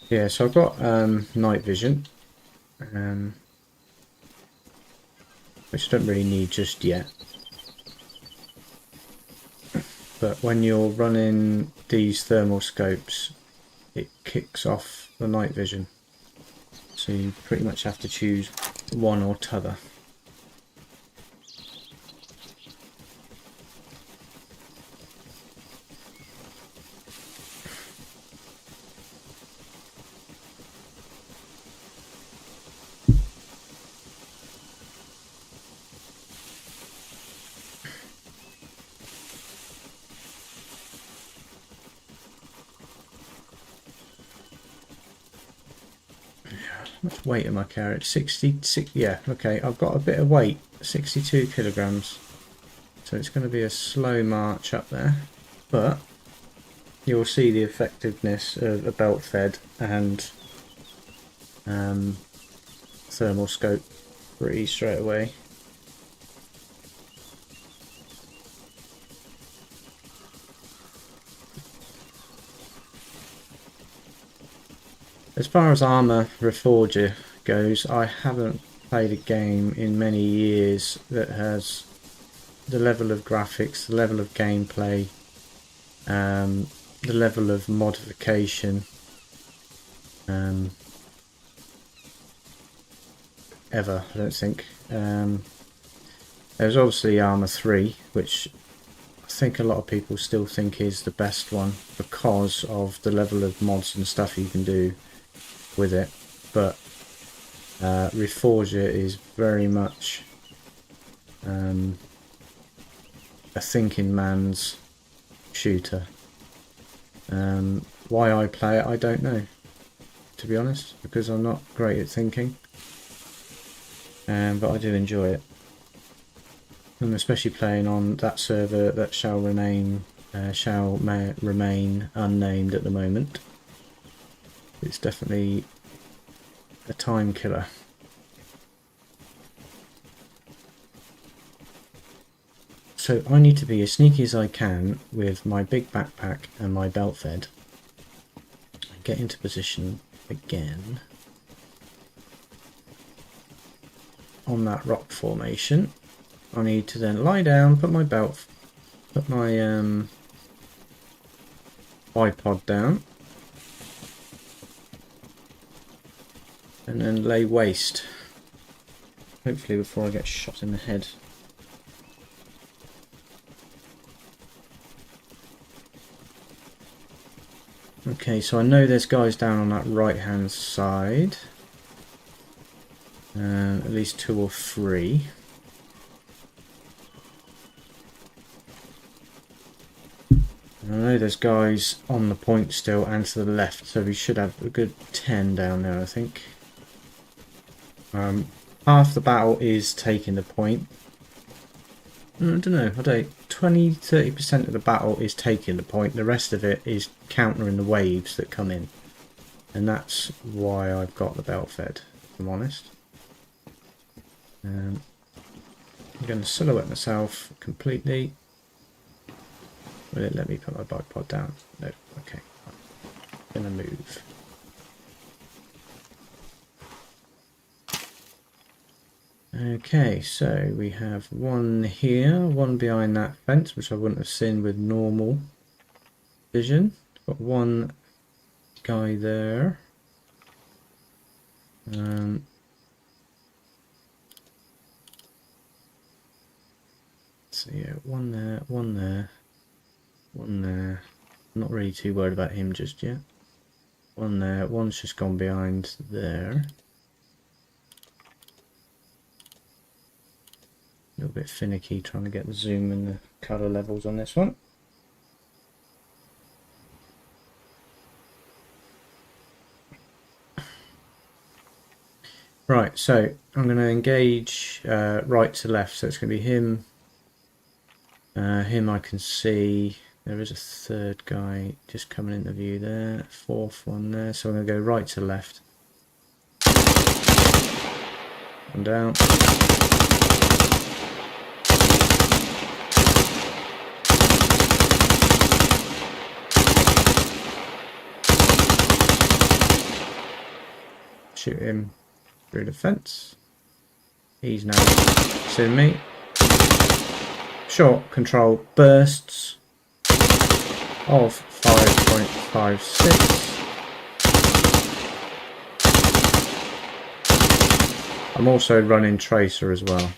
Yeah, so I've got night vision, which I don't really need just yet. But when you're running these thermal scopes, it kicks off the night vision. So you pretty much have to choose one or t'other. How much weight am I carrying? 66. Yeah, okay. I've got a bit of weight, 62 kilograms. So it's going to be a slow march up there, but you'll see the effectiveness of a belt fed and thermal scope pretty straight away. As far as Arma Reforger goes, I haven't played a game in many years that has the level of graphics, the level of gameplay, the level of modification ever, I don't think. There's obviously Arma 3, which I think a lot of people still think is the best one because of the level of mods and stuff you can do with it, but Reforger is very much a thinking man's shooter. Why I play it, I don't know, to be honest, because I'm not great at thinking, but I do enjoy it, and especially playing on that server that shall remain unnamed at the moment. It's definitely a time killer. So I need to be as sneaky as I can with my big backpack and my belt fed. Get into position again on that rock formation. I need to then lie down, put my bipod down, and then lay waste, hopefully before I get shot in the head. Okay, so I know there's guys down on that right hand side, at least 2 or 3. I know there's guys on the point still and to the left, so we should have a good 10 down there, I think. Half the battle is taking the point. I don't know, 20-30% of the battle is taking the point, the rest of it is countering the waves that come in. And that's why I've got the belt fed, if I'm honest. I'm going to silhouette myself completely. Will it let me put my bipod down? No, okay. I'm going to move. Okay, so we have one here, one behind that fence, which I wouldn't have seen with normal vision. Got one guy there. So yeah, one there, one there, one there. I'm not really too worried about him just yet. One there, one's just gone behind there. A little bit finicky trying to get the zoom and the colour levels on this one. Right, so I'm going to engage right to left, so it's going to be him. Him I can see. There is a third guy just coming into view there. Fourth one there, so I'm going to go right to left. One down. Shoot him through the fence. He's now seeing me. Short control bursts of 5.56. I'm also running tracer as well.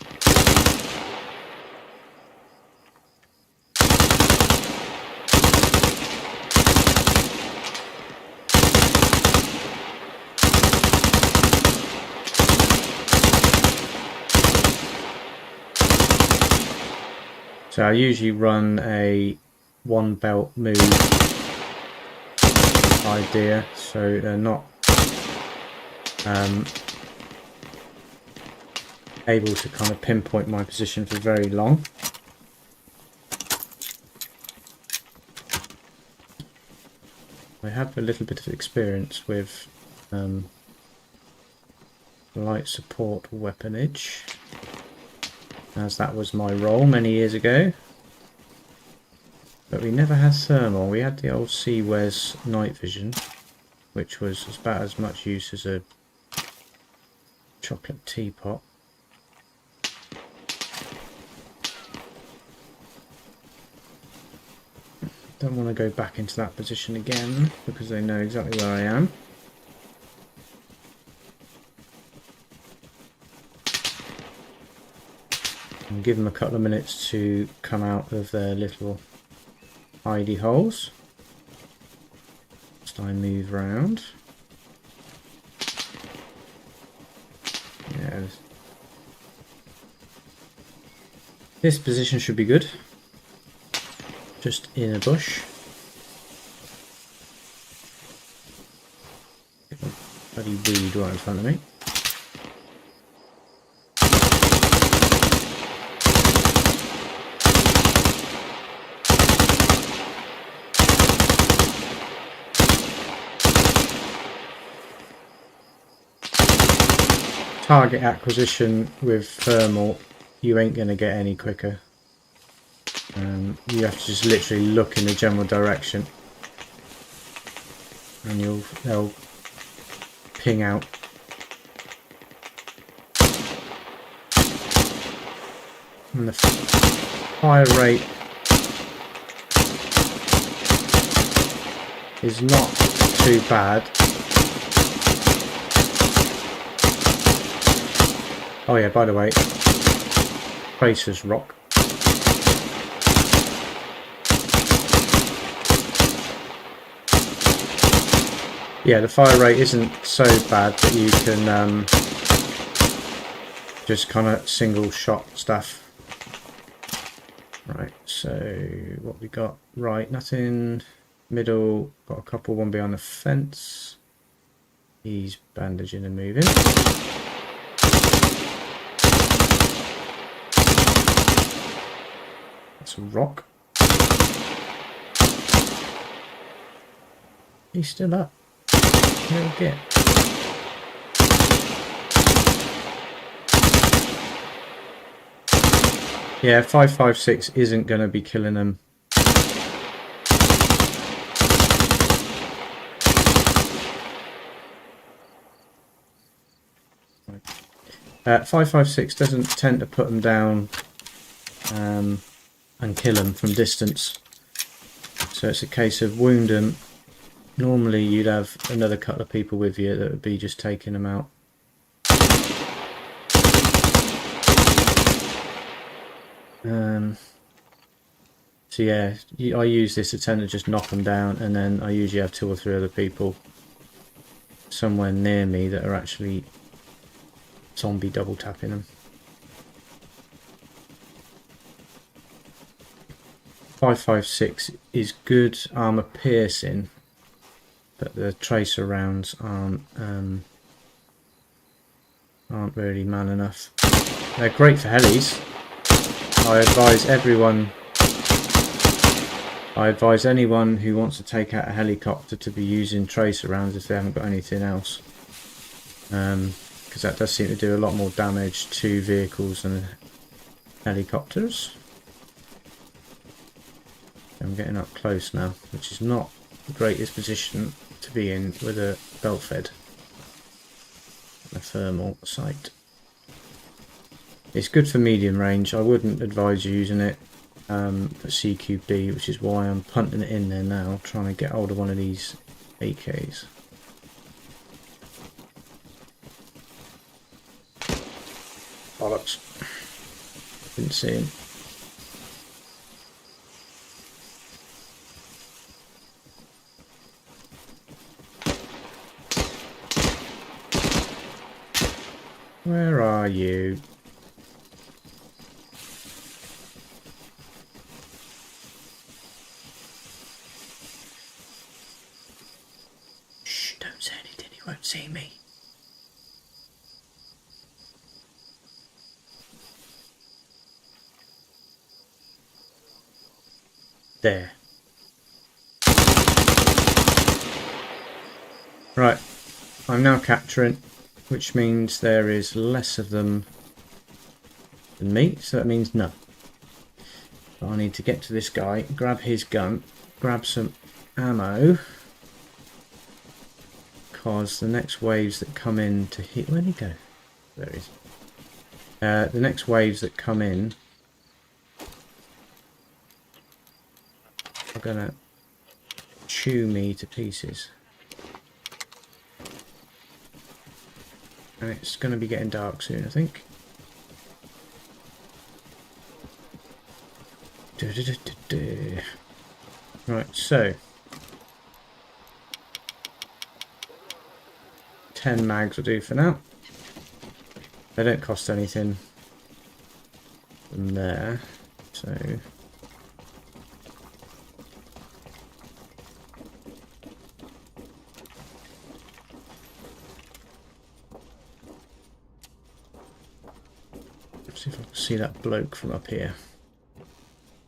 So I usually run a one belt move idea, so they're not able to kind of pinpoint my position for very long. I have a little bit of experience with light support weaponage, as that was my role many years ago. But we never had thermal. We had the old C-Wes night vision, which was about as much use as a chocolate teapot. Don't want to go back into that position again because they know exactly where I am. And give them a couple of minutes to come out of their little hidey holes. Just I move around. Yeah. This position should be good. Just in a bush. Bloody weed right in front of me. Target acquisition with thermal, you ain't going to get any quicker. You have to just literally look in the general direction and they'll ping out. And the fire rate is not too bad. Oh yeah, by the way, tracers rock. Yeah, the fire rate isn't so bad that you can just kind of single shot stuff. Right, so what we got? Right, nothing. Middle, got a couple, one behind the fence. He's bandaging and moving. That's a rock. He's still up. Little git. Yeah, 5.56 isn't going to be killing them. 5.56 doesn't tend to put them down and kill them from distance. So it's a case of wound them. Normally you'd have another couple of people with you that would be just taking them out. So yeah, I use this to tend to just knock them down, and then I usually have 2 or 3 other people somewhere near me that are actually zombie double tapping them. 5.56 is good armor piercing, but the tracer rounds aren't really man enough. They're great for helis. I advise anyone who wants to take out a helicopter to be using tracer rounds if they haven't got anything else, because that does seem to do a lot more damage to vehicles than helicopters. I'm getting up close now, which is not the greatest position to be in with a belt fed and a thermal sight. It's good for medium range. I wouldn't advise using it for CQB, which is why I'm punting it in there now, trying to get hold of one of these AKs. Bollocks. Didn't see him. Where are you? Shh, don't say anything, he won't see me. There. Right, I'm now capturing, which means there is less of them than me, so that means none. But I need to get to this guy, grab his gun, grab some ammo, because the next waves that come in to hit... Where'd he go? There he is. The next waves that come in are going to chew me to pieces. And it's going to be getting dark soon, I think. Right, so 10 mags will do for now. They don't cost anything from there, so see if I can see that bloke from up here.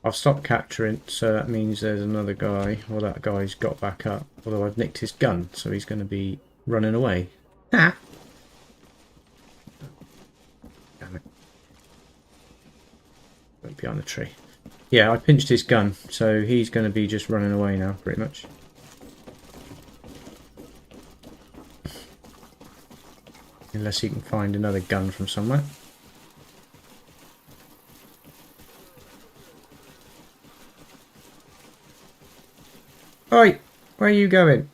I've stopped capturing, so that means there's another guy. Well, that guy's got back up. Although I've nicked his gun, so he's going to be running away. Ah! Damn it. Went behind the tree. Yeah, I pinched his gun, so he's going to be just running away now, pretty much. Unless he can find another gun from somewhere. Oi! Where are you going?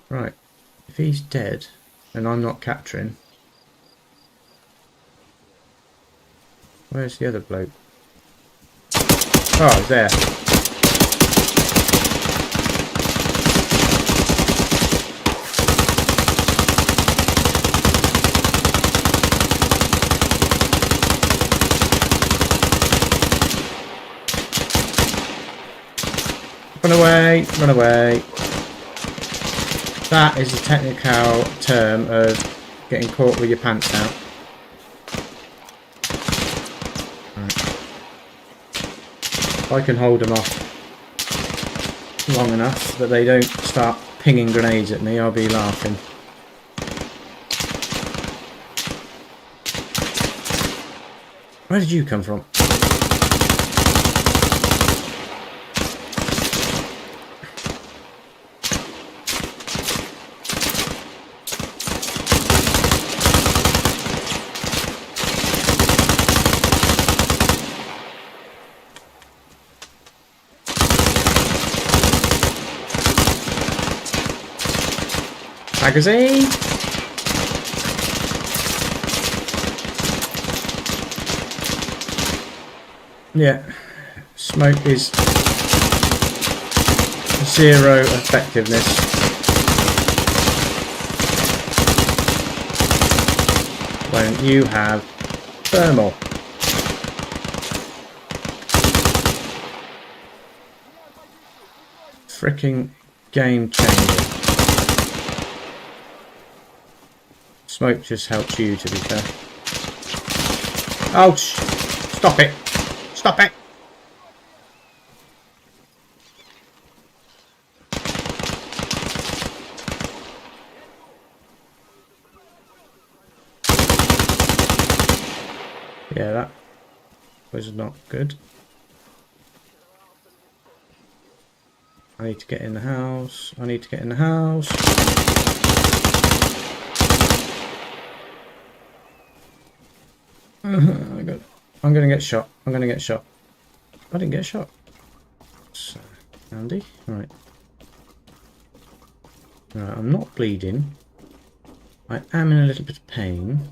Right. If he's dead and I'm not capturing, where's the other bloke? Oh, there. Run away, run away. That is a technical term of getting caught with your pants down. Right. If I can hold them off long enough that they don't start pinging grenades at me, I'll be laughing. Where did you come from? Magazine! Yeah, smoke is 0 effectiveness. When you have thermal. Freaking game changer. Smoke just helps you, to be fair. Oh, stop it! Stop it! Yeah, that was not good. I need to get in the house. I need to get in the house. I'm gonna get shot. I'm gonna get shot. I didn't get shot. So, Andy, right. Right, I'm not bleeding. I am in a little bit of pain.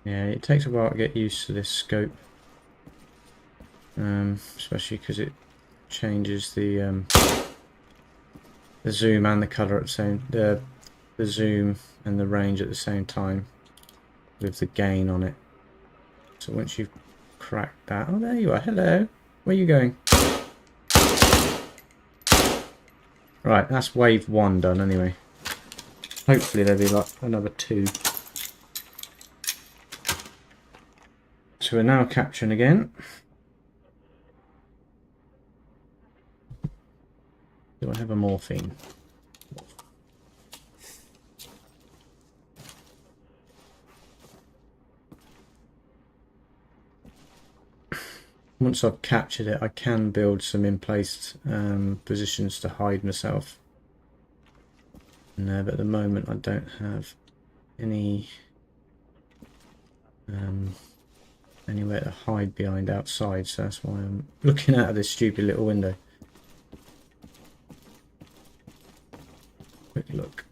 Yeah, it takes a while to get used to this scope, especially because it changes the zoom and the color at the same the zoom and the range at the same time with the gain on it. So once you've cracked that, oh there you are. Hello, where are you going? Right, that's wave 1 done anyway. Hopefully there'll be like another 2. So we're now capturing again. Do I have a morphine? Once I've captured it, I can build some in-place positions to hide myself. No, but at the moment I don't have any anywhere to hide behind outside, so that's why I'm looking out of this stupid little window. Quick look.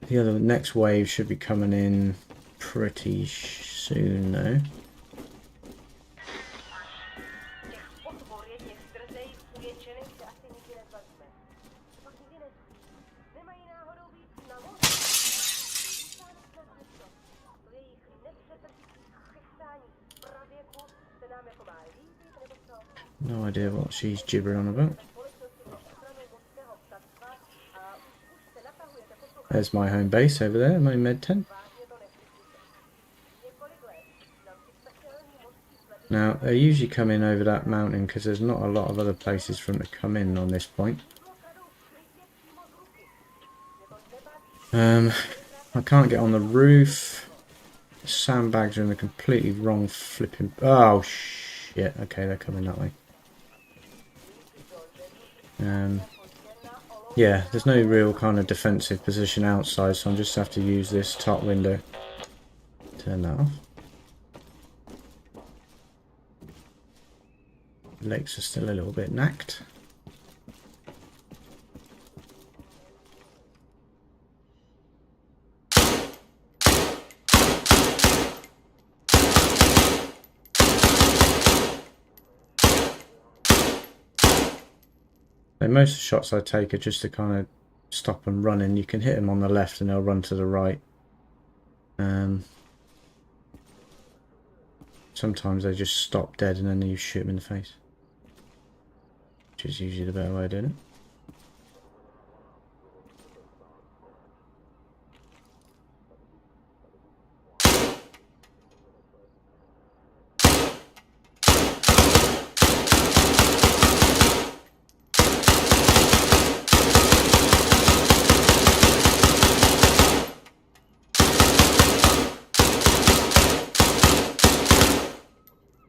The next wave should be coming in pretty soon though. No idea what she's gibbering on about. There's my home base over there, my med tent. Now, they usually come in over that mountain because there's not a lot of other places for them to come in on this point. I can't get on the roof. The sandbags are in the completely wrong flipping... Oh, shit. Okay, they're coming that way. Yeah, there's no real kind of defensive position outside, so I'll just have to use this top window. Turn that off. The legs are still a little bit knacked. So most of the shots I take are just to kind of stop them running. You can hit them on the left and they'll run to the right. Sometimes they just stop dead and then you shoot them in the face, which is usually the better way of doing it.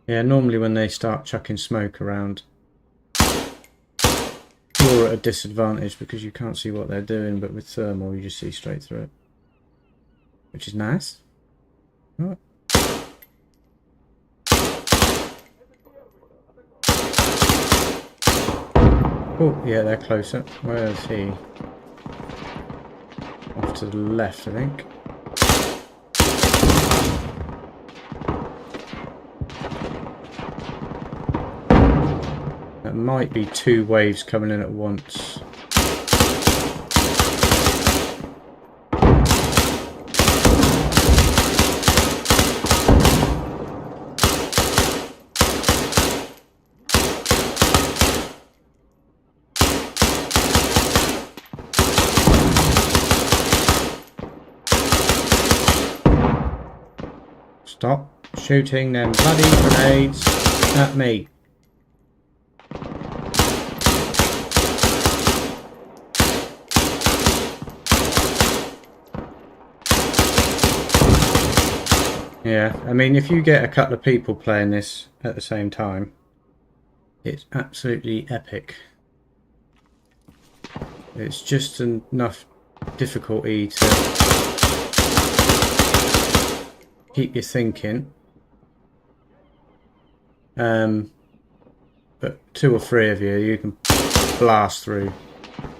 Yeah, normally when they start chucking smoke around, you're at a disadvantage because you can't see what they're doing, but with thermal you just see straight through it, which is nice. Right. Oh, yeah, they're closer. Where is he? Off to the left, I think. That might be two waves coming in at once. Stop shooting them bloody grenades at me. Yeah, I mean, if you get a couple of people playing this at the same time, it's absolutely epic. It's just enough difficulty to keep you thinking. But two or three of you, you can blast through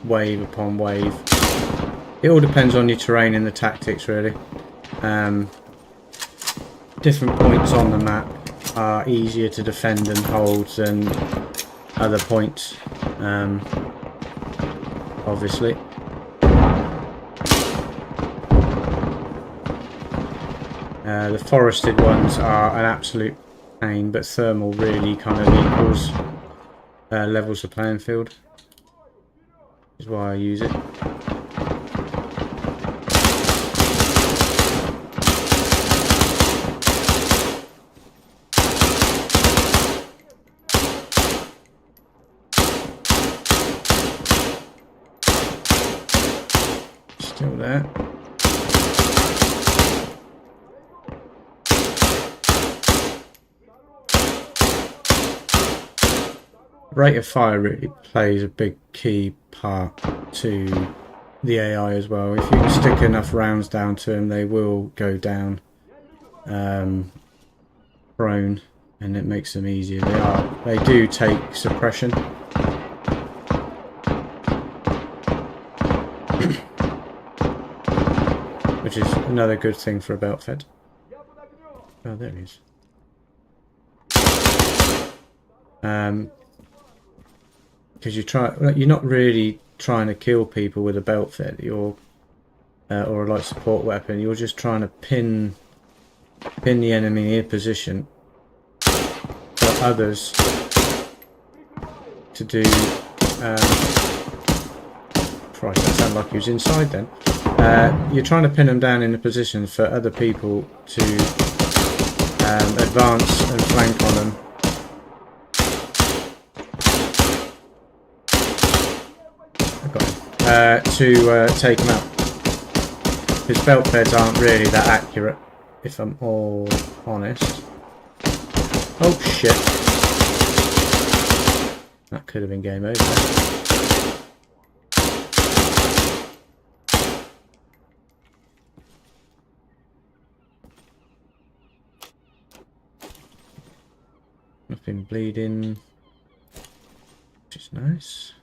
wave upon wave. It all depends on your terrain and the tactics, really. Different points on the map are easier to defend and hold than other points, obviously. The forested ones are an absolute pain, but thermal really kind of equals levels the playing field, which is why I use it. Still there. Rate of fire really plays a big key part to the AI as well. If you can stick enough rounds down to them, they will go down prone, and it makes them easier. They do take suppression. Which is another good thing for a belt fed. Oh, there he is. Because you're not really trying to kill people with a belt fed, or a light support weapon. You're just trying to pin the enemy in position for others to do. Christ, that sounded like he was inside then. You're trying to pin them down in a position for other people to advance and flank on them. To take them out. Because belt feds aren't really that accurate, if I'm all honest. Oh shit. That could have been game over. Nothing bleeding, which is nice.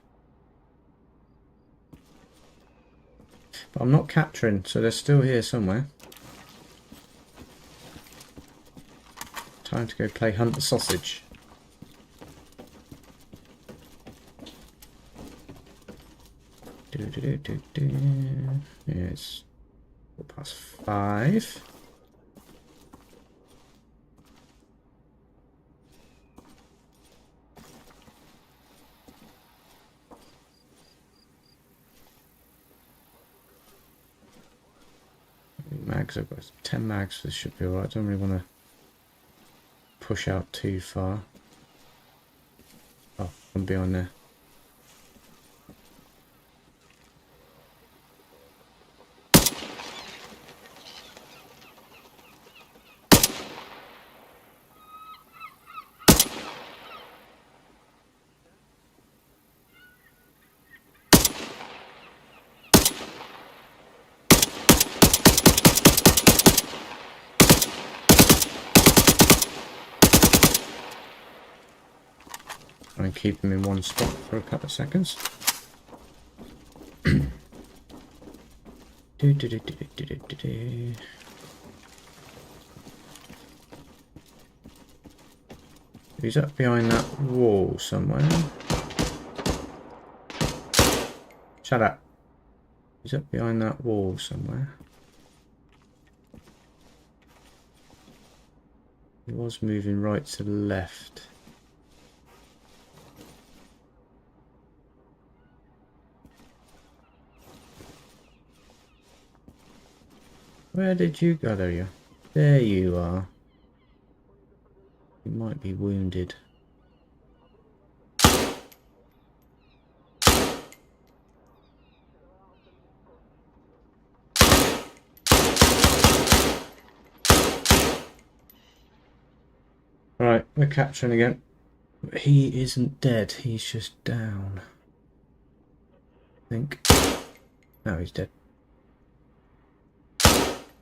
But I'm not capturing, so they're still here somewhere. Time to go play Hunt the Sausage. Yeah, it's 5:15. Mags, I've got 10 mags, so this should be alright. Don't really want to push out too far. Oh, I'm behind there. Try and keep him in one spot for a couple of seconds. He's up behind that wall somewhere. Shut up. He's up behind that wall somewhere. He was moving right to the left. Where did you go? There you are. There you are. You might be wounded. Right, we're capturing again. But he isn't dead, he's just down. I think. No, he's dead.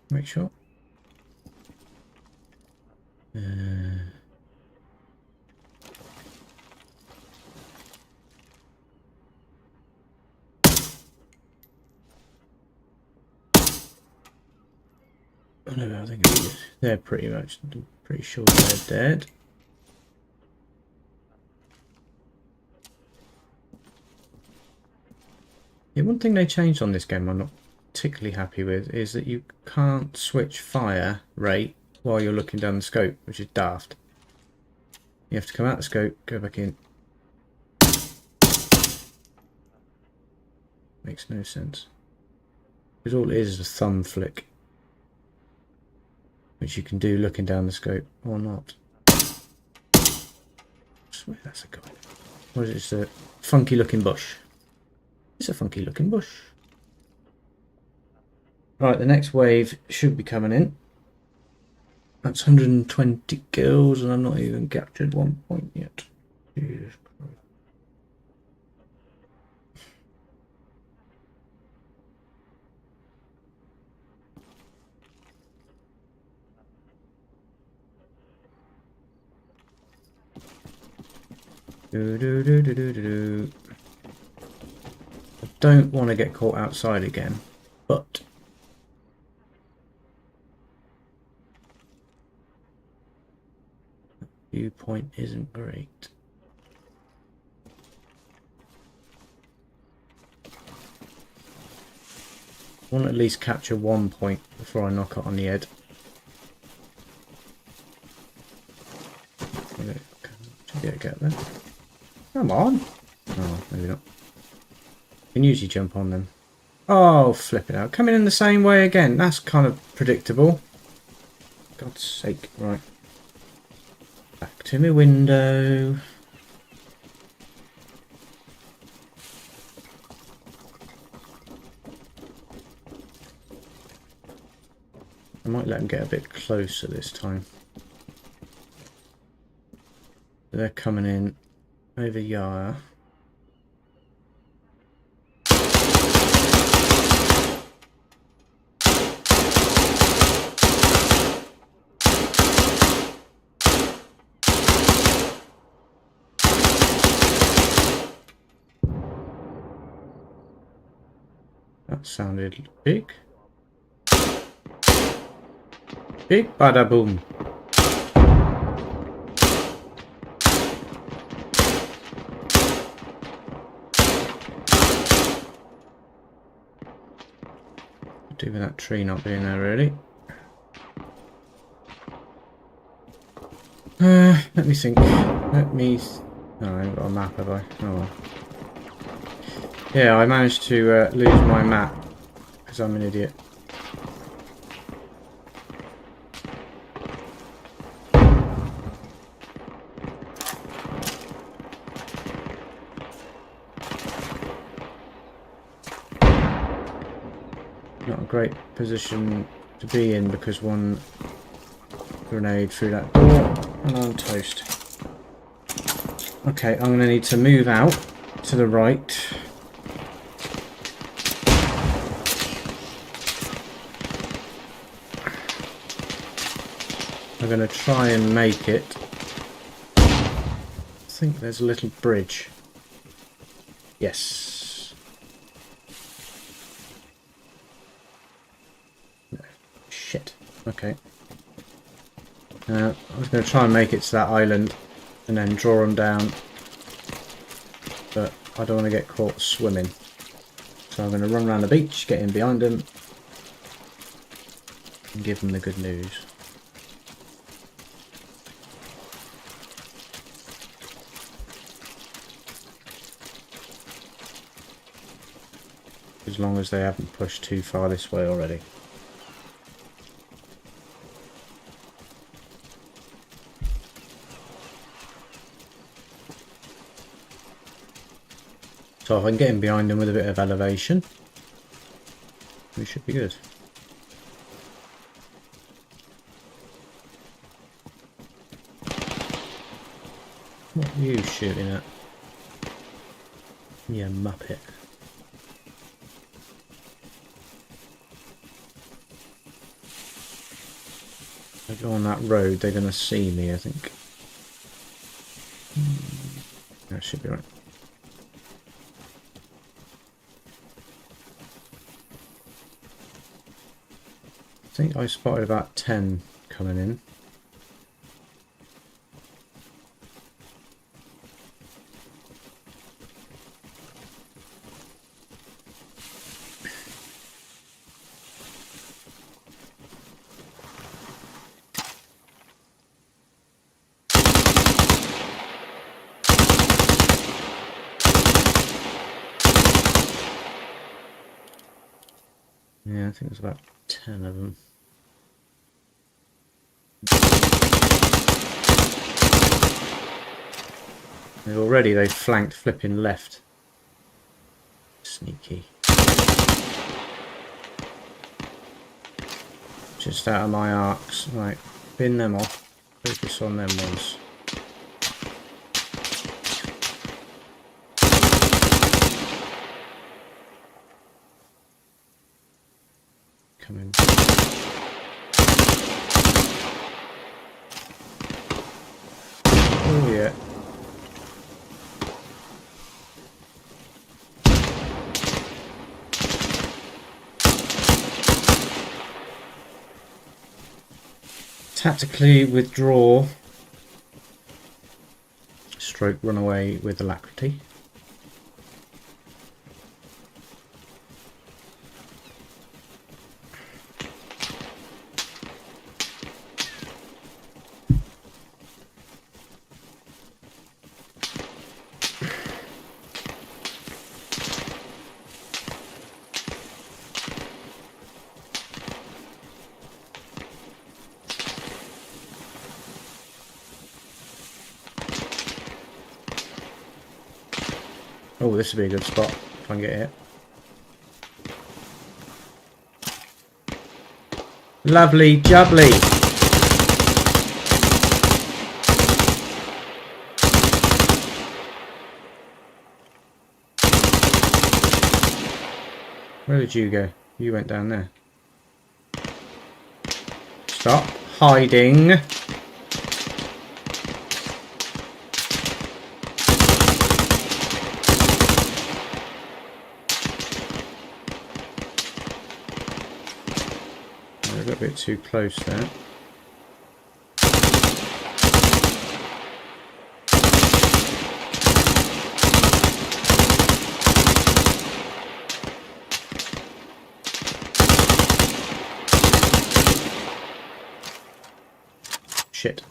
Make sure. I think they're pretty much, I'm pretty sure they're dead. Yeah, one thing they changed on this game I'm not particularly happy with is that you can't switch fire rate while you're looking down the scope, which is daft. You have to come out the scope, go back in. Makes no sense. Because all it is a thumb flick, which you can do looking down the scope or not. I swear that's a guy. What is it? It's a funky looking bush. It's a funky looking bush. Right, the next wave should be coming in. That's 120 kills and I'm not even captured 1 point yet. Jesus Christ. I don't want to get caught outside again, but viewpoint isn't great. I want to at least capture 1 point before I knock it on the head. Should be able to get there. Come on! Oh, maybe not. You can usually jump on them. Oh, flip it out. Coming in the same way again. That's kind of predictable. God's sake. Right. Back to my window. I might let them get a bit closer this time. They're coming in over Yara. That sounded big. Big bada boom. do with that tree not being there really. Let me think. Let me... Oh, I haven't got a map, have I? Oh well. Yeah, I managed to lose my map because I'm an idiot. Not a great position to be in because one grenade through that door and I'm toast. Okay, I'm going to need to move out to the right. I'm going to try and make it. I think there's a little bridge. Yes. No. Shit. Okay. I was going to try and make it to that island and then draw them down. But I don't want to get caught swimming. So I'm going to run around the beach, get in behind them, and give them the good news. As long as they haven't pushed too far this way already. So if I can get in behind them with a bit of elevation, we should be good. What are you shooting at? You muppet. If I go on that road, they're going to see me, I think. That should be right. I think I spotted about 10 coming in. Yeah, I think there's about 10 of them. Already they've flanked flipping left. Sneaky. Just out of my arcs. Right, bin them off. Focus on them ones. Come in. Oh yeah. Tactically withdraw, stroke run away with alacrity. Oh, this would be a good spot if I can get hit. Lovely jubbly. Where did you go? You went down there. Stop hiding. A bit too close there. Shit.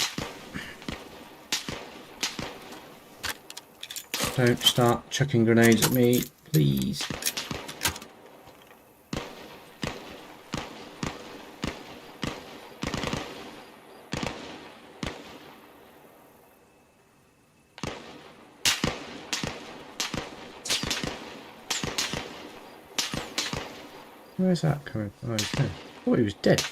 Don't start chucking grenades at me, please. Where's that coming from? Oh, he's there. I thought he was dead.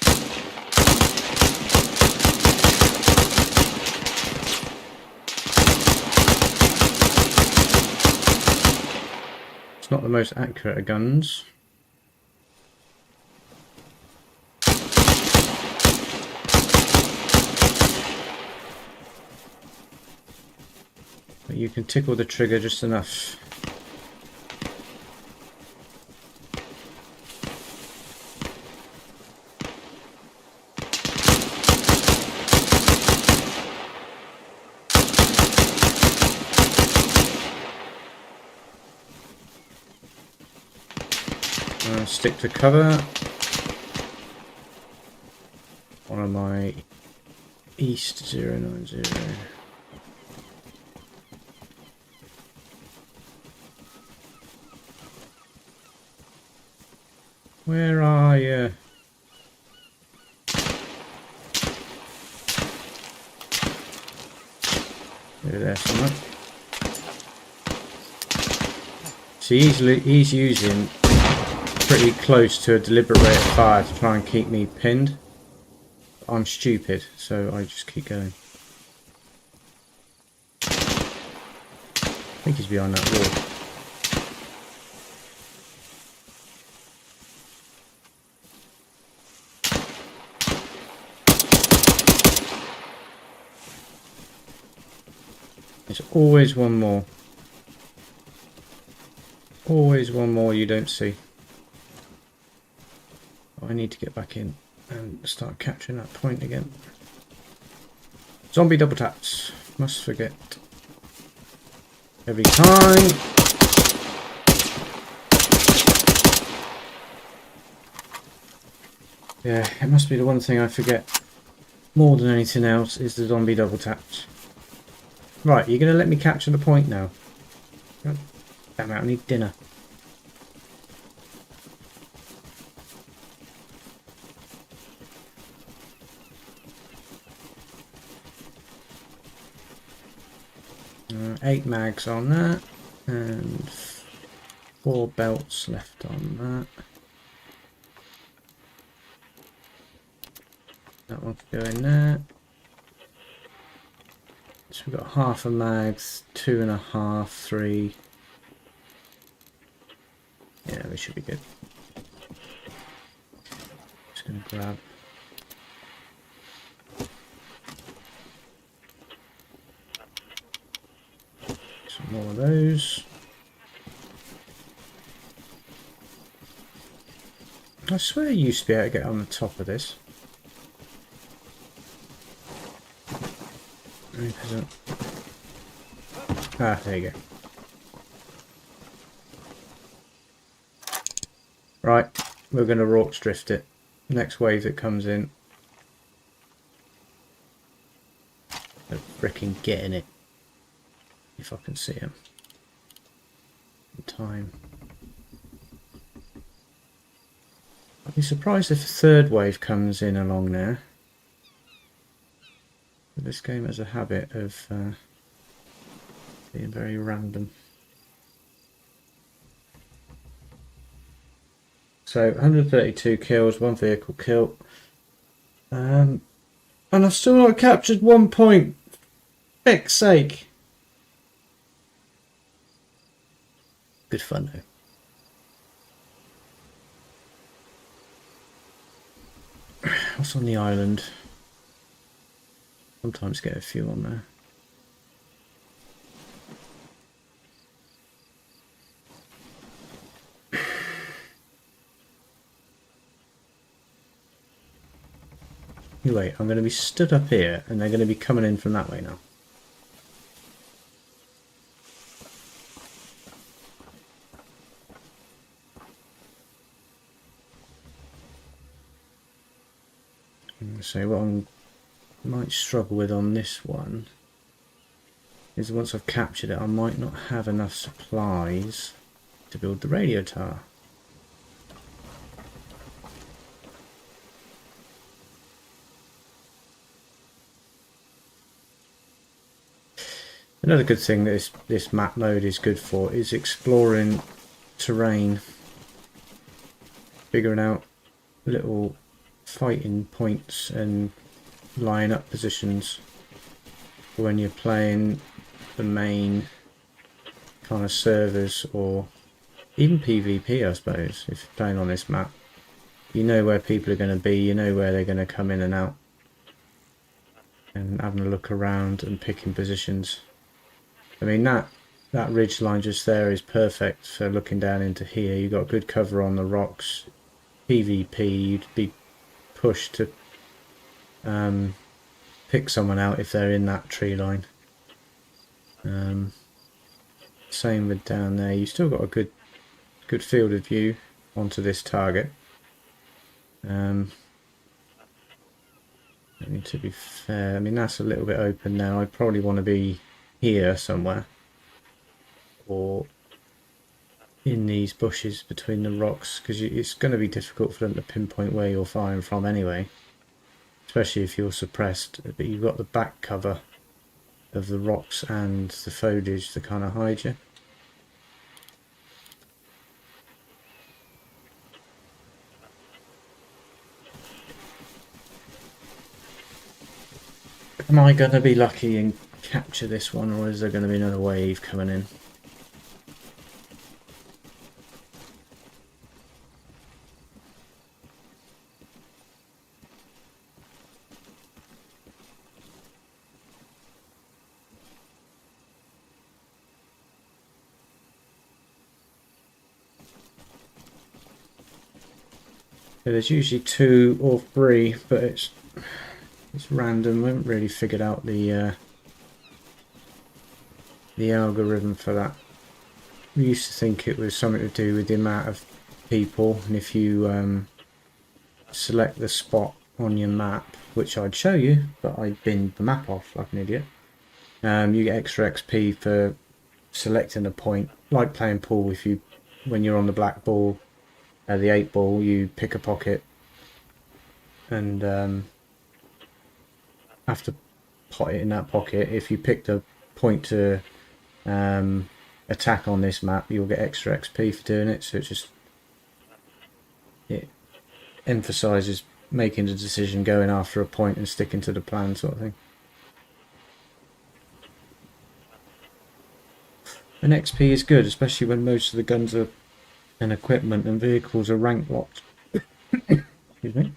It's not the most accurate of guns. But you can tickle the trigger just enough. Stick to cover. One of my East 090. Where are you? There somewhere. See, he's using pretty close to a deliberate rate of fire to try and keep me pinned. I'm stupid, so I just keep going. I think he's behind that wall. There's always one more. Always one more you don't see. I need to get back in and start capturing that point again. Zombie double taps. Must forget. Every time. Yeah, it must be the one thing I forget more than anything else is the zombie double taps. Right, you're going to let me capture the point now. God damn it, I need dinner. Eight mags on that, and 4 belts left on that. That one could go in there. So we've got half a mag, 2.5, 3. Yeah, we should be good. Just gonna grab. Some more of those. I swear you used to be able to get on the top of this. Ah, there you go. Right, we're going to Rorke's drift it. Next wave that comes in. They're freaking getting it. If I can see him in time. I'd be surprised if a third wave comes in along there. But this game has a habit of being very random. So 132 kills, 1 vehicle kill. And I've still not captured 1 point. Feck's sake. Good fun though. What's on the island? Sometimes get a few on there. Wait, I'm going to be stood up here and they're going to be coming in from that way now. So what I'm might struggle with on this one is once I've captured it, I might not have enough supplies to build the radio tower. Another good thing that this map mode is good for is exploring terrain, figuring out little fighting points and line up positions when you're playing the main kind of servers, or even PvP I suppose. If you're playing on this map, you know where people are going to be, you know where they're going to come in and out, and having a look around and picking positions. I mean, that ridge line just there is perfect for looking down into here. You've got good cover on the rocks. PvP, you'd be pushed to pick someone out if they're in that tree line. Same with down there. You've still got a good field of view onto this target. I mean, to be fair, I mean that's a little bit open now. I'd probably want to be here somewhere, or in these bushes between the rocks, because it's going to be difficult for them to pinpoint where you're firing from anyway, especially if you're suppressed. But you've got the back cover of the rocks and the foliage to kind of hide you. Am I going to be lucky and capture this one, or is there going to be another wave coming in? So there's usually 2 or 3, but it's random. We haven't really figured out the algorithm for that. We used to think it was something to do with the amount of people, and if you select the spot on your map, which I'd show you, but I binned the map off like an idiot, you get extra XP for selecting a point, like playing pool. When you're on the black ball, the 8 ball, you pick a pocket and have to pot it in that pocket. If you pick the point to attack on this map, you'll get extra XP for doing it. So it emphasises making the decision, going after a point and sticking to the plan, sort of thing. And XP is good, especially when most of the guns are and equipment and vehicles are rank locked. Excuse me.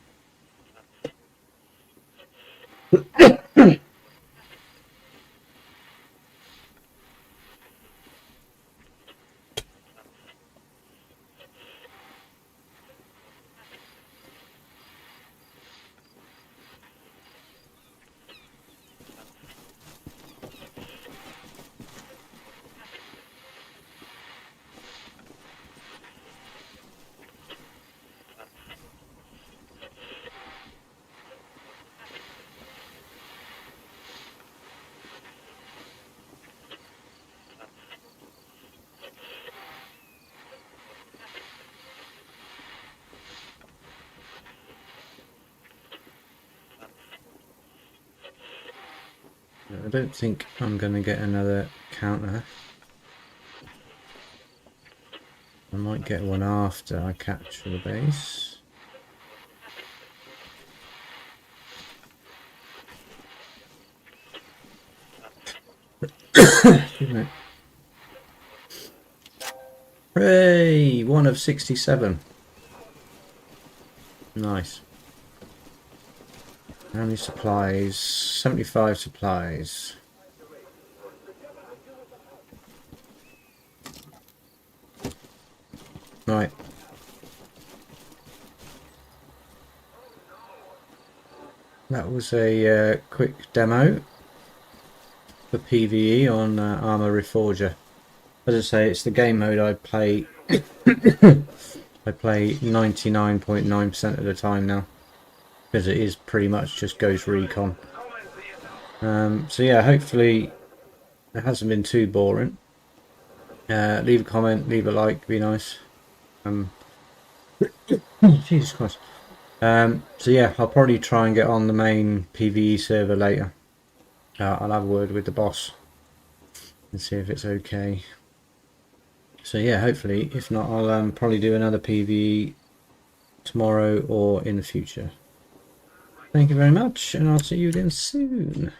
I don't think I'm going to get another counter. I might get one after I capture the base. Excuse me. Hooray! 1 of 67. Nice. How many supplies? 75 supplies. Right. That was a quick demo for PvE on Arma Reforger. As I say, it's the game mode I play. I play 99.9% of the time now, because it is pretty much just Ghost Recon. So yeah, hopefully it hasn't been too boring. Leave a comment, leave a like, be nice. Jesus Christ. So yeah, I'll probably try and get on the main PvE server later. I'll have a word with the boss and see if it's okay. So yeah, hopefully, if not, I'll probably do another PvE tomorrow or in the future. Thank you very much, and I'll see you again soon.